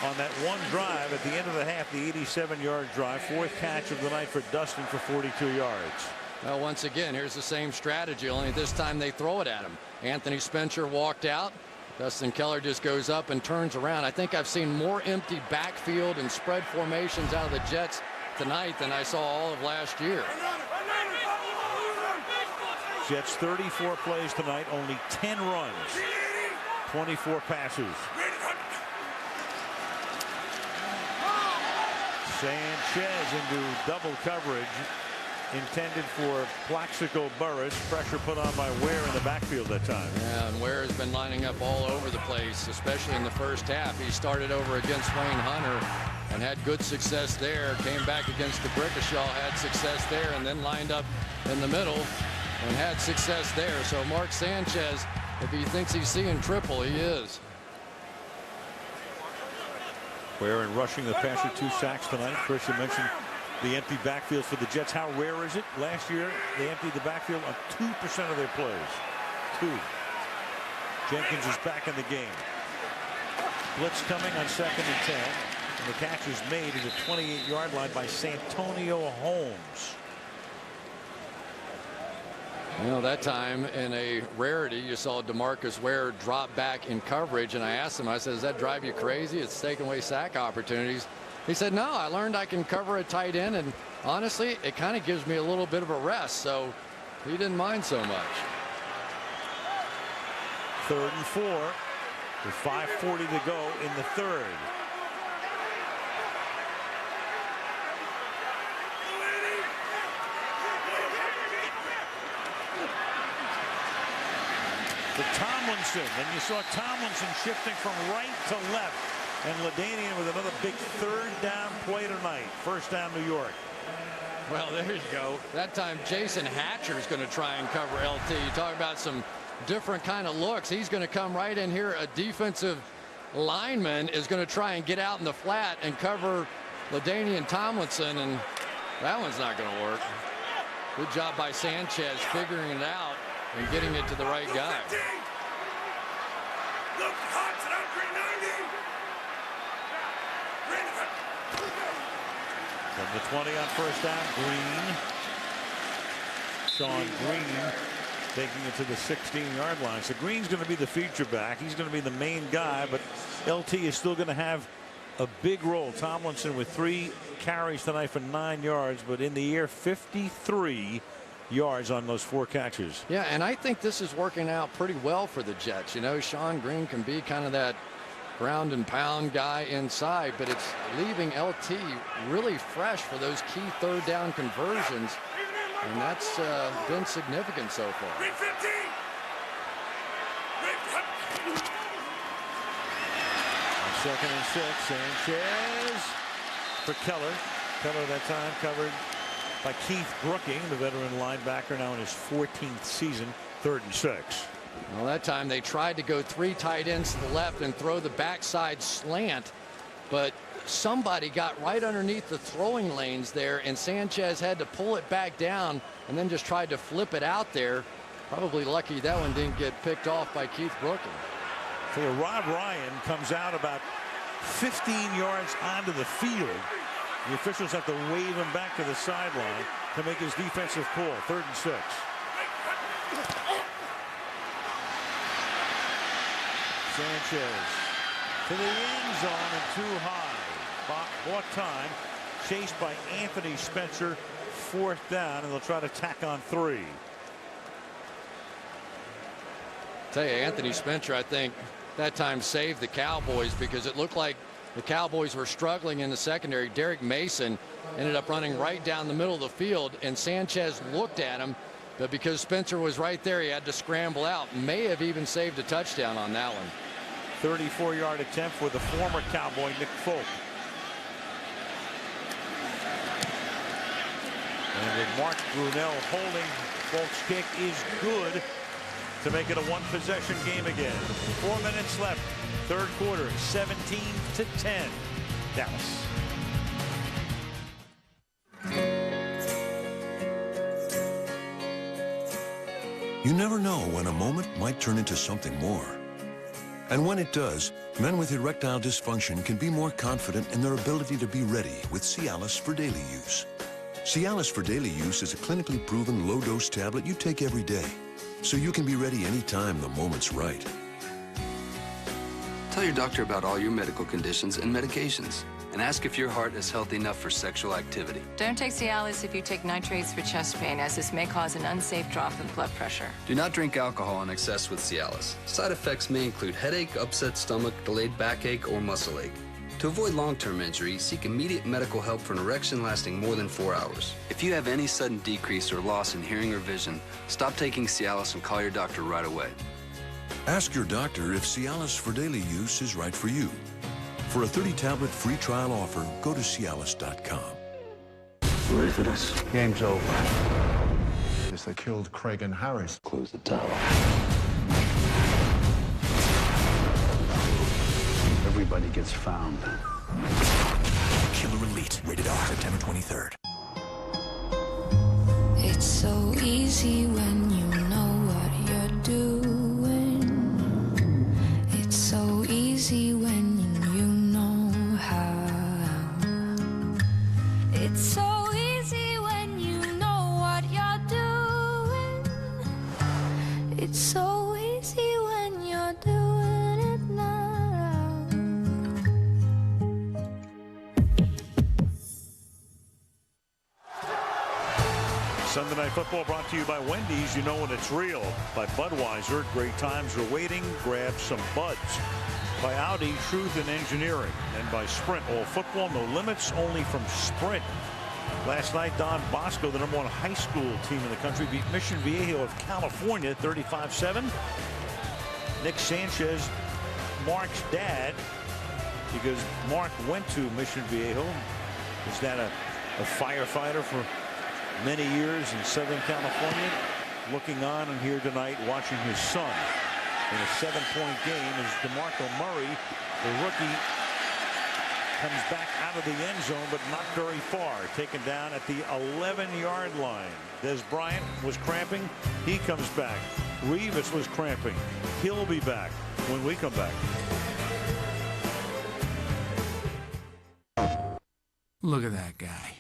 on that one drive at the end of the half, the 87-yard drive. 4th catch of the night for Dustin for 42 yards. Well, once again, here's the same strategy, only this time they throw it at him. Anthony Spencer walked out. Dustin Keller just goes up and turns around. I think I've seen more empty backfield and spread formations out of the Jets tonight than I saw all of last year. Jets 34 plays tonight, only 10 runs, 24 passes. Sanchez into double coverage intended for Plaxico Burress. Pressure put on by Ware in the backfield that time. Yeah, and Ware has been lining up all over the place, especially in the first half. He started over against Wayne Hunter and had good success there. Came back against the Brickashaw, had success there, and then lined up in the middle and had success there. So Mark Sanchez, if he thinks he's seeing triple, he is. Ware in rushing the passer, 2 sacks tonight. Chris, you mentioned the empty backfield for the Jets. How rare is it? Last year, they emptied the backfield on 2% of their plays. 2. Jenkins is back in the game. Blitz coming on 2nd and 10. And the catch is made at the 28-yard line by Santonio Holmes. You know, that time in a rarity, you saw DeMarcus Ware drop back in coverage, and I asked him, I said, does that drive you crazy? It's taking away sack opportunities. He said, no, I learned I can cover a tight end, and honestly, it kind of gives me a little bit of a rest, so he didn't mind so much. 3rd and 4 with 5:40 to go in the 3rd. To Tomlinson, and you saw Tomlinson shifting from right to left, and LaDainian with another big 3rd down play tonight. First down, New York. Well, there you go. That time Jason Hatcher is going to try and cover LT. You talk about some different kind of looks. He's going to come right in here. A defensive lineman is going to try and get out in the flat and cover LaDainian Tomlinson, and that one's not going to work. Good job by Sanchez figuring it out and getting it to the right guy. From the 20 on first down, Green. Sean Green taking it to the 16-yard line. So Green's going to be the feature back. He's going to be the main guy, but LT is still going to have a big role. Tomlinson with 3 carries tonight for 9 yards, but in the air 53 yards on those 4 catches. Yeah, and I think this is working out pretty well for the Jets. You know, Sean Green can be kind of that ground and pound guy inside, but it's leaving LT really fresh for those key 3rd down conversions, and that's been significant so far. Second and 6, Sanchez for Keller. Keller that time covered by Keith Brooking, the veteran linebacker, now in his 14th season. 3rd and 6. Well, that time they tried to go 3 tight ends to the left and throw the backside slant, but somebody got right underneath the throwing lanes there, and Sanchez had to pull it back down and then just tried to flip it out there. Probably lucky that one didn't get picked off by Keith Brooking. So Rob Ryan comes out about 15 yards onto the field. The officials have to wave him back to the sideline to make his defensive call. 3rd and 6. Sanchez to the end zone and too high. Bought time. Chased by Anthony Spencer. 4th down, and they'll try to tack on 3. Tell you, Anthony Spencer, I think that time saved the Cowboys, because it looked like the Cowboys were struggling in the secondary. Derek Mason ended up running right down the middle of the field, and Sanchez looked at him, but because Spencer was right there, he had to scramble out. May have even saved a touchdown on that one. 34-yard attempt for the former Cowboy Nick Folk. And with Mark Brunell holding, Folk's kick is good to make it a 1-possession game again. 4 minutes left. 3rd quarter, 17-10. Dallas. You never know when a moment might turn into something more. And when it does, men with erectile dysfunction can be more confident in their ability to be ready with Cialis for daily use. Cialis for daily use is a clinically proven low-dose tablet you take every day, so you can be ready anytime the moment's right. Tell your doctor about all your medical conditions and medications, and ask if your heart is healthy enough for sexual activity. Don't take Cialis if you take nitrates for chest pain, as this may cause an unsafe drop in blood pressure. Do not drink alcohol in excess with Cialis. Side effects may include headache, upset stomach, delayed backache, or muscle ache. To avoid long-term injury, seek immediate medical help for an erection lasting more than 4 hours. If you have any sudden decrease or loss in hearing or vision, stop taking Cialis and call your doctor right away. Ask your doctor if Cialis for daily use is right for you. For a 30-tablet free trial offer, go to Cialis.com. Ready for this? Game's over. Yes, they killed Craig and Harris. Close the tower. Everybody gets found. Killer Elite, rated R, September 23rd. It's so easy when you know what you're doing. It's so easy when you know how. It's so easy when you know what you're doing. It's so easy when you're doing it now. Sunday Night Football brought to you by Wendy's. You know when it's real. By Budweiser, great times are waiting. Grab some buds. By Audi, truth in engineering. And by Sprint, all football, no limits, only from Sprint. Last night, Don Bosco, the #1 high school team in the country, beat Mission Viejo of California 35-7. Nick Sanchez, Mark's dad, because Mark went to Mission Viejo. Is that a firefighter for many years in Southern California, looking on and here tonight watching his son in a 7-point game as DeMarco Murray, the rookie, comes back out of the end zone, but not very far, taken down at the 11-yard line. Des Bryant was cramping. He comes back. Revis was cramping. He'll be back when we come back. Look at that guy,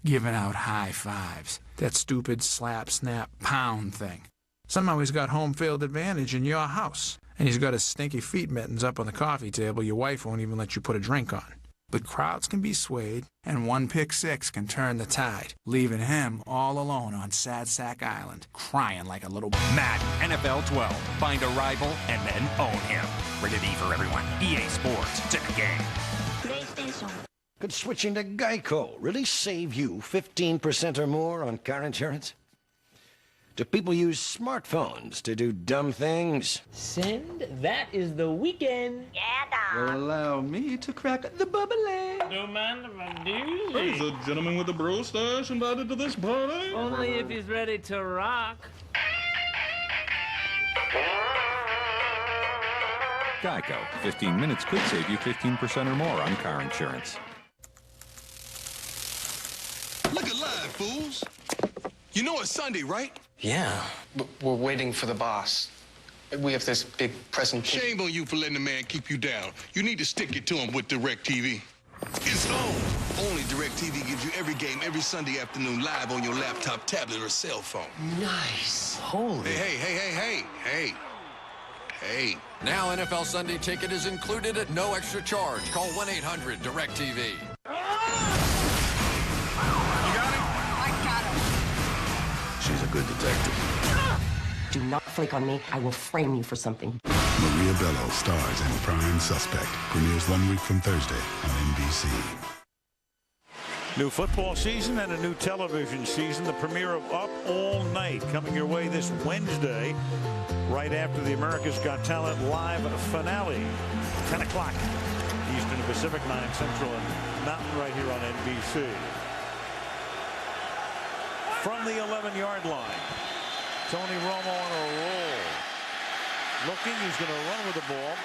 giving out high fives. That stupid slap, snap, pound thing. Somehow he's got home field advantage in your house. And he's got his stinky feet mittens up on the coffee table your wife won't even let you put a drink on. But crowds can be swayed, and one pick six can turn the tide, leaving him all alone on Sad Sack Island, crying like a little... Madden NFL 12. Find a rival and then own him. Rated E for everyone. EA Sports. It's in the game. Could switching to Geico really save you 15% or more on car insurance? Do people use smartphones to do dumb things? Send. That is the weekend. Will allow me to crack the bubbly. Don't mind if I do. There's a gentleman with a bro stash invited to this party. Only if he's ready to rock. Geico. 15 minutes could save you 15% or more on car insurance. Look alive, fools. You know it's Sunday, right? Yeah, but we're waiting for the boss. We have this big presentation. Shame on you for letting the man keep you down. You need to stick it to him with DirecTV. It's on. Only DirecTV gives you every game every Sunday afternoon live on your laptop, tablet, or cell phone. Nice. Holy. Hey. Now NFL Sunday Ticket is included at no extra charge. Call 1-800-DirecTV. She's a good detective. Do not flake on me. I will frame you for something. Maria Bello stars in Prime Suspect. Premieres 1 week from Thursday on NBC. New football season and a new television season. The premiere of Up All Night coming your way this Wednesday, right after the America's Got Talent live finale. 10 o'clock Eastern and Pacific, 9 Central and Mountain, right here on NBC. From the 11-yard line, Tony Romo on a roll. Looking, he's going to run with the ball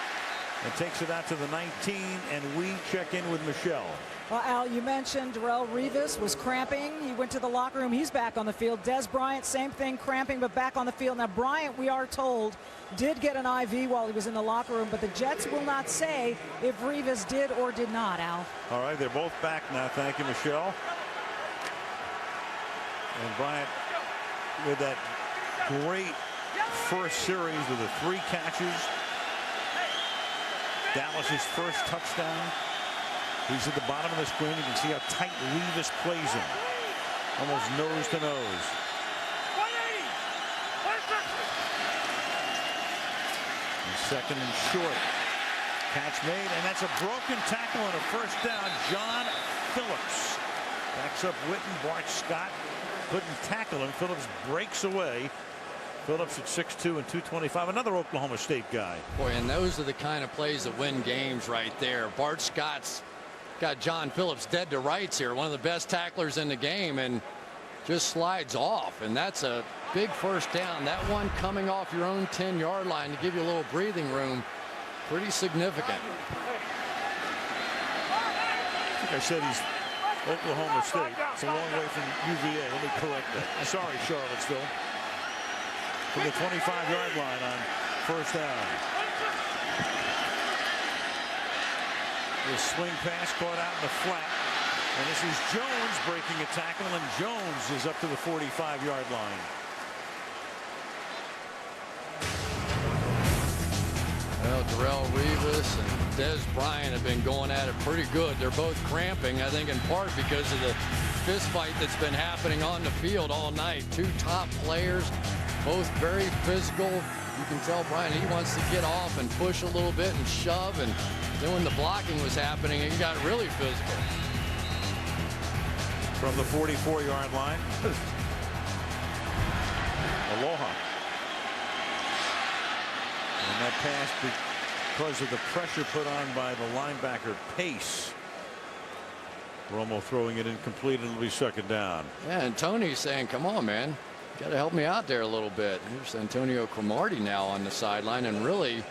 and takes it out to the 19, and we check in with Michelle. Well, Al, you mentioned Darrelle Revis was cramping. He went to the locker room. He's back on the field. Des Bryant, same thing, cramping, but back on the field. Now, Bryant, we are told, did get an IV while he was in the locker room, but the Jets will not say if Revis did or did not, Al. All right, they're both back now. Thank you, Michelle. And Bryant with that great first series with the 3 catches. Dallas's first touchdown. He's at the bottom of the screen. You can see how tight Revis plays him. Almost nose to nose. And second and short. Catch made, and that's a broken tackle and a first down. John Phillips backs up Witten. Bart Scott couldn't tackle him. Phillips breaks away. Phillips at 6'2" and 225. Another Oklahoma State guy. Boy, and those are the kind of plays that win games right there. Bart Scott's got John Phillips dead to rights here. One of the best tacklers in the game, and just slides off. And that's a big first down. That one coming off your own 10-yard line to give you a little breathing room. Pretty significant. I think I said he's Oklahoma State. It's a long way from UVA. Let me correct that. Sorry, Charlottesville. From the 25-yard line on first down. The swing pass caught out in the flat. And this is Jones breaking a tackle, and Jones is up to the 45-yard line. Well, Darrelle Revis and Des Bryant have been going at it pretty good. They're both cramping, I think, in part because of the fist fight that's been happening on the field all night. 2 top players, both very physical. You can tell Bryant, he wants to get off and push a little bit and shove, and then when the blocking was happening, it got really physical. From the 44-yard line. Aloha. And that pass, because of the pressure put on by the linebacker Pace. Romo throwing it incomplete, and it'll be second down. Yeah, and Tony's saying, come on, man. You got to help me out there a little bit. Here's Antonio Cromartie now on the sideline, and really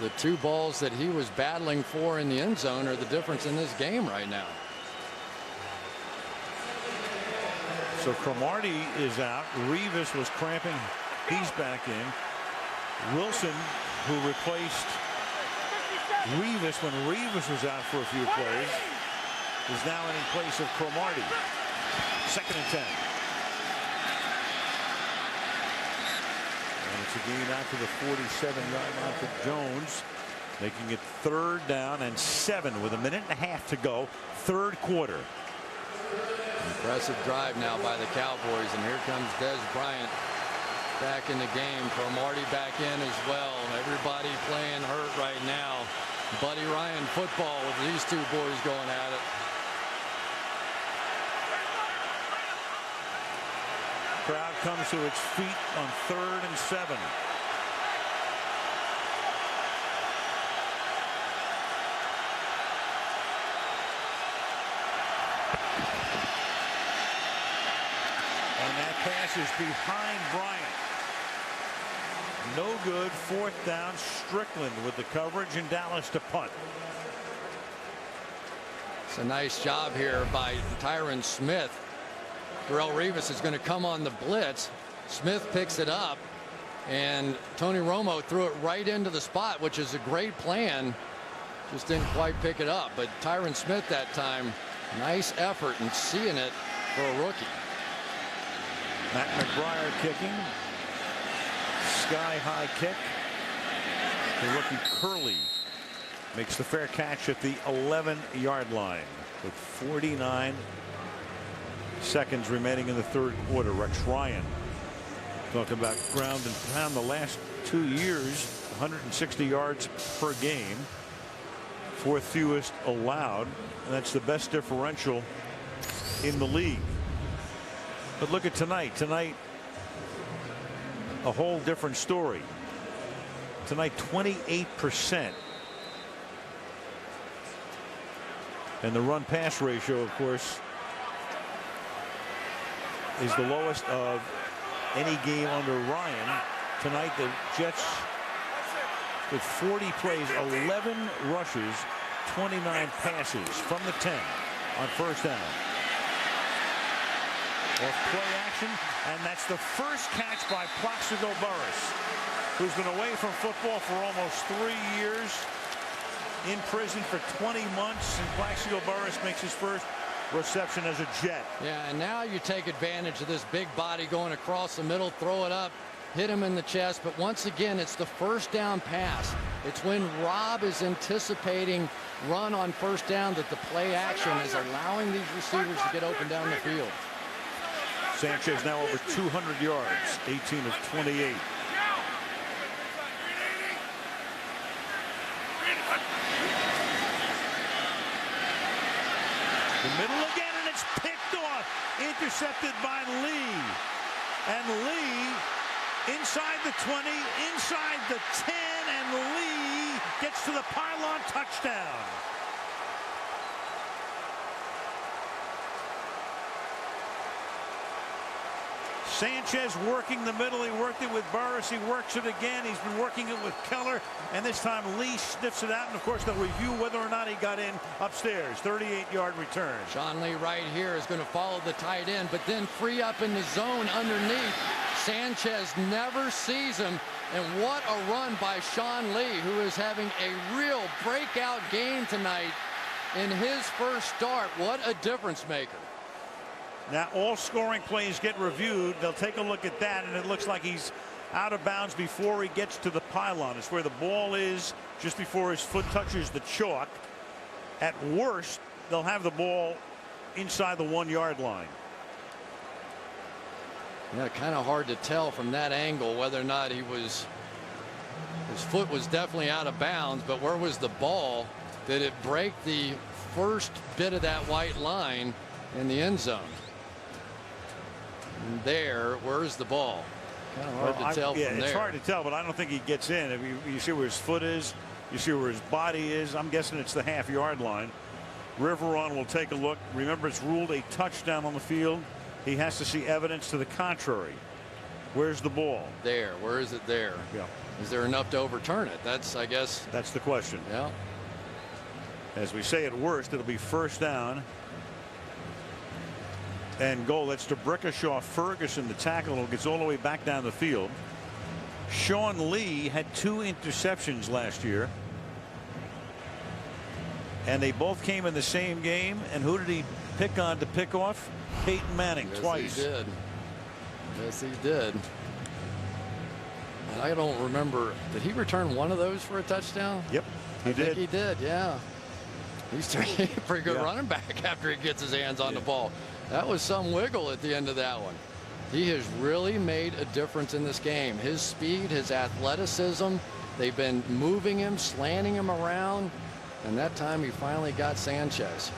the 2 balls that he was battling for in the end zone are the difference in this game right now. So Cromartie is out. Revis was cramping. He's back in. Wilson, who replaced Revis when Revis was out for a few plays, is now in place of Cromartie. Second and 10. And it's a gain out to the 47-yard line for Jones. making it 3rd down and 7 with a minute and a half to go. 3rd quarter. Impressive drive now by the Cowboys, and here comes Des Bryant back in the game. Cromartie back in as well. Everybody playing hurt right now. Buddy Ryan football with these two boys going at it. Crowd comes to its feet on 3rd and 7. And that pass is behind Bryant. No good. 4th down. Strickland with the coverage, and Dallas to punt. It's a nice job here by Tyron Smith. Darrelle Revis is going to come on the blitz. Smith picks it up, and Tony Romo threw it right into the spot, which is a great plan. Just didn't quite pick it up. But Tyron Smith that time, nice effort and seeing it for a rookie. Matt McBriar kicking. Sky high kick. The rookie Curley makes the fair catch at the 11-yard line with 49 seconds remaining in the 3rd quarter. Rex Ryan talking about ground and pound the last 2 years, 160 yards per game, 4th fewest allowed, and that's the best differential in the league. But look at tonight. Tonight, a whole different story. Tonight, 28%. And the run pass ratio, of course, is the lowest of any game under Ryan. Tonight, the Jets with 40 plays, 11 rushes, 29 passes from the 10 on 1st down. Off play action, and that's the first catch by Plaxico Burress, who's been away from football for almost 3 years, in prison for 20 months, and Plaxico Burress makes his first reception as a Jet. Yeah, and now you take advantage of this big body going across the middle, throw it up, hit him in the chest. But once again, it's the 1st down pass. It's when Rob is anticipating run on 1st down that the play action is allowing these receivers to get open down the field. Sanchez now over 200 yards, 18 of 28. The middle again, and it's picked off. Intercepted by Lee. And Lee inside the 20, inside the 10, and Lee gets to the pylon. Touchdown. Sanchez working the middle. He worked it with Burress. He works it again. He's been working it with Keller. And this time Lee sniffs it out. And of course they'll review whether or not he got in upstairs. 38-yard return. Sean Lee right here is going to follow the tight end, but then free up in the zone underneath. Sanchez never sees him. And what a run by Sean Lee, who is having a real breakout game tonight in his first start. What a difference maker. Now all scoring plays get reviewed. They'll take a look at that, and it looks like he's out of bounds before he gets to the pylon. It's where the ball is just before his foot touches the chalk. At worst, they'll have the ball inside the 1-yard line. Yeah, kind of hard to tell from that angle whether or not his foot was definitely out of bounds, but where was the ball? Did it break the first bit of that white line in the end zone? And there, where's the ball? Kind of hard to tell from there. It's hard to tell, but I don't think he gets in. If you see where his foot is, you see where his body is. I'm guessing it's the half-yard line. Riveron will take a look. Remember, it's ruled a touchdown on the field. He has to see evidence to the contrary. Where's the ball? There. Where is it there? Yeah. Is there enough to overturn it? That's, I guess. That's the question. Yeah. As we say, at worst, it'll be 1st down and goal. That's to Brickashaw Ferguson, the tackle, who gets all the way back down the field. Sean Lee had 2 interceptions last year, and they both came in the same game. And who did he pick on to pick off? Peyton Manning. Yes, twice. He did. Yes, he did. And I don't remember, did he return one of those for a touchdown? Yep, I think he did, yeah. He's a pretty good Yeah. running back after he gets his hands on the ball. That was some wiggle at the end of that one. He has really made a difference in this game. His speed, his athleticism, they've been moving him, slanting him around, and that time he finally got Sanchez.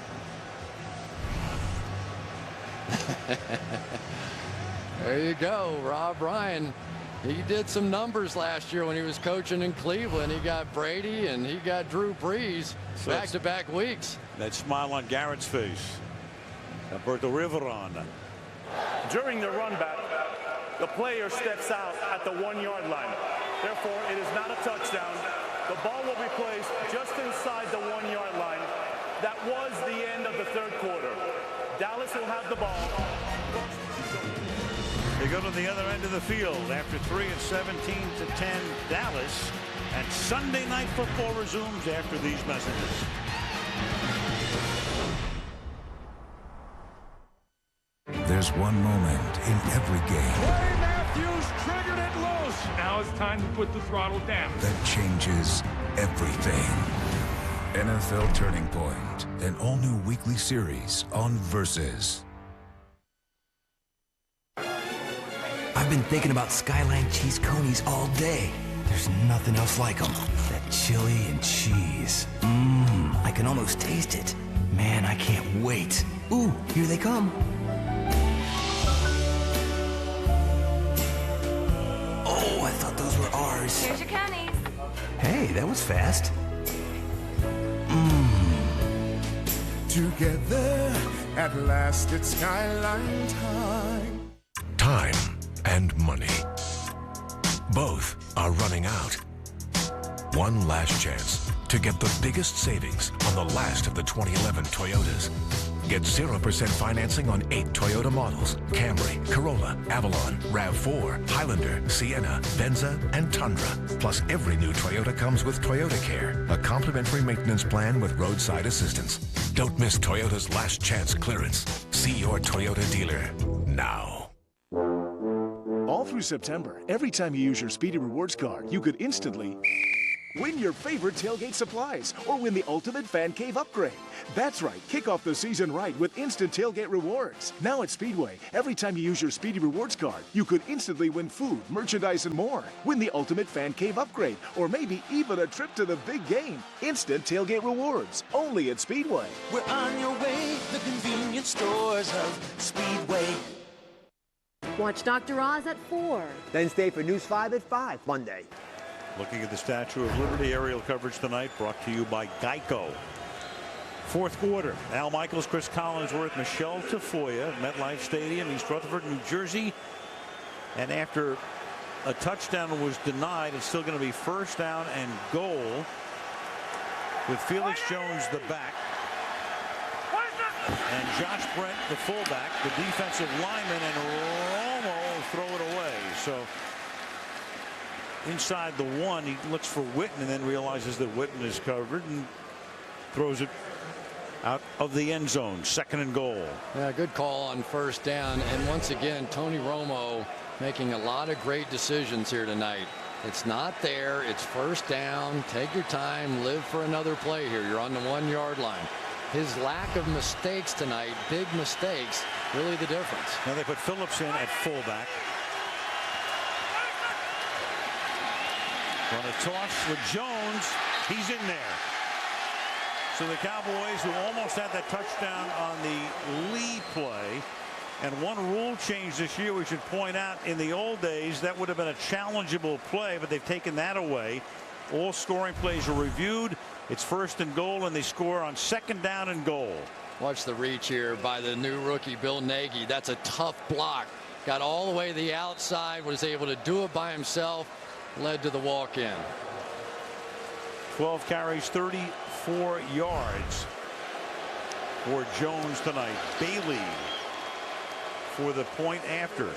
There you go, Rob Ryan. He did some numbers last year when he was coaching in Cleveland. He got Brady and he got Drew Brees back-to-back weeks. That smile on Garrett's face. Alberto Riveron. During the run back, the player steps out at the 1-yard line. Therefore, it is not a touchdown. The ball will be placed just inside the 1-yard line. That was the end of the third quarter. Dallas will have the ball. They go to the other end of the field after 3 and 17-10 Dallas. And Sunday Night Football resumes after these messages. There's one moment in every game Clay Matthews triggered it loose. Now it's time to put the throttle down. that changes everything. NFL Turning Point, an all-new weekly series on Versus. I've been thinking about Skyline cheese conies all day. There's nothing else like them. That chili and cheese. I can almost taste it. Man, I can't wait. Ooh, here they come. Oh, I thought those were ours. Here's your conies. Hey, that was fast. Together, at last it's Skyline time. Time and money. Both are running out. One last chance to get the biggest savings on the last of the 2011 Toyotas. Get 0% financing on 8 Toyota models: Camry, Corolla, Avalon, RAV4, Highlander, Sienna, Venza, and Tundra. Plus, every new Toyota comes with Toyota Care, a complimentary maintenance plan with roadside assistance. Don't miss Toyota's last chance clearance. See your Toyota dealer now. All through September, every time you use your Speedy Rewards card, you could instantly win your favorite tailgate supplies or win the ultimate fan cave upgrade. That's right, kick off the season right with instant tailgate rewards. Now at Speedway, every time you use your Speedy Rewards card, you could instantly win food, merchandise, and more. Win the ultimate fan cave upgrade or maybe even a trip to the big game. Instant tailgate rewards, only at Speedway. We're on your way, the convenience stores of Speedway. Watch Dr. Oz at 4. Then stay for News 5 at 5 Monday. Looking at the Statue of Liberty aerial coverage tonight, brought to you by Geico. Fourth quarter, Al Michaels, Chris Collinsworth, Michelle Tafoya, MetLife Stadium, East Rutherford, New Jersey. And after a touchdown was denied, it's still going to be first down and goal with Felix Jones the back. And Josh Brent, the fullback, the defensive lineman, and Romo throw it away. So inside the 1, he looks for Witten and then realizes that Witten is covered and throws it out of the end zone. Second and goal. Yeah, good call on first down. And once again, Tony Romo making a lot of great decisions here tonight. It's not there. It's first down. Take your time. Live for another play here. You're on the 1-yard line. His lack of mistakes tonight, big mistakes, really the difference. Now they put Phillips in at fullback. On a toss with Jones, he's in there. So the Cowboys, who almost had that touchdown on the lead play, and one rule change this year we should point out, in the old days that would have been a challengeable play, but they've taken that away. All scoring plays are reviewed. It's first and goal, and they score on second down and goal. Watch the reach here by the new rookie Bill Nagy. That's a tough block. Got all the way to the outside, was able to do it by himself, led to the walk-in. 12 carries, 34 yards for Jones tonight. Bailey for the point after.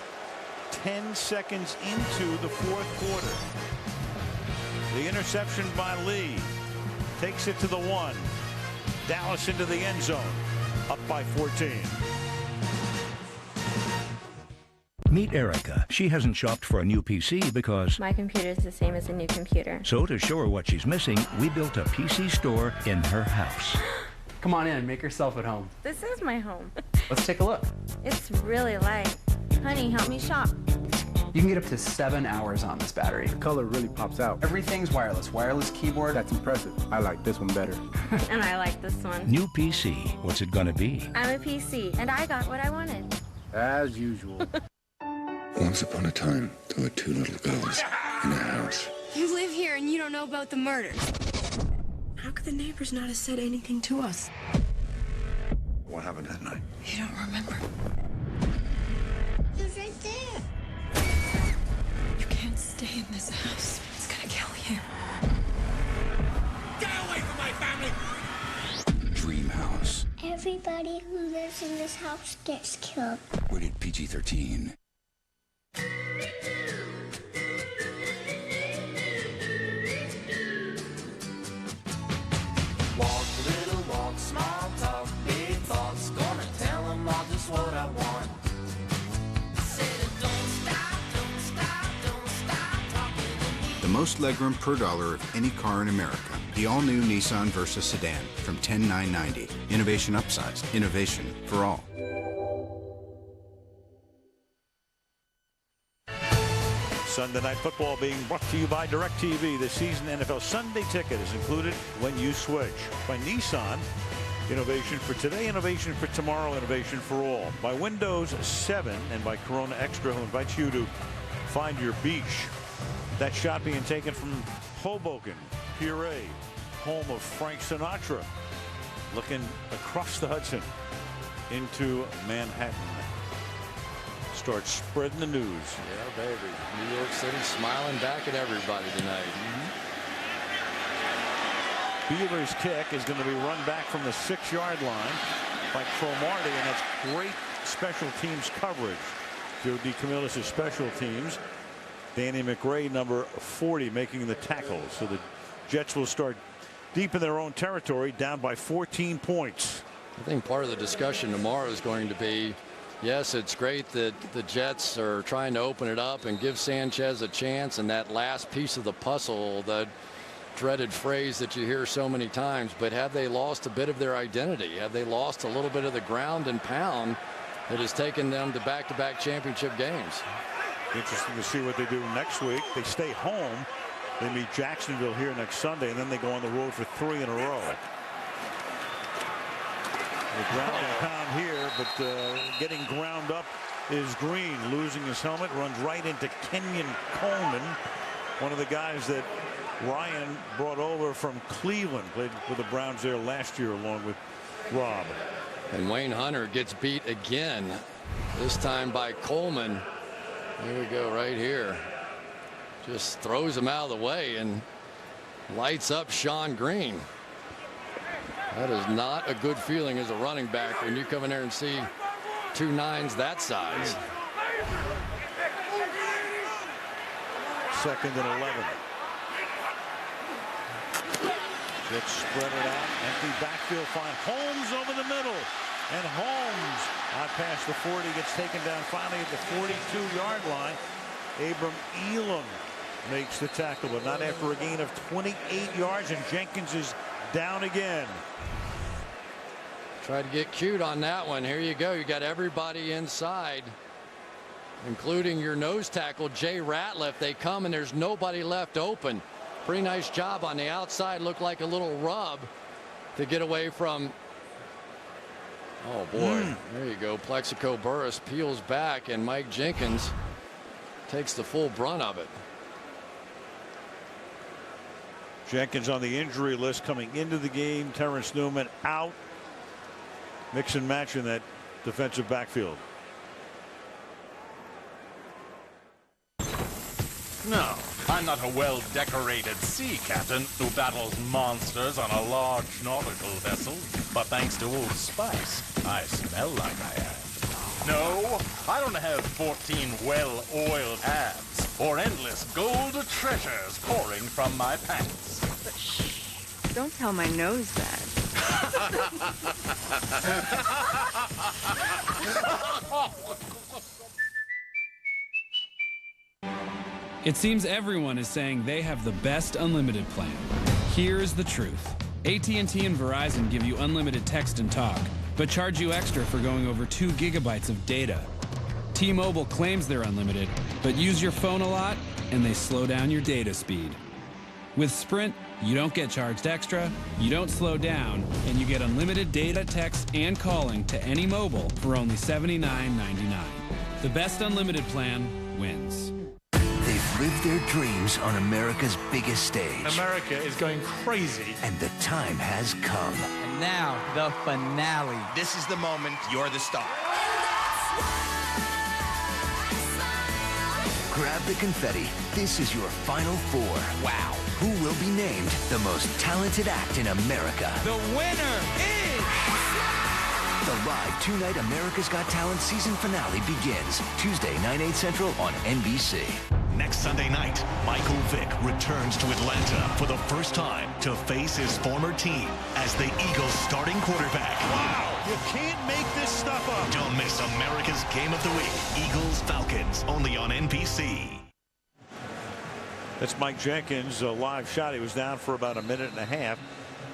10 seconds into the fourth quarter. The interception by Lee takes it to the 1. Dallas into the end zone, up by 14. Meet Erica. She hasn't shopped for a new PC because my computer is the same as a new computer. So to show her what she's missing, we built a PC store in her house. Come on in, make yourself at home. This is my home. Let's take a look. It's really light. Honey, help me shop. You can get up to 7 hours on this battery. The color really pops out. Everything's wireless. Wireless keyboard. That's impressive. I like this one better. And I like this one. New PC. What's it gonna be? I'm a PC, and I got what I wanted. As usual. Once upon a time, there were two little girls in a house. You live here and you don't know about the murder. How could the neighbors not have said anything to us? What happened that night? You don't remember. He's right there. You can't stay in this house. It's gonna kill you. Get away from my family! Dream House. Everybody who lives in this house gets killed. Rated PG-13. Walk, little walk, small talk, big thoughts. Gonna tell them all just what I want. Said don't stop, don't stop, don't stop talking to me. The most legroom per dollar of any car in America. The all-new Nissan Versa sedan from $10,990. Innovation upsized. Innovation for all. Sunday Night Football being brought to you by DirecTV. The season NFL Sunday ticket is included when you switch. By Nissan, innovation for today, innovation for tomorrow, innovation for all. By Windows 7 and by Corona Extra, who invites you to find your beach. That shot being taken from Hoboken, PA, home of Frank Sinatra. Looking across the Hudson into Manhattan. Start spreading the news. Yeah, baby. New York City smiling back at everybody tonight. Beaver's kick is going to be run back from the 6-yard line by Cromartie, and that's great special teams coverage. Joe DeCamillis' special teams. Danny McRae, number 40, making the tackle. So the Jets will start deep in their own territory, down by 14 points. I think part of the discussion tomorrow is going to be, yes, it's great that the Jets are trying to open it up and give Sanchez a chance, and that last piece of the puzzle, the dreaded phrase that you hear so many times, but have they lost a bit of their identity? Have they lost a little bit of the ground and pound that has taken them to back-to-back championship games? Interesting to see what they do next week. They stay home. They meet Jacksonville here next Sunday, and then they go on the road for 3 in a row. The ground and pound here, but getting ground up is Green. Losing his helmet, runs right into Kenyon Coleman, one of the guys that Ryan brought over from Cleveland. Played with the Browns there last year along with Rob. And Wayne Hunter gets beat again, this time by Coleman. Here we go right here. Just throws him out of the way and lights up Sean Green. That is not a good feeling as a running back when you come in there and see 2 9s that size. 2nd and 11. Let's spread it out. Empty backfield, find Holmes over the middle. And Holmes out past the 40, gets taken down finally at the 42-yard line. Abram Elam makes the tackle, but not after a gain of 28 yards, and Jenkins is down again. Try to get cute on that one. Here you go. You got everybody inside, including your nose tackle, Jay Ratliff. They come and there's nobody left open. Pretty nice job on the outside. Looked like a little rub to get away from. Oh boy, there you go. Plexico Burris peels back, and Mike Jenkins takes the full brunt of it. Jenkins on the injury list coming into the game. Terrence Newman out. Mix and match in that defensive backfield. No, I'm not a well-decorated sea captain who battles monsters on a large nautical vessel. But thanks to Old Spice, I smell like I am. No, I don't have 14 well-oiled abs or endless gold treasures pouring from my pants. Shh, don't tell my nose that. It seems everyone is saying they have the best unlimited plan. Here's the truth. AT&T and Verizon give you unlimited text and talk, but charge you extra for going over 2 gigabytes of data. T-Mobile claims they're unlimited, but use your phone a lot, and they slow down your data speed. With Sprint, you don't get charged extra, you don't slow down, and you get unlimited data, text, and calling to any mobile for only $79.99. The best unlimited plan wins. They've lived their dreams on America's biggest stage. America is going crazy. And the time has come. And now, the finale. This is the moment you're the star. Grab the confetti. This is your final 4. Wow. Who will be named the most talented act in America? The winner is... The live 2-night America's Got Talent season finale begins Tuesday, 9/8 Central on NBC. Next Sunday night, Michael Vick returns to Atlanta for the first time to face his former team as the Eagles' starting quarterback. Wow, you can't make this stuff up. Don't miss America's Game of the Week, Eagles-Falcons, only on NBC. That's Mike Jenkins, a live shot. He was down for about a minute and a half,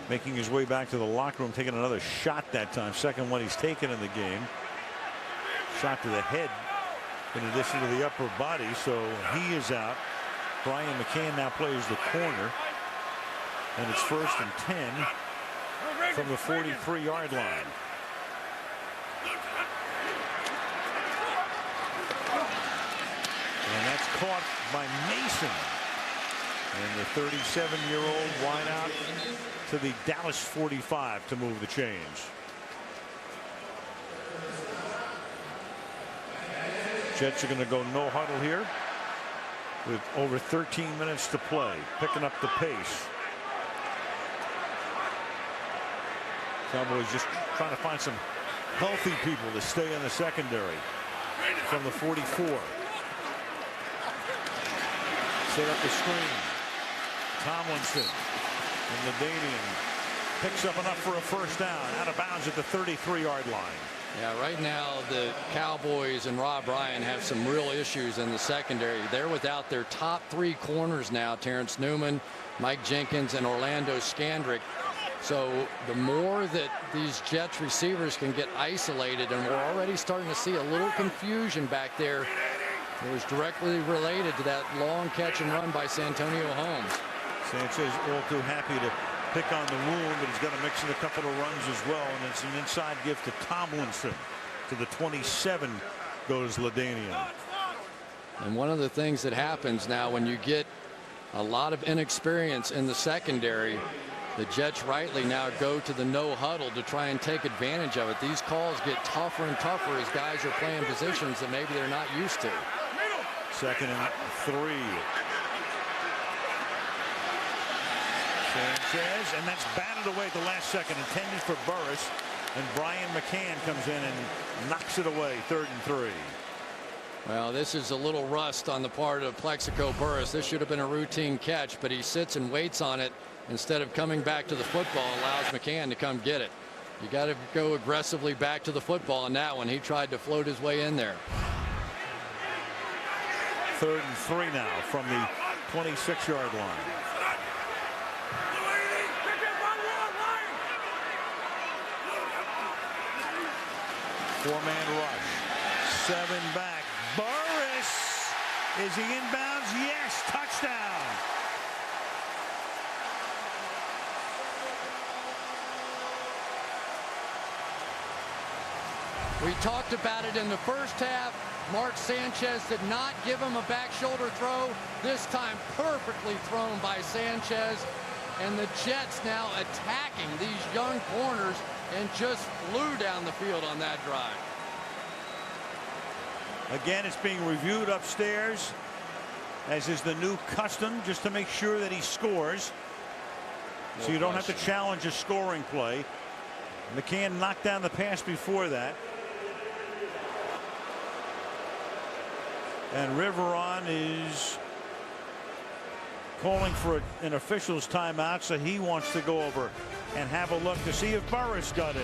making his way back to the locker room, taking another shot that time. Second one he's taken in the game. Shot to the head in addition to the upper body, so he is out. Brian McCann now plays the corner, and it's 1st and 10 from the 43-yard line. And that's caught by Mason. And the 37-year-old wide out to the Dallas 45 to move the chains. Jets are going to go no huddle here with over 13 minutes to play, picking up the pace. Cowboys just trying to find some healthy people to stay in the secondary from the 44. Set up the screen. Tomlinson and Ladanian picks up enough for a first down, out of bounds at the 33-yard line. Yeah, right now the Cowboys and Rob Ryan have some real issues in the secondary. They're without their top 3 corners now, Terrence Newman, Mike Jenkins, and Orlando Scandrick. So the more that these Jets receivers can get isolated, and we're already starting to see a little confusion back there. It was directly related to that long catch and run by Santonio Holmes. Sanchez all too happy to pick on the wound, but he's got to mix in a couple of runs as well, and it's an inside gift to Tomlinson. To the 27 goes Ladanian. And one of the things that happens now when you get a lot of inexperience in the secondary, the Jets rightly now go to the no huddle to try and take advantage of it. These calls get tougher and tougher as guys are playing positions that maybe they're not used to. 2nd and 3. Sanchez, and that's batted away at the last second, intended for Burris, and Brian McCann comes in and knocks it away. 3rd and 3. Well, this is a little rust on the part of Plexico Burris. This should have been a routine catch, but he sits and waits on it instead of coming back to the football, allows McCann to come get it. You got to go aggressively back to the football on that one. He tried to float his way in there. 3rd and 3 now from the 26-yard line. Four-man rush. 7 back. Burris. Is he inbounds? Yes. Touchdown. We talked about it in the first half. Mark Sanchez did not give him a back shoulder throw. This time perfectly thrown by Sanchez. And the Jets now attacking these young corners and just flew down the field on that drive. Again, it's being reviewed upstairs, as is the new custom, just to make sure that he scores. So you don't have to challenge a scoring play. McCann knocked down the pass before that. And Riveron is calling for an official's timeout, so he wants to go over and have a look to see if Burris got in.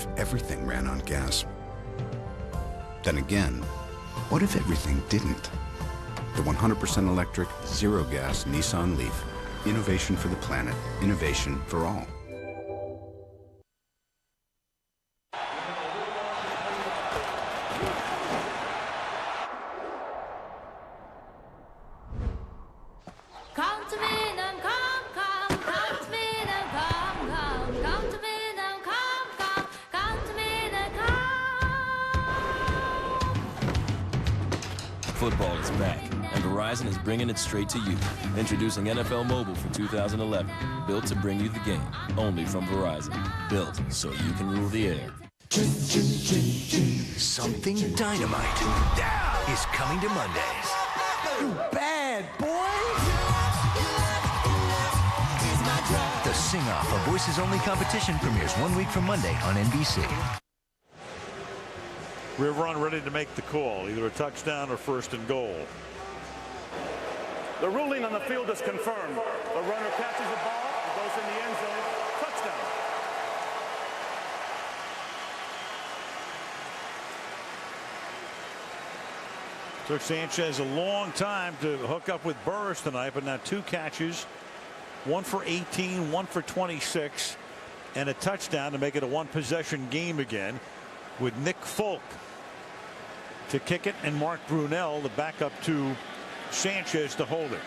if everything ran on gas? Then again, what if everything didn't? The 100% electric, zero-gas Nissan Leaf. Innovation for the planet. Innovation for all. Come to me now, come to me now, come to me now, come to me now, Football is back, and Verizon is bringing it straight to you. Introducing NFL Mobile for 2011, built to bring you the game, only from Verizon. Built so you can rule the air. Something dynamite is coming to Mondays. You bad boy! The Sing-Off, a voices-only competition, premieres 1 week from Monday on NBC. Riveron ready to make the call, either a touchdown or first and goal. The ruling on the field is confirmed. The runner catches the ball, it goes in the end zone. Touchdown. Took Sanchez a long time to hook up with Burris tonight, but now 2 catches, 1 for 18, 1 for 26, and a touchdown to make it a 1-possession game again, with Nick Folk to kick it and Mark Brunell, the backup to Sanchez, to hold it.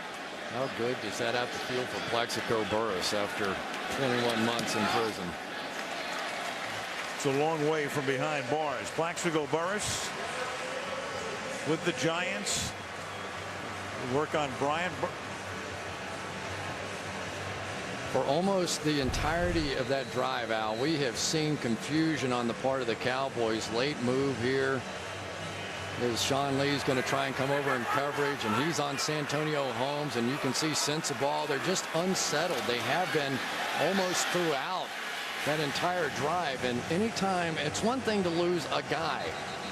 How good does that have to feel for Plaxico Burris after 21 months in prison? It's a long way from behind bars. Plaxico Burris with the Giants. Work on Bryant. For almost the entirety of that drive, Al, we have seen confusion on the part of the Cowboys. Late move here. Is Sean Lee's going to try and come over in coverage, and he's on Santonio Holmes, and you can see sense of ball. They're just unsettled. They have been almost throughout that entire drive. And anytime, it's one thing to lose a guy,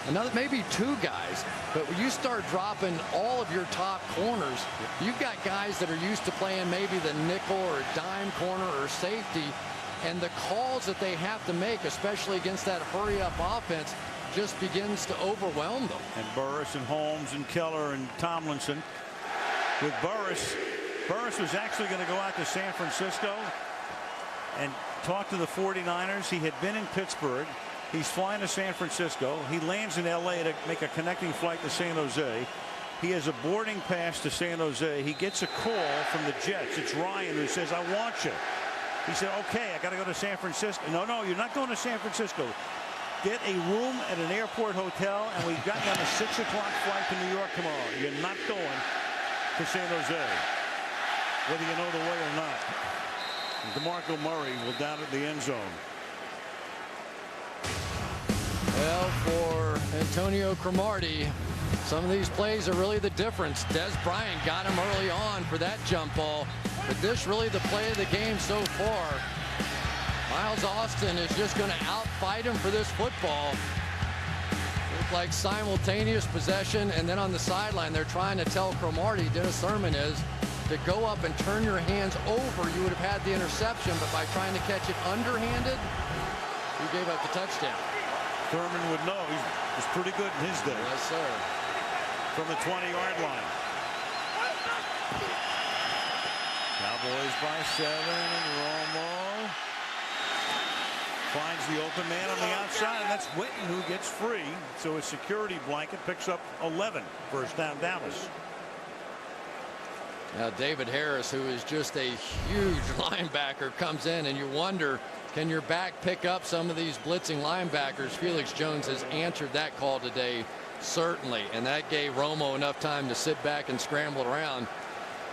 another, maybe 2 guys, but when you start dropping all of your top corners, you've got guys that are used to playing maybe the nickel or dime corner or safety, and the calls that they have to make, especially against that hurry-up offense, just begins to overwhelm them. And Burris and Holmes and Keller and Tomlinson. With Burris was actually going to go out to San Francisco and talk to the 49ers. He had been in Pittsburgh. He's flying to San Francisco. He lands in LA to make a connecting flight to San Jose. He has a boarding pass to San Jose. He gets a call from the Jets. It's Ryan who says, "I want you." He said, "Okay, I got to go to San Francisco." No, you're not going to San Francisco. Get a room at an airport hotel, and we've got you on a 6 o'clock flight to New York tomorrow. You're not going to San Jose, whether you know the way or not. And DeMarco Murray will down at the end zone. Well, for Antonio Cromartie, some of these plays are really the difference. Des Bryant got him early on for that jump ball, but this really the play of the game so far. Miles Austin is just going to outfight him for this football. Looked like simultaneous possession, and then on the sideline they're trying to tell Cromartie, Dennis Thurman is, to go up and turn your hands over. You would have had the interception, but by trying to catch it underhanded, you gave up the touchdown. Thurman would know. He's pretty good in his day. Yes, sir. From the 20-yard line. Cowboys by 7, and Romo finds the open man on the outside, and that's Witten who gets free. So his security blanket picks up 11. First down, Dallas. Now David Harris, who is just a huge linebacker, comes in, and you wonder, can your back pick up some of these blitzing linebackers? Felix Jones has answered that call today, certainly, and that gave Romo enough time to sit back and scramble around.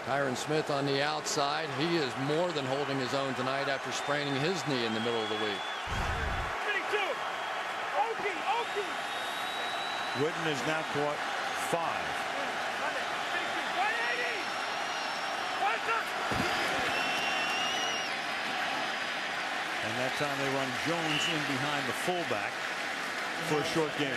Tyron Smith on the outside. He is more than holding his own tonight after spraining his knee in the middle of the week. Witten has now caught 5. And that time they run Jones in behind the fullback for a short gain.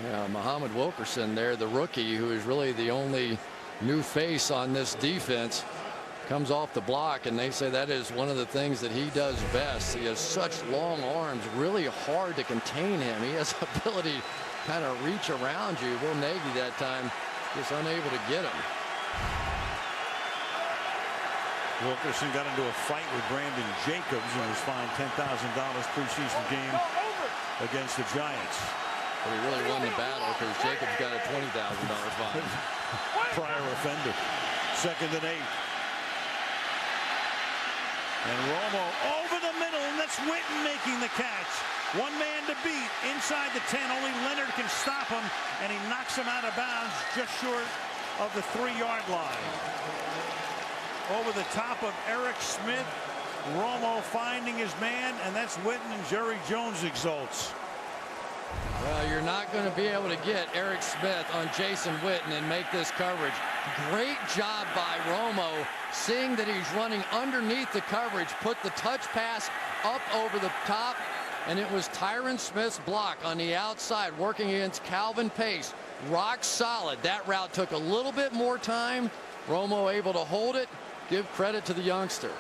Yeah, Muhammad Wilkerson there, the rookie, who is really the only new face on this defense. comes off the block, and they say that is one of the things that he does best. He has such long arms, really hard to contain him. He has the ability to kind of reach around you. Will Nagy that time just unable to get him. Wilkerson got into a fight with Brandon Jacobs and was fined $10,000 preseason game against the Giants. But he really won the battle because Jacobs got a $20,000 fine. Prior offender. 2nd and 8. And Romo over the middle, and that's Witten making the catch. One man to beat inside the 10. Only Leonard can stop him, and he knocks him out of bounds just short of the 3-yard line. Over the top of Eric Smith. Romo finding his man, and that's Witten, and Jerry Jones exults. Well, you're not going to be able to get Eric Smith on Jason Witten and make this coverage. Great job by Romo, seeing that he's running underneath the coverage, put the touch pass up over the top, and it was Tyron Smith's block on the outside working against Calvin Pace. Rock solid. That route took a little bit more time. Romo able to hold it. Give credit to the youngster.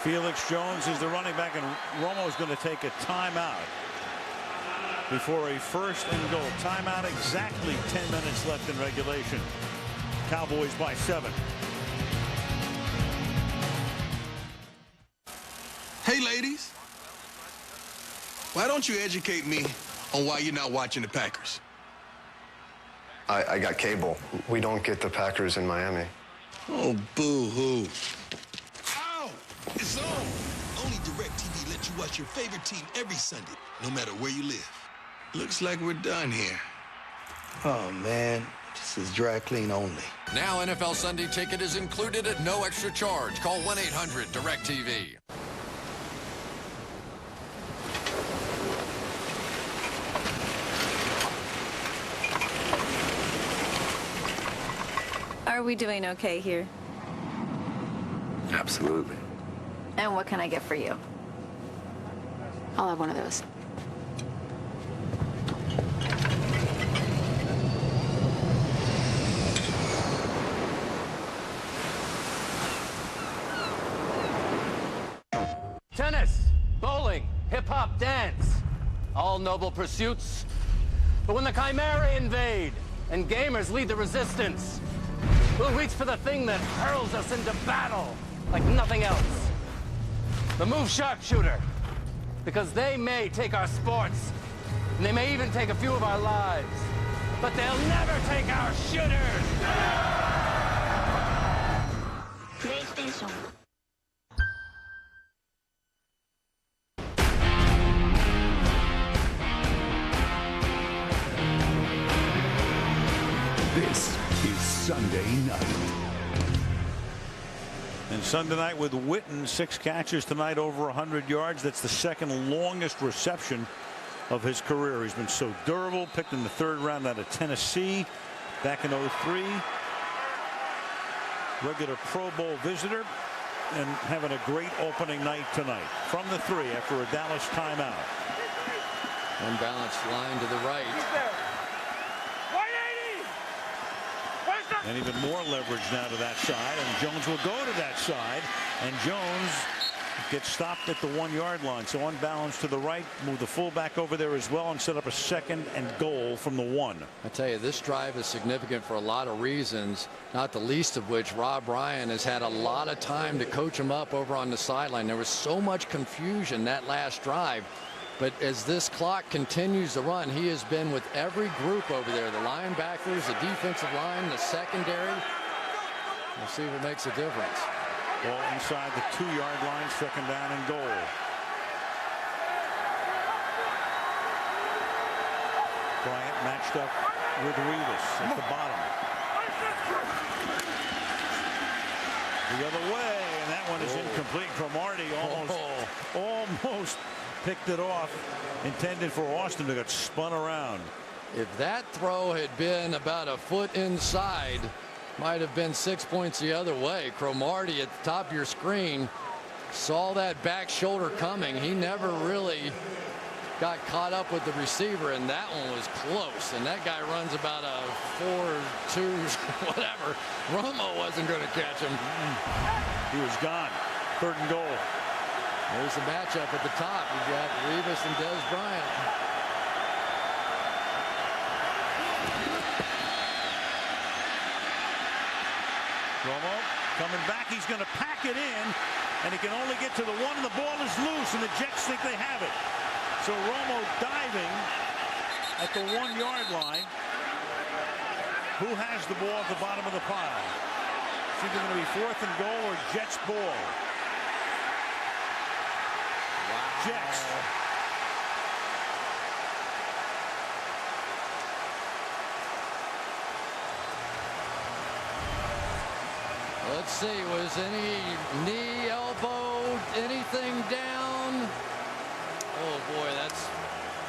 Felix Jones is the running back, and Romo is going to take a timeout before a 1st and goal. Timeout, exactly 10 minutes left in regulation. Cowboys by 7. Hey, ladies. Why don't you educate me on why you're not watching the Packers? I got cable. We don't get the Packers in Miami. Oh, boo-hoo. Ow! It's on! Only DirecTV lets you watch your favorite team every Sunday, no matter where you live. Looks like we're done here. Oh, man. This is dry clean only. Now NFL Sunday Ticket is included at no extra charge. Call 1-800-DIRECTV. Are we doing okay here? Absolutely. And what can I get for you? I'll have one of those. Tennis, bowling, hip-hop, dance. All noble pursuits. But when the Chimera invade and gamers lead the resistance, we'll reach for the thing that hurls us into battle like nothing else. The move sharpshooter. Because they may take our sports, and they may even take a few of our lives, but they'll never take our shooters! PlayStation. This is Sunday night. And Sunday night with Witten, 6 catches tonight, over 100 yards. That's the 2nd longest reception of his career. He's been so durable. Picked in the 3rd round out of Tennessee back in '03. Regular Pro Bowl visitor and having a great opening night tonight. From the 3 after a Dallas timeout. Unbalanced line to the right. And even more leverage now to that side, and Jones will go to that side, and Jones gets stopped at the 1-yard line. So unbalanced to the right, move the fullback over there as well, and set up a 2nd and goal from the 1. I tell you, this drive is significant for a lot of reasons, not the least of which Rob Ryan has had a lot of time to coach him up over on the sideline. There was so much confusion that last drive. But as this clock continues to run, he has been with every group over there. The linebackers, the defensive line, the secondary. We'll see if it makes a difference. Ball inside the 2-yard line, 2nd down and goal. Bryant matched up with Revis at the bottom. The other way, and that one is incomplete. Cromartie almost picked it off, intended for Austin, to get spun around. If that throw had been about a foot inside, might have been 6 points the other way. Cromartie at the top of your screen saw that back shoulder coming. He never really got caught up with the receiver, and that one was close. And that guy runs about a 4.2, whatever. Romo wasn't going to catch him. He was gone. 3rd and goal. There's the matchup at the top. You got Revis and Des Bryant. Romo coming back. He's going to pack it in, and he can only get to the one, and the ball is loose, and the Jets think they have it. So Romo diving at the 1-yard line. Who has the ball at the bottom of the pile? It's either going to be 4th and goal or Jets ball. Wow. Jets. Let's see, was any knee, elbow, anything down? Oh boy, that's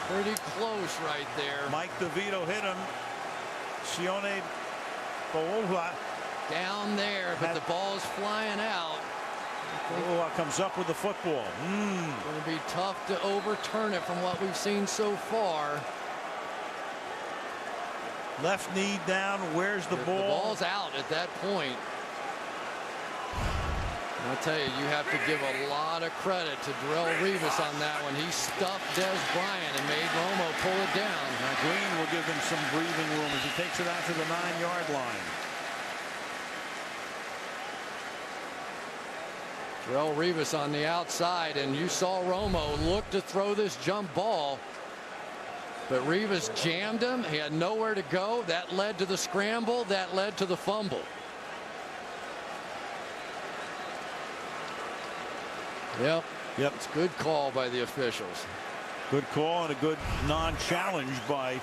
pretty close right there. Mike DeVito hit him. Sione Boulua down there, but the ball's flying out. Boulua comes up with the football. Going to be tough to overturn it from what we've seen so far. Left knee down. Where's the ball? The ball's out at that point. I'll tell you, you have to give a lot of credit to Darrelle Revis on that one. He stuffed Des Bryant and made Romo pull it down. Now Green will give them some breathing room as he takes it out to the 9-yard line. Darrelle Revis on the outside, and you saw Romo look to throw this jump ball, but Revis jammed him. He had nowhere to go. That led to the scramble. That led to the fumble. Yep. It's a good call by the officials. Good call and a good non-challenge by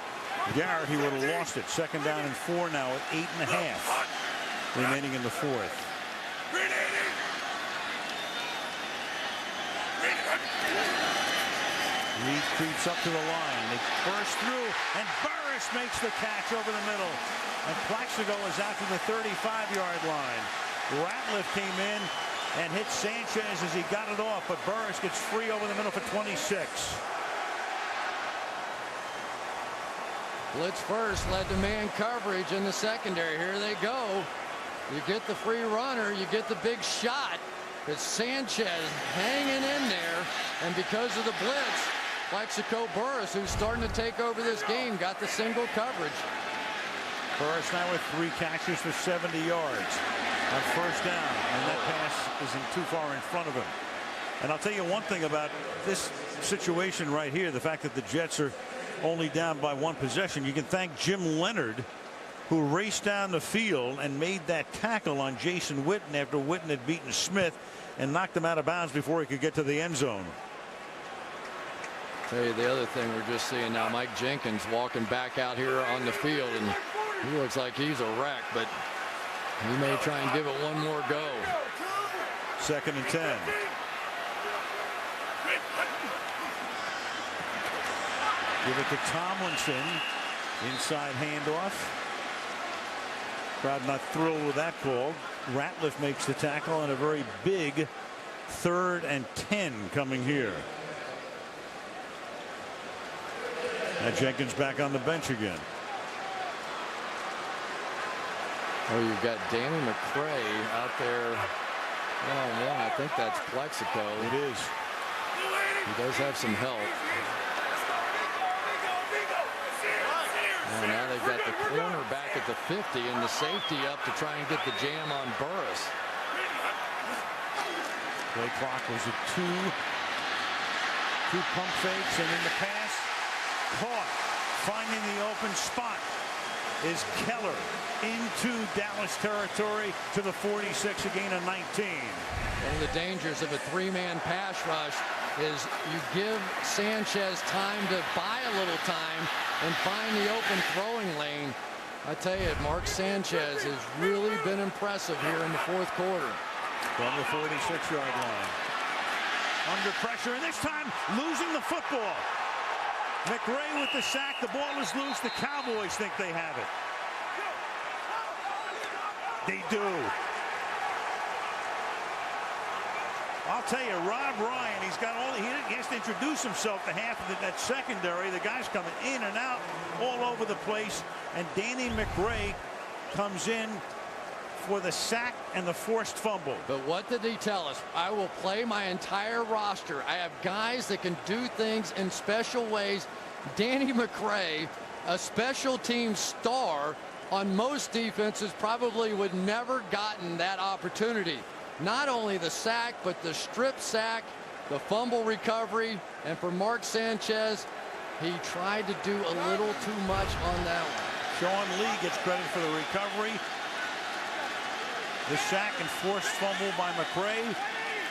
Garrett. He would have lost it. 2nd down and 4 now at 8.5 remaining in the 4th. Reed creeps up to the line. They burst through, and Burris makes the catch over the middle. And Plaxico is out to the 35-yard line. Ratliff came in and hit Sanchez as he got it off, but Burris gets free over the middle for 26. Blitz first led to man coverage in the secondary. Here they go. You get the free runner, you get the big shot. It's Sanchez hanging in there, and because of the blitz, Plaxico Burris, who's starting to take over this game, got the single coverage. Burris now with 3 catches for 70 yards. On 1st down, and that pass isn't too far in front of him. And I'll tell you one thing about this situation right here, the fact that the Jets are only down by 1 possession. You can thank Jim Leonard, who raced down the field and made that tackle on Jason Witten after Witten had beaten Smith and knocked him out of bounds before he could get to the end zone. Tell you the other thing we're just seeing now, Mike Jenkins walking back out here on the field, and he looks like he's a wreck, but he may try and give it one more go. 2nd and 10. Give it to Tomlinson. Inside handoff. Crowd not thrilled with that call. Ratliff makes the tackle, and a very big 3rd and 10 coming here. Now Jenkins back on the bench again. Oh, you've got Danny McCray out there. Oh, I think that's Plaxico. It is. He does have some help. And now they've got the corner back at the 50 and the safety up to try and get the jam on Burris. Play clock was at 2. 2 pump fakes, and in the pass, caught. Finding the open spot is Keller into Dallas territory to the 46, a gain of 19. One of the dangers of a 3-man pass rush is you give Sanchez time to buy a little time and find the open throwing lane. I tell you, Mark Sanchez has really been impressive here in the 4th quarter. From the 46-yard line. Under pressure, and this time losing the football. McRae with the sack. The ball is loose. The Cowboys think they have it. They do. I'll tell you, Rob Ryan, he has to introduce himself to half of that secondary. The guy's coming in and out all over the place. And Danny McRae comes in for the sack and the forced fumble. But what did he tell us? I will play my entire roster. I have guys that can do things in special ways. Danny McRae, a special team star on most defenses, probably would never gotten that opportunity. Not only the sack, but the strip sack, the fumble recovery, and for Mark Sanchez, he tried to do a little too much on that one. Sean Lee gets credit for the recovery. The sack and forced fumble by McRae.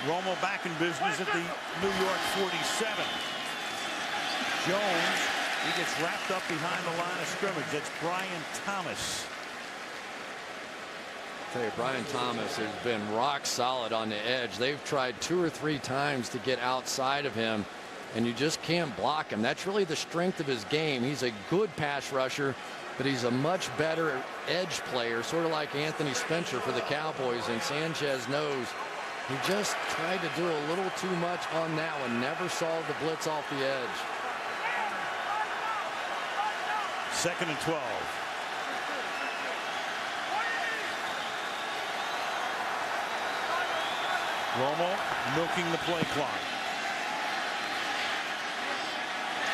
Romo back in business at the New York 47. Jones, he gets wrapped up behind the line of scrimmage. That's Brian Thomas. I'll tell you, Brian Thomas has been rock solid on the edge. They've tried 2 or 3 times to get outside of him, and you just can't block him. That's really the strength of his game. He's a good pass rusher, but he's a much better edge player, sort of like Anthony Spencer for the Cowboys, and Sanchez knows he just tried to do a little too much on that one. Never saw the blitz off the edge. 2nd and 12. Romo milking the play clock.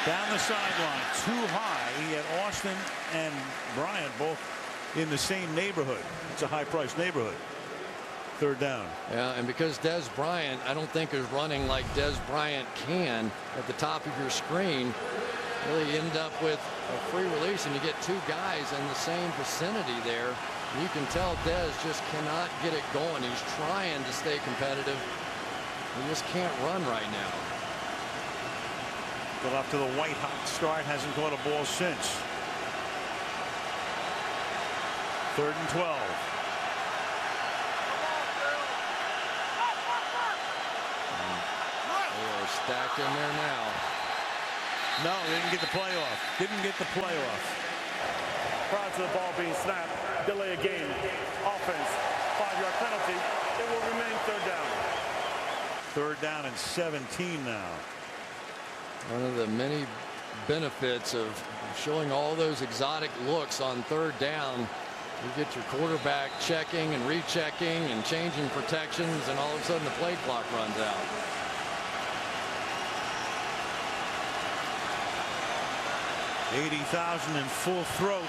Down the sideline, too high. He had Austin and Bryant both in the same neighborhood. It's a high-priced neighborhood. 3rd down. Yeah, and because Des Bryant, I don't think is running like Des Bryant can at the top of your screen, really end up with a free release, and you get 2 guys in the same vicinity there. You can tell Des just cannot get it going. He's trying to stay competitive. He just can't run right now. Got off to the white hot start, hasn't caught a ball since. 3rd and 12. They are stacked in there now. No, they didn't get the playoff. Didn't get the playoff. Prior to the ball being snapped, delay a game. Offense, 5-yard penalty. It will remain 3rd down. 3rd down and 17 now. One of the many benefits of showing all those exotic looks on 3rd down. You get your quarterback checking and rechecking and changing protections, and all of a sudden the play clock runs out. $80,000 in full throat.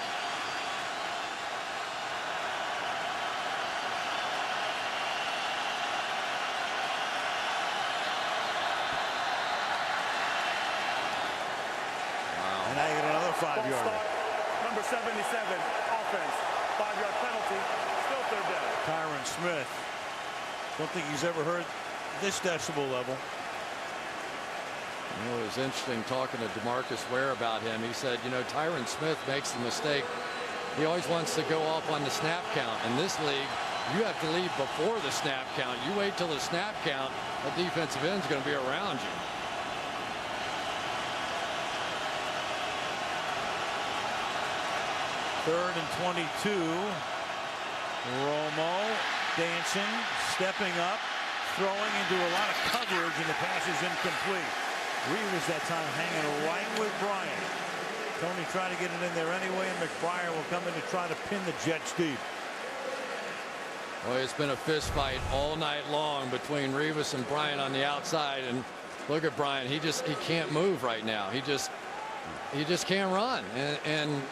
And now you get another 5-yarder. Number 77, offense, 5-yard penalty, still 3rd down. Tyron Smith. Don't think he's ever heard this decibel level. You know, it was interesting talking to DeMarcus Ware about him. He said, you know, Tyron Smith makes the mistake. He always wants to go off on the snap count. In this league, you have to leave before the snap count. You wait till the snap count, a defensive end's going to be around you. Third and 22. Romo dancing, stepping up, throwing into a lot of coverage, and the pass is incomplete. Reeves that time hanging right with Bryant. Tony tried to get it in there anyway, and McBriar will come in to try to pin the Jets deep. Boy, it's been a fist fight all night long between Reeves and Bryant on the outside, and look at Bryant. He can't move right now. He just can't run, and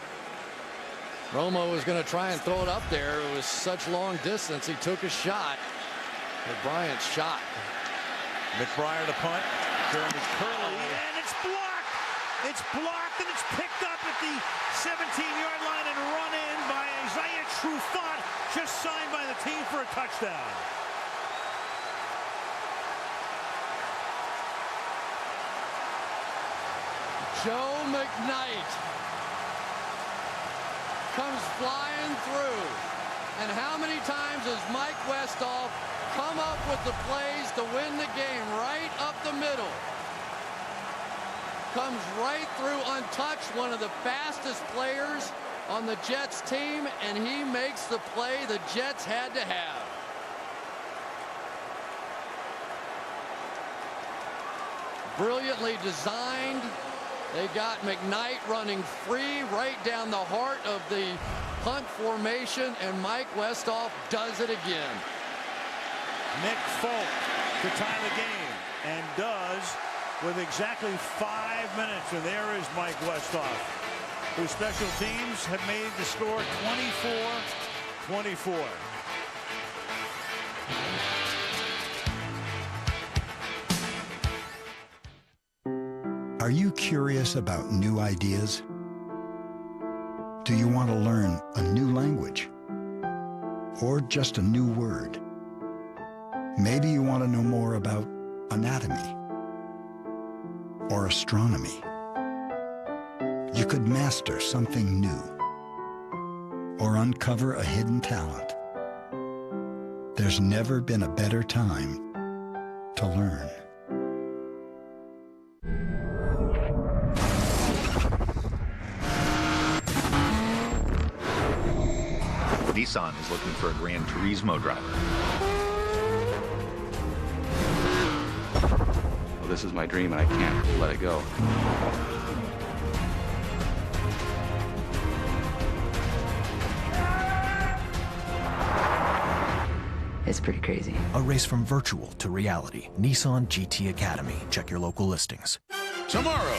Romo was going to try and throw it up there. It was such long distance. He took a shot, but Bryant's shot. McBriar to punt. Jeremy Curley, and it's blocked. It's blocked, and it's picked up at the 17-yard line and run in by Isaiah Trufant, just signed by the team for a touchdown. Joe McKnight comes flying through. And how many times has Mike Westhoff come up with the plays to win the game right up the middle? Comes right through untouched, one of the fastest players on the Jets team, and he makes the play the Jets had to have. brilliantly designed. They got McKnight running free right down the heart of the punt formation, and Mike Westhoff does it again. Nick Folk to tie the game, and does with exactly 5 minutes. And there is Mike Westhoff, whose special teams have made the score 24-24. Are you curious about new ideas? Do you want to learn a new language? Or just a new word? Maybe you want to know more about anatomy or astronomy. You could master something new or uncover a hidden talent. There's never been a better time to learn. Nissan is looking for a Gran Turismo driver. Well, this is my dream and I can't let it go. It's pretty crazy. A race from virtual to reality. Nissan GT Academy. Check your local listings. Tomorrow,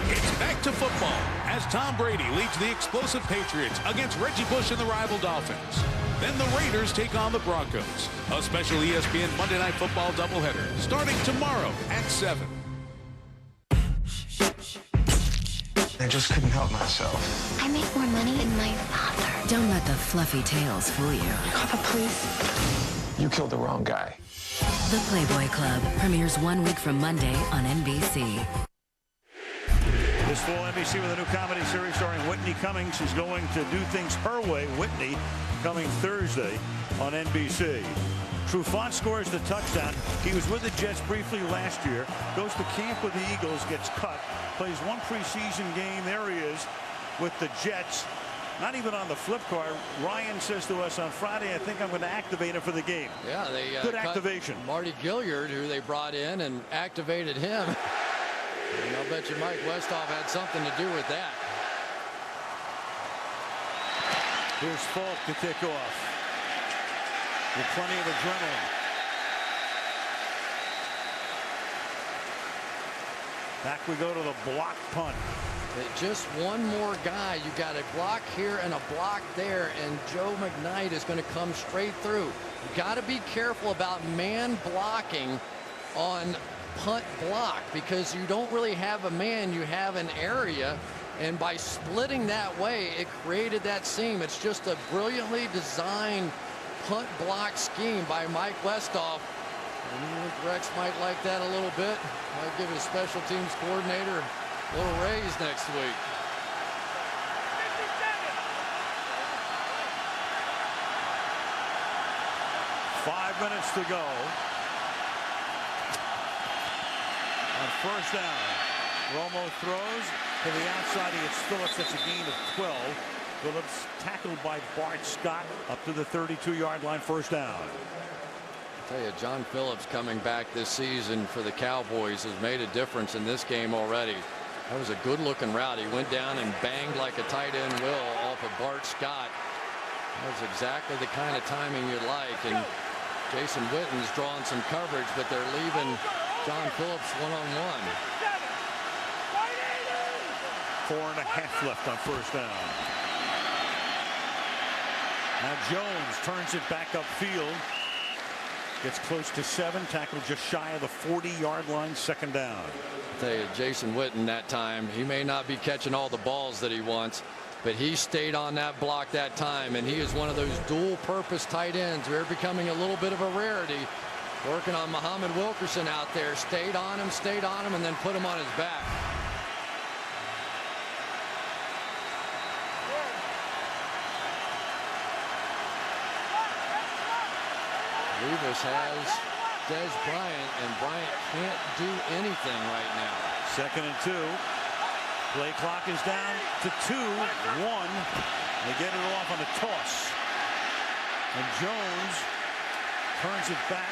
it's back to football as Tom Brady leads the explosive Patriots against Reggie Bush and the rival Dolphins. Then the Raiders take on the Broncos. A special ESPN Monday Night Football doubleheader starting tomorrow at 7. I just couldn't help myself. I make more money than my father. Don't let the fluffy tales fool you. Call the police. You killed the wrong guy. The Playboy Club premieres 1 week from Monday on NBC. This fall, NBC with a new comedy series starring Whitney Cummings. She's going to do things her way. Whitney coming Thursday on NBC. Trufant scores the touchdown. He was with the Jets briefly last year. Goes to camp with the Eagles, gets cut. Plays one preseason game. There he is with the Jets. Not even on the flip card. Ryan says to us on Friday, I think I'm going to activate him for the game. Yeah, they good activation. Marty Gilliard, who they brought in and activated him. And I'll bet you Mike Westhoff had something to do with that. Here's Falk to kick off with plenty of adrenaline. Back we go to the block punt. Just one more guy. You got a block here and a block there, and Joe McKnight is going to come straight through. You got to be careful about man blocking on punt block, because you don't really have a man, you have an area, and by splitting that way it created that seam. It's just a brilliantly designed punt block scheme by Mike Westhoff. And Rex might like that a little bit. Might give his special teams coordinator a little raise next week. Five minutes to go. On first down, Romo throws to the outside. He hits Phillips. That's a gain of 12. Phillips tackled by Bart Scott up to the 32-yard line. First down. I'll tell you, John Phillips coming back this season for the Cowboys has made a difference in this game already. That was a good-looking route. He went down and banged like a tight end will off of Bart Scott. That was exactly the kind of timing you like. And Jason Witten's drawing some coverage, but they're leaving John Phillips one-on-one. 4.5 left on first down. Now Jones turns it back upfield. Gets close to 7. Tackled just shy of the 40-yard line. Second down. I'll tell you, Jason Witten that time, he may not be catching all the balls that he wants, but he stayed on that block that time, and he is one of those dual-purpose tight ends. They're becoming a little bit of a rarity. Working on Muhammad Wilkerson out there. Stayed on him, and then put him on his back. Revis has Des Bryant, and Bryant can't do anything right now. 2nd and 2. Play clock is down to 2-1. They get it off on a toss. And Jones turns it back.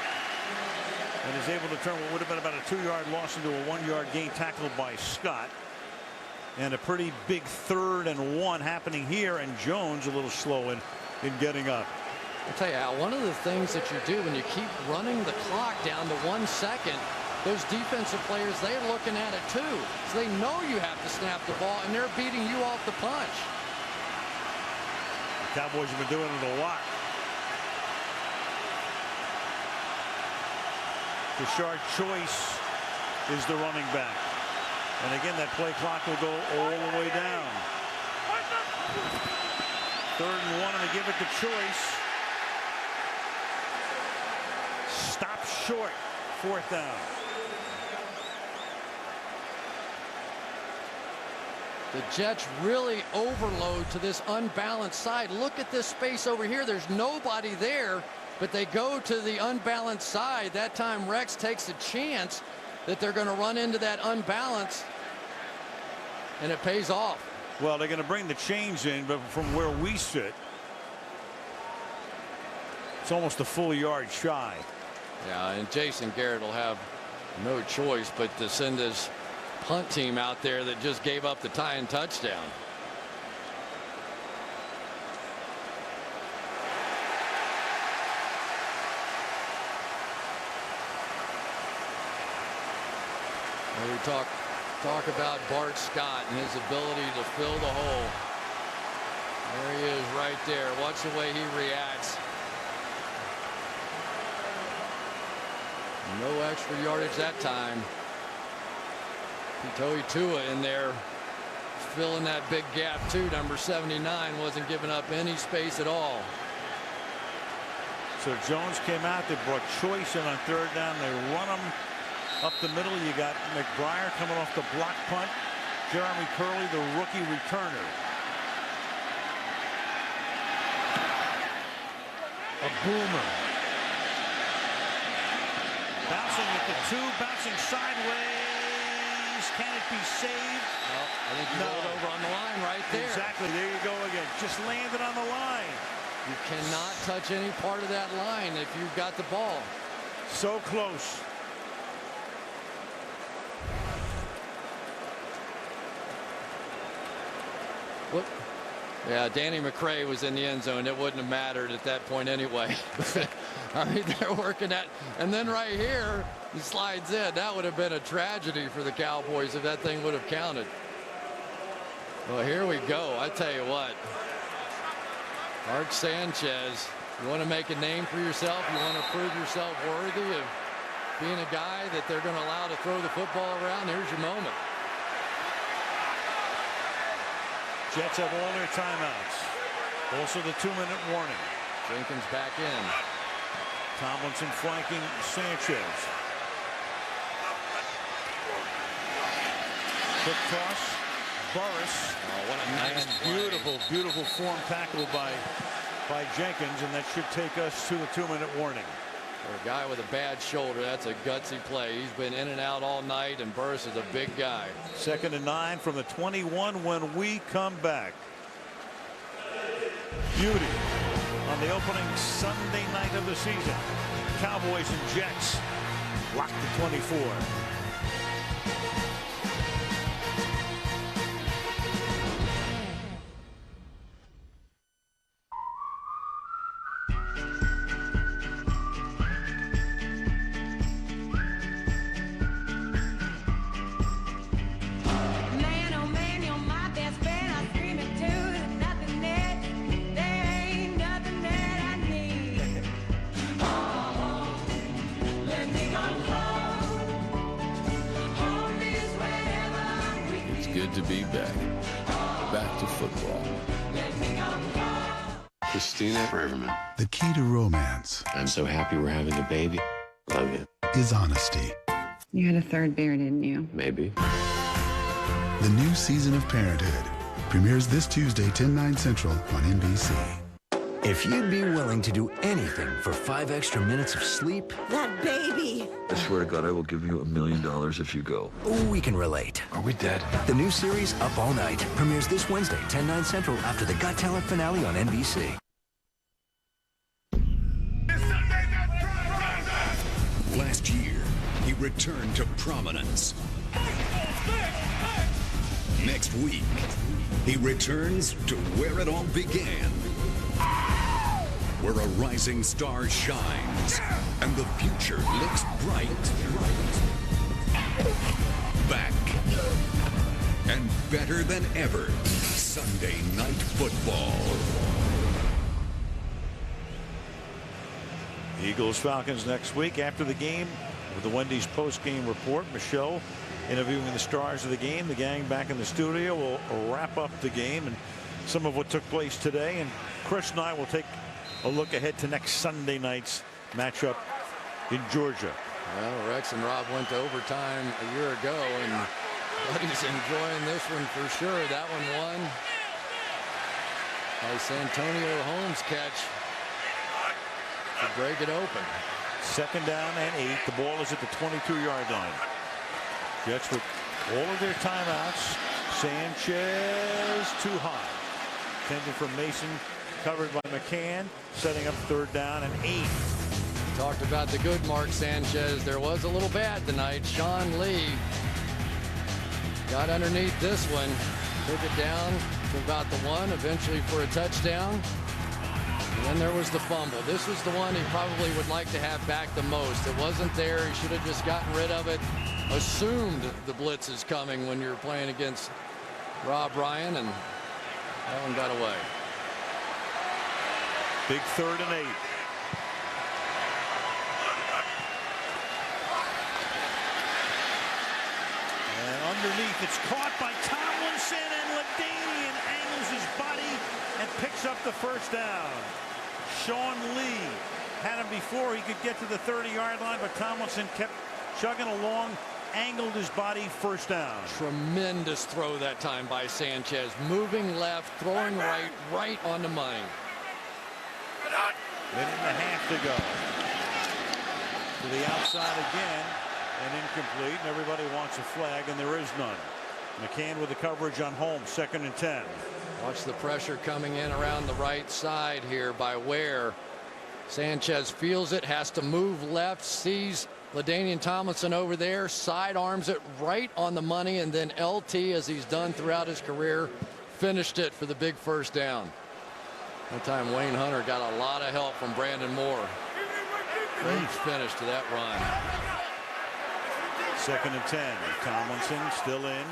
and is able to turn what would have been about a 2-yard loss into a 1-yard gain, tackled by Scott. And a pretty big 3rd and 1 happening here, and Jones a little slow in getting up. I'll tell you, Al, one of the things that you do when you keep running the clock down to 1 second, those defensive players, they're looking at it too. So they know you have to snap the ball, and they're beating you off the punch. The Cowboys have been doing it a lot. Rashard Choice is the running back. And again, that play clock will go all the way down. 3rd and 1, and they give it to Choice. Stop short. 4th down. The Jets really overload to this unbalanced side. Look at this space over here. There's nobody there, but they go to the unbalanced side. That time Rex takes a chance that they're going to run into that unbalance, and it pays off. Well, they're going to bring the chains in, but from where we sit, it's almost a full yard shy. Yeah, and Jason Garrett will have no choice but to send his punt team out there that just gave up the tying touchdown. We talk about Bart Scott and his ability to fill the hole. There he is right there. Watch the way he reacts. No extra yardage that time. Toi Tua in there filling that big gap too. Number 79 wasn't giving up any space at all. So Jones came out. They brought Choice in on 3rd down. They run him up the middle. You got McBriar coming off the block punt. Jeremy Curley, the rookie returner. A boomer. Bouncing at the 2, bouncing sideways. Can it be saved? No, I think you rolled over on the line right there. Exactly. There you go again. Just landed on the line. You cannot touch any part of that line if you've got the ball. So close. Look. Yeah, Danny McCray was in the end zone. It wouldn't have mattered at that point anyway. I mean, they're working at, and then right here, he slides in. That would have been a tragedy for the Cowboys if that thing would have counted. Well, here we go. I tell you what. Mark Sanchez, you want to make a name for yourself? You want to prove yourself worthy of being a guy that they're going to allow to throw the football around? Here's your moment. Jets have all their timeouts. Also the 2-minute warning. Jenkins back in. Tomlinson flanking Sanchez. Quick toss. Burris. Oh, what a nice and beautiful form tackle by Jenkins, and that should take us to the 2-minute warning. For a guy with a bad shoulder, that's a gutsy play. He's been in and out all night, and Burris is a big guy. 2nd and 9 from the 21 when we come back. Beauty on the opening Sunday night of the season. Cowboys and Jets locked to 24. To be back to football. Christina Riverman. The key to romance. I'm so happy we're having a baby. Love you. Is honesty. You had a 3rd beer, didn't you? Maybe. The new season of Parenthood premieres this Tuesday, 10/9 Central on NBC. If you'd be willing to do anything for 5 extra minutes of sleep, that baby. I swear to God, I will give you $1 million if you go. We can relate. Are we dead? The new series Up All Night premieres this Wednesday, 10/9 Central, after the Got Talent finale on NBC. Last year, return to prominence. Next week, he returns to where it all began, where a rising star shines and the future looks bright. Back and better than ever, Sunday Night Football. Eagles-Falcons next week. After the game, with the Wendy's post-game report, Michelle interviewing the stars of the game. The gang back in the studio will wrap up the game and some of what took place today. And Chris and I will take a look ahead to next Sunday night's matchup in Georgia. Well, Rex and Rob went to overtime a year ago, and Buddy's enjoying this one for sure. That one won by Santonio Holmes' catch to break it open. 2nd down and 8. The ball is at the 22-yard line. Jets with all of their timeouts. Sanchez too high. Intended for Mason, covered by McCann, setting up 3rd down and 8. Talked about the good Mark Sanchez. There was a little bad tonight. Sean Lee got underneath this one, took it down to about the 1, eventually for a touchdown. And then there was the fumble. This was the one he probably would like to have back the most. It wasn't there. He should have just gotten rid of it. Assumed the blitz is coming when you're playing against Rob Ryan, and that one got away. Big 3rd and 8. Underneath, it's caught by Tomlinson, and LaDainian angles his body and picks up the 1st down. Sean Lee had him before he could get to the 30-yard line, but Tomlinson kept chugging along, angled his body, 1st down. Tremendous throw that time by Sanchez. Moving left, throwing right on the money. Minute and a half to go. To the outside again. And incomplete, and everybody wants a flag, and there is none. McCann with the coverage on Holmes, 2nd and 10. Watch the pressure coming in around the right side here by Ware. Sanchez feels it, has to move left, sees LaDainian Tomlinson over there, sidearms it right on the money, and then LT, as he's done throughout his career, finished it for the big 1st down. That time Wayne Hunter got a lot of help from Brandon Moore. Great finish to that run. 2nd and 10. Tomlinson still in.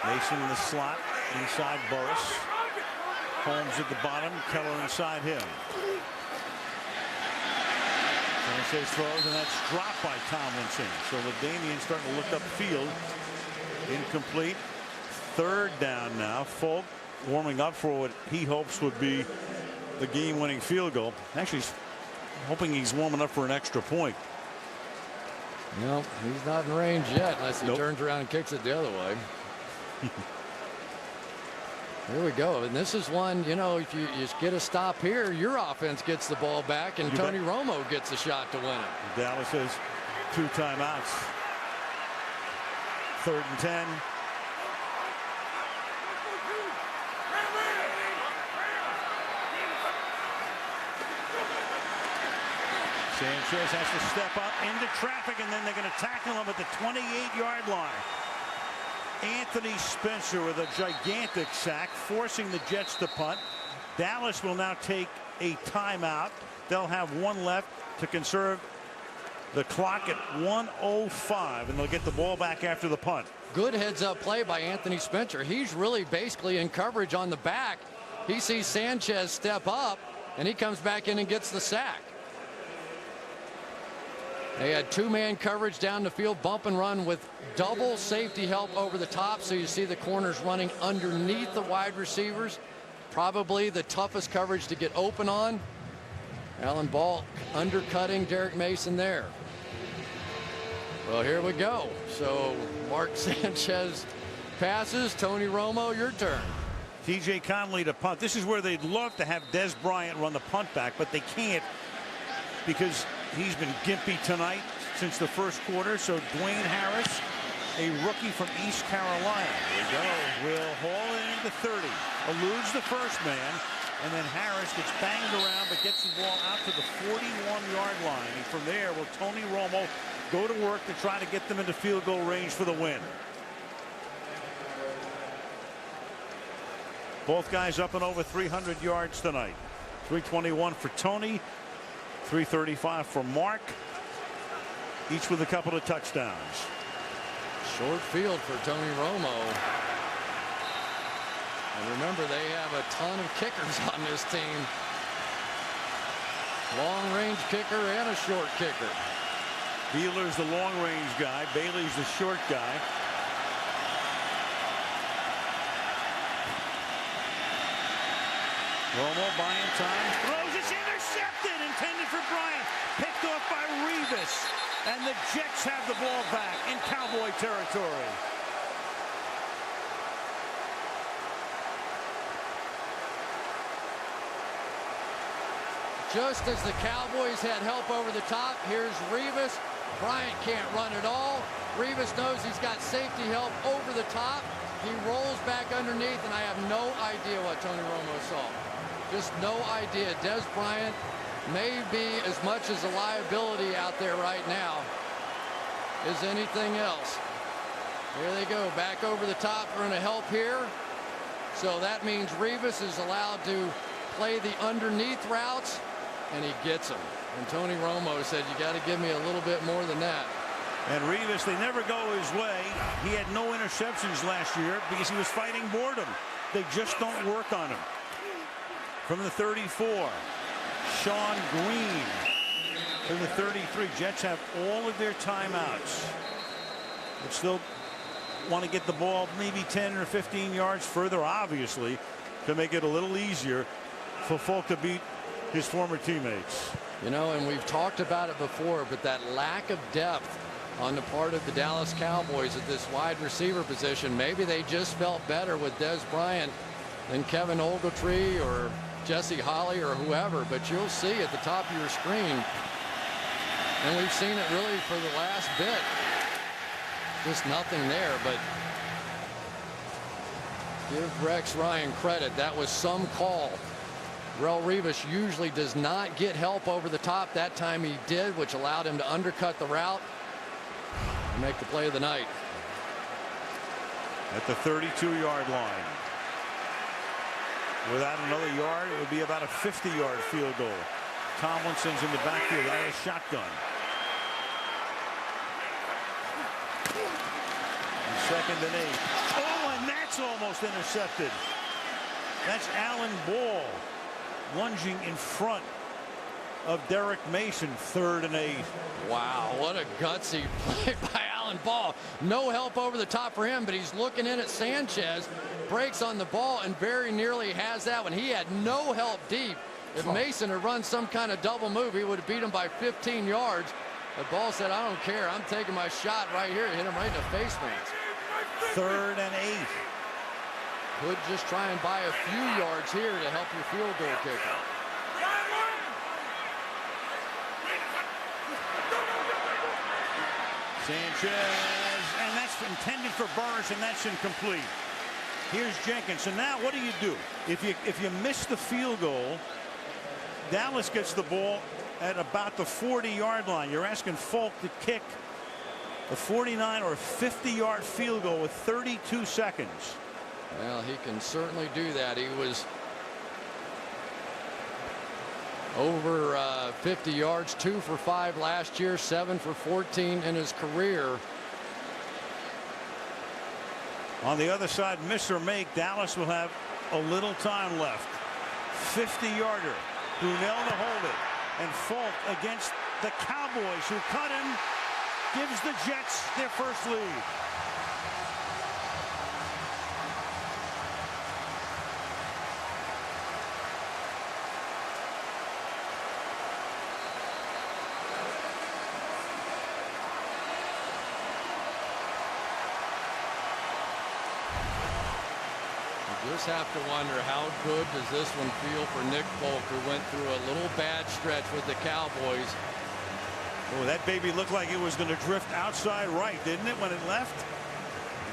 Mason in the slot inside Burris. Holmes at the bottom. Keller inside him. Sanchez throws, and that's dropped by Tomlinson. So LaDainian starting to look upfield. Incomplete. 3rd down now. Folk warming up for what he hopes would be the game-winning field goal. Actually, hoping he's warming up for an extra point. No, he's not in range yet unless he turns around and kicks it the other way. Here we go. And this is one, you know, if you just get a stop here, your offense gets the ball back, and Tony Romo gets a shot to win it. Dallas has 2 timeouts. 3rd and 10. Sanchez has to step up into traffic, and then they're going to tackle him at the 28-yard line. Anthony Spencer with a gigantic sack, forcing the Jets to punt. Dallas will now take a timeout. They'll have 1 left to conserve the clock at 1:05, and they'll get the ball back after the punt. Good heads-up play by Anthony Spencer. He's really basically in coverage on the back. He sees Sanchez step up, and he comes back in and gets the sack. They had 2-man coverage down the field, bump and run with double safety help over the top. So you see the corners running underneath the wide receivers. Probably the toughest coverage to get open on. Alan Ball undercutting Derek Mason there. Well, here we go. So Mark Sanchez passes. Tony Romo, your turn. TJ Conley to punt. This is where they'd love to have Des Bryant run the punt back, but they can't because he's been gimpy tonight since the 1st quarter. So Dwayne Harris, a rookie from East Carolina, will haul it into 30, eludes the 1st man, and then Harris gets banged around but gets the ball out to the 41-yard line. And from there, will Tony Romo go to work to try to get them into field goal range for the win. Both guys up and over 300 yards tonight. 321 for Tony, 335 for Mark, each with a couple of touchdowns. Short field for Tony Romo. And remember, they have a ton of kickers on this team. Long range kicker and a short kicker. Beeler's the long range guy. Bailey's the short guy. Romo buying time. Throws, it's intercepted. Intended for Bryant. Picked off by Revis. And the Jets have the ball back in Cowboy territory. Just as the Cowboys had help over the top, here's Revis. Bryant can't run at all. Revis knows he's got safety help over the top. He rolls back underneath, and I have no idea what Tony Romo saw. Just no idea. Des Bryant may be as much as a liability out there right now as anything else. Here they go, back over the top. We're going to help here. So that means Revis is allowed to play the underneath routes, and he gets them. And Tony Romo said, you got to give me a little bit more than that. And Revis, they never go his way. He had no interceptions last year because he was fighting boredom. They just don't work on him. From the 34, Sean Green. From the 33, Jets have all of their timeouts. But still want to get the ball maybe 10 or 15 yards further, obviously, to make it a little easier for Folk to beat his former teammates. You know, and we've talked about it before, but that lack of depth on the part of the Dallas Cowboys at this wide receiver position, maybe they just felt better with Des Bryant than Kevin Ogletree or Jesse Holley or whoever, but you'll see at the top of your screen, and we've seen it really for the last bit, just nothing there. But give Rex Ryan credit, that was some call. Rel Revis usually does not get help over the top. That time he did, which allowed him to undercut the route and make the play of the night. At the 32-yard line. Without another yard, it would be about a 50-yard field goal. Tomlinson's in the backfield out of shotgun. And 2nd and 8. Oh, and that's almost intercepted. That's Alan Ball lunging in front of Derek Mason. 3rd and 8. Wow, what a gutsy play by Alan Ball. No help over the top for him, but he's looking in at Sanchez. Breaks on the ball and very nearly has that one. He had no help deep. If Mason had run some kind of double move, he would have beat him by 15 yards. But Ball said, I don't care. I'm taking my shot right here. Hit him right in the face mask. 3rd and 8. Could just try and buy a few yards here to help your field goal kicker. Sanchez, and that's intended for Burris, and that's incomplete. Here's Jenkins. So now what do? If you miss the field goal, Dallas gets the ball at about the 40-yard line. You're asking Folk to kick a 49 or 50-yard field goal with 32 seconds. Well, he can certainly do that. He was over 50 yards, 2 for 5 last year, 7 for 14 in his career. On the other side, miss or make, Dallas will have a little time left. 50-yarder. Brunel to hold it. And Folk against the Cowboys, who cut him, gives the Jets their first lead. Just have to wonder, how good does this one feel for Nick Folk, who went through a little bad stretch with the Cowboys. Oh, that baby looked like it was going to drift outside right, didn't it, when it left?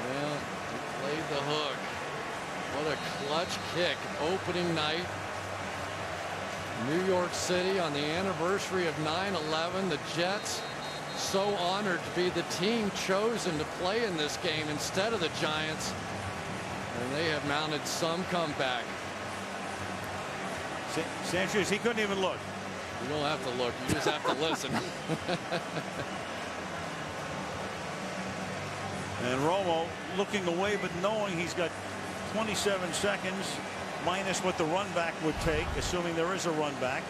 Yeah, he played the hook. What a clutch kick. Opening night. New York City on the anniversary of 9/11. The Jets so honored to be the team chosen to play in this game instead of the Giants. And they have mounted some comeback. Sanchez, he couldn't even look. You don't have to look. You just have to listen. And Romo looking away, but knowing he's got 27 seconds minus what the run back would take, assuming there is a run back.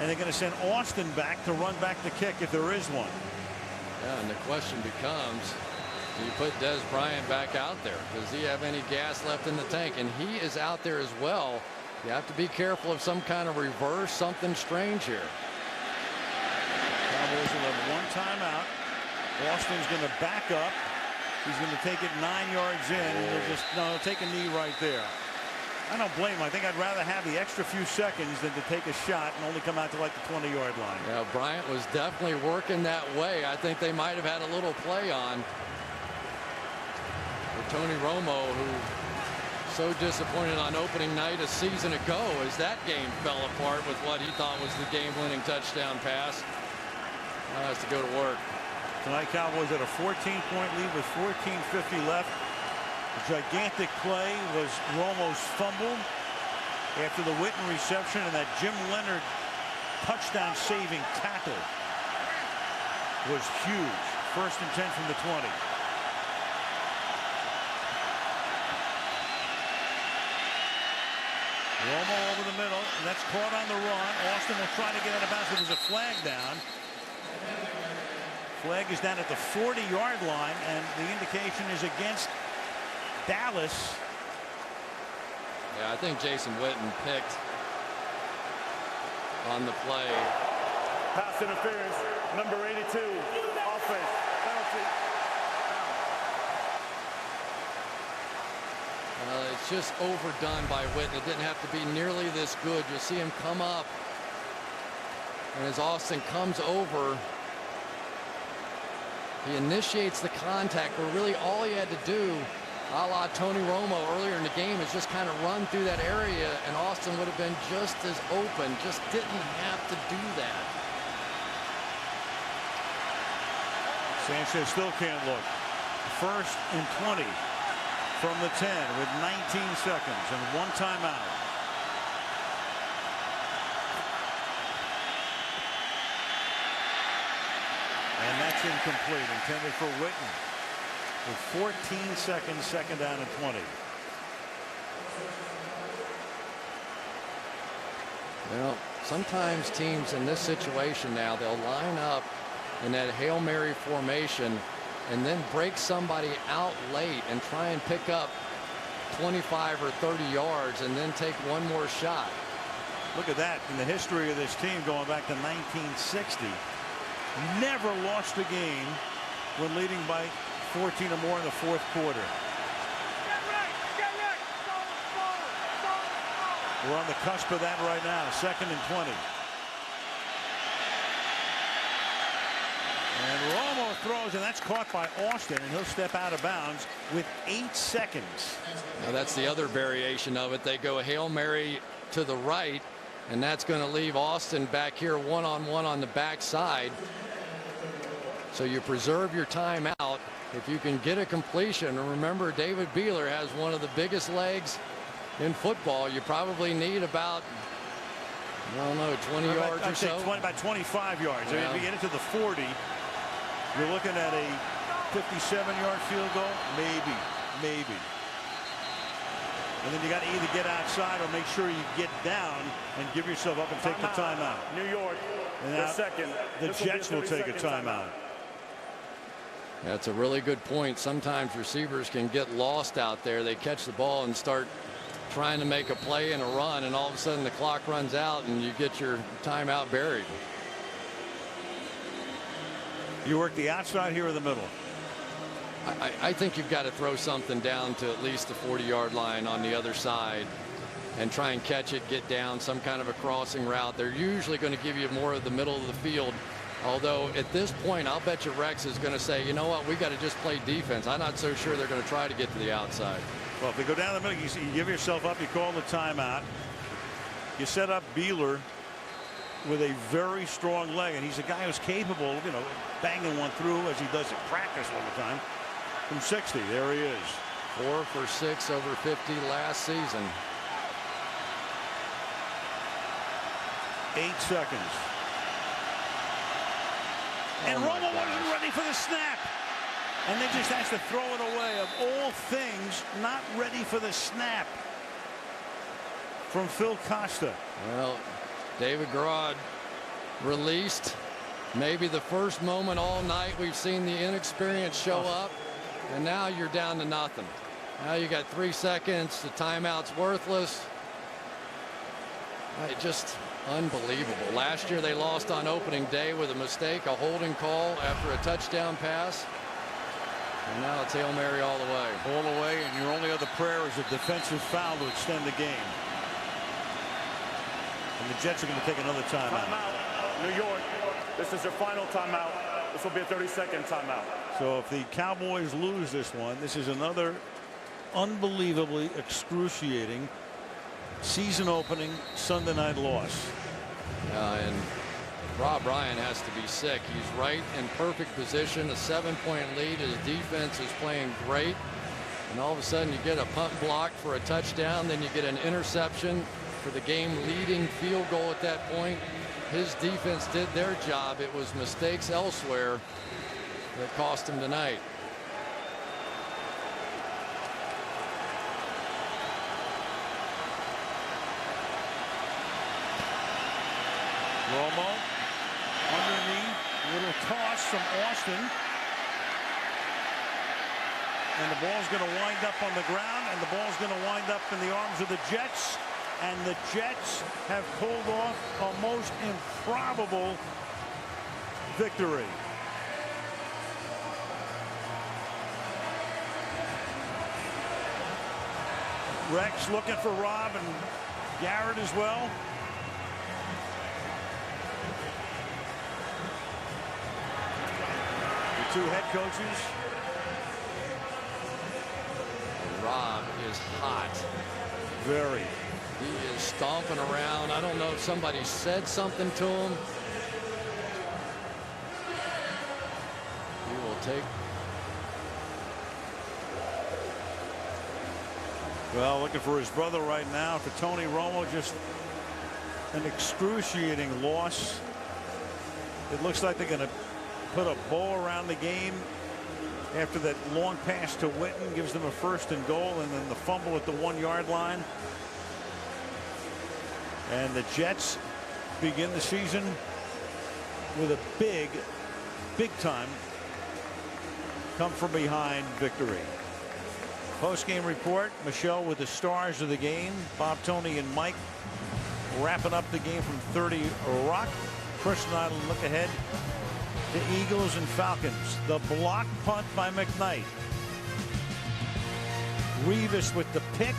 And they're going to send Austin back to run back the kick if there is one. Yeah, and the question becomes, do you put Des Bryant back out there? Does he have any gas left in the tank? And he is out there as well. You have to be careful of some kind of reverse, something strange here. Cowboys will have one timeout. Austin's going to back up. He's going to take it 9 yards in. And he'll take a knee right there. I don't blame him. I think I'd rather have the extra few seconds than to take a shot and only come out to like the 20-yard line. Yeah, Bryant was definitely working that way. I think they might have had a little play on for Tony Romo, who so disappointed on opening night a season ago as that game fell apart with what he thought was the game-winning touchdown pass. Now has to go to work. Tonight, Cowboys had a 14-point lead with 14:50 left. The gigantic play was Romo's fumble after the Witten reception, and that Jim Leonard touchdown-saving tackle was huge. 1st and 10 from the 20. Romo over the middle, and that's caught on the run. Austin will try to get out of bounds, but there's a flag down. Flag is down at the 40-yard line, and the indication is against Dallas. Yeah, I think Jason Witten picked on the play. Pass interference, number 82, offense, penalty. It's just overdone by Witten. It didn't have to be nearly this good. You'll see him come up, and as Austin comes over, he initiates the contact, but really all he had to do, a la Tony Romo earlier in the game, is just kind of run through that area, and Austin would have been just as open. Just didn't have to do that. Sanchez still can't look. 1st and 20 from the 10 with 19 seconds and one timeout. And that's incomplete, intended for Witten. With 14 seconds, 2nd down and 20. Well, sometimes teams in this situation now, they'll line up in that Hail Mary formation and then break somebody out late and try and pick up 25 or 30 yards and then take one more shot. Look at that. In the history of this team going back to 1960, never lost a game when leading by 14 or more in the 4th quarter. We're on the cusp of that right now. 2nd and 20. And Romo throws, and that's caught by Austin, and he'll step out of bounds with 8 seconds. Now that's the other variation of it. They go Hail Mary to the right, and that's going to leave Austin back here one-on-one on the backside. So you preserve your timeout if you can get a completion. And remember, David Beeler has one of the biggest legs in football. You probably need about, I don't know, 20 yards or so. About 25 yards. Yeah. I mean, if you get into the 40, you're looking at a 57-yard field goal, maybe. And then you got to either get outside or make sure you get down and give yourself up and take the timeout. New York, and the second. The Jets will take a timeout. That's a really good point. Sometimes receivers can get lost out there. They catch the ball and start trying to make a play and a run, and all of a sudden the clock runs out and you get your timeout buried. You work the outside here or the middle? I think you've got to throw something down to at least the 40-yard line on the other side and try and catch it, get down, some kind of a crossing route. They're usually going to give you more of the middle of the field. Although at this point, I'll bet you Rex is going to say, you know what, we got to just play defense. I'm not so sure they're going to try to get to the outside. Well, if they go down the middle, you give yourself up, you call the timeout. You set up Beeler with a very strong leg, and he's a guy who's capable, you know, banging one through as he does at practice all the time. From 60, there he is. 4 for 6 over 50 last season. 8 seconds. And Romo wasn't ready for the snap. And they just has to throw it away. Of all things, not ready for the snap. From Phil Costa. Well, David Garrod released. Maybe the first moment all night we've seen the inexperience show up. And now you're down to nothing. Now you got 3 seconds. The timeout's worthless. Just unbelievable. Last year they lost on opening day with a mistake, a holding call after a touchdown pass. And now it's Hail Mary all the way. All the way, and your only other prayer is a defensive foul to extend the game. And the Jets are going to take another timeout. Timeout, New York. This is your final timeout. This will be a 30-second timeout. So if the Cowboys lose this one, this is another unbelievably excruciating season-opening Sunday night loss. And Rob Ryan has to be sick. He's right in perfect position, a 7-point lead. His defense is playing great. And all of a sudden you get a punt block for a touchdown, then you get an interception for the game-leading field goal at that point. His defense did their job. It was mistakes elsewhere that cost him tonight. Romo underneath, little toss from Austin. And the ball's going to wind up on the ground, and the ball's going to wind up in the arms of the Jets. And the Jets have pulled off a most improbable victory. Rex looking for Rob and Garrett as well. The two head coaches. Rob is hot. Very. He is stomping around. I don't know if somebody said something to him. He will take. Well, looking for his brother right now. For Tony Romo, just an excruciating loss. It looks like they're going to put a bow around the game after that long pass to Witten gives them a 1st and goal, and then the fumble at the 1-yard line. And the Jets begin the season with a big time come from behind victory. Post-game report, Michelle with the stars of the game. Bob, Tony, and Mike wrapping up the game from 30 Rock. Chris and I look ahead to Eagles and Falcons. The block punt by McKnight. Revis with the pick.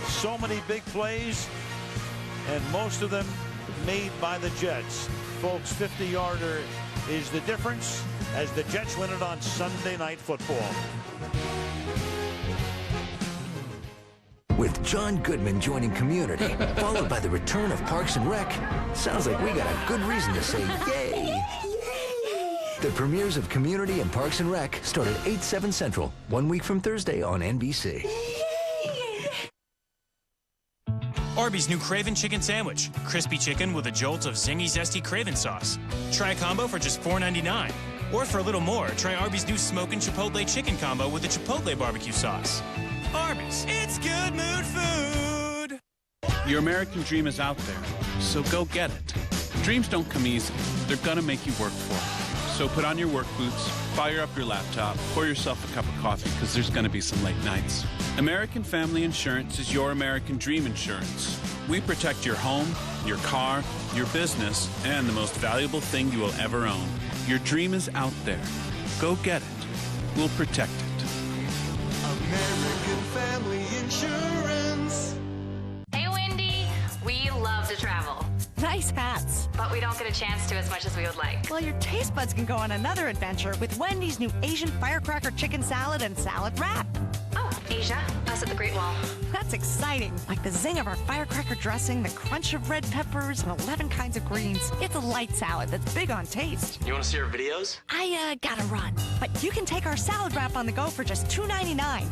So many big plays, and most of them made by the Jets. Folks, 50-yarder is the difference as the Jets win it on Sunday Night Football. With John Goodman joining Community, followed by the return of Parks and Rec, sounds like we got a good reason to say yay. The premieres of Community and Parks and Rec start at 8/7 Central, 1 week from Thursday on NBC. Arby's new Craven Chicken Sandwich. Crispy chicken with a jolt of zingy, zesty Craven sauce. Try a combo for just $4.99. Or for a little more, try Arby's new Smokin' Chipotle Chicken Combo with the Chipotle Barbecue Sauce. Arby's, it's good mood food. Your American dream is out there, so go get it. Dreams don't come easy. They're gonna make you work for it. So put on your work boots, fire up your laptop, pour yourself a cup of coffee, because there's gonna be some late nights. American Family Insurance is your American dream insurance. We protect your home, your car, your business, and the most valuable thing you will ever own. Your dream is out there. Go get it. We'll protect it. American Family Insurance. Hey, Wendy. We love to travel. Nice hats. But we don't get a chance to as much as we would like. Well, your taste buds can go on another adventure with Wendy's new Asian firecracker chicken salad and salad wrap. Oh, Asia, a sauce at the Great Wall. That's exciting. Like the zing of our firecracker dressing, the crunch of red peppers, and 11 kinds of greens. It's a light salad that's big on taste. You want to see our videos? I gotta run. But you can take our salad wrap on the go for just $2.99.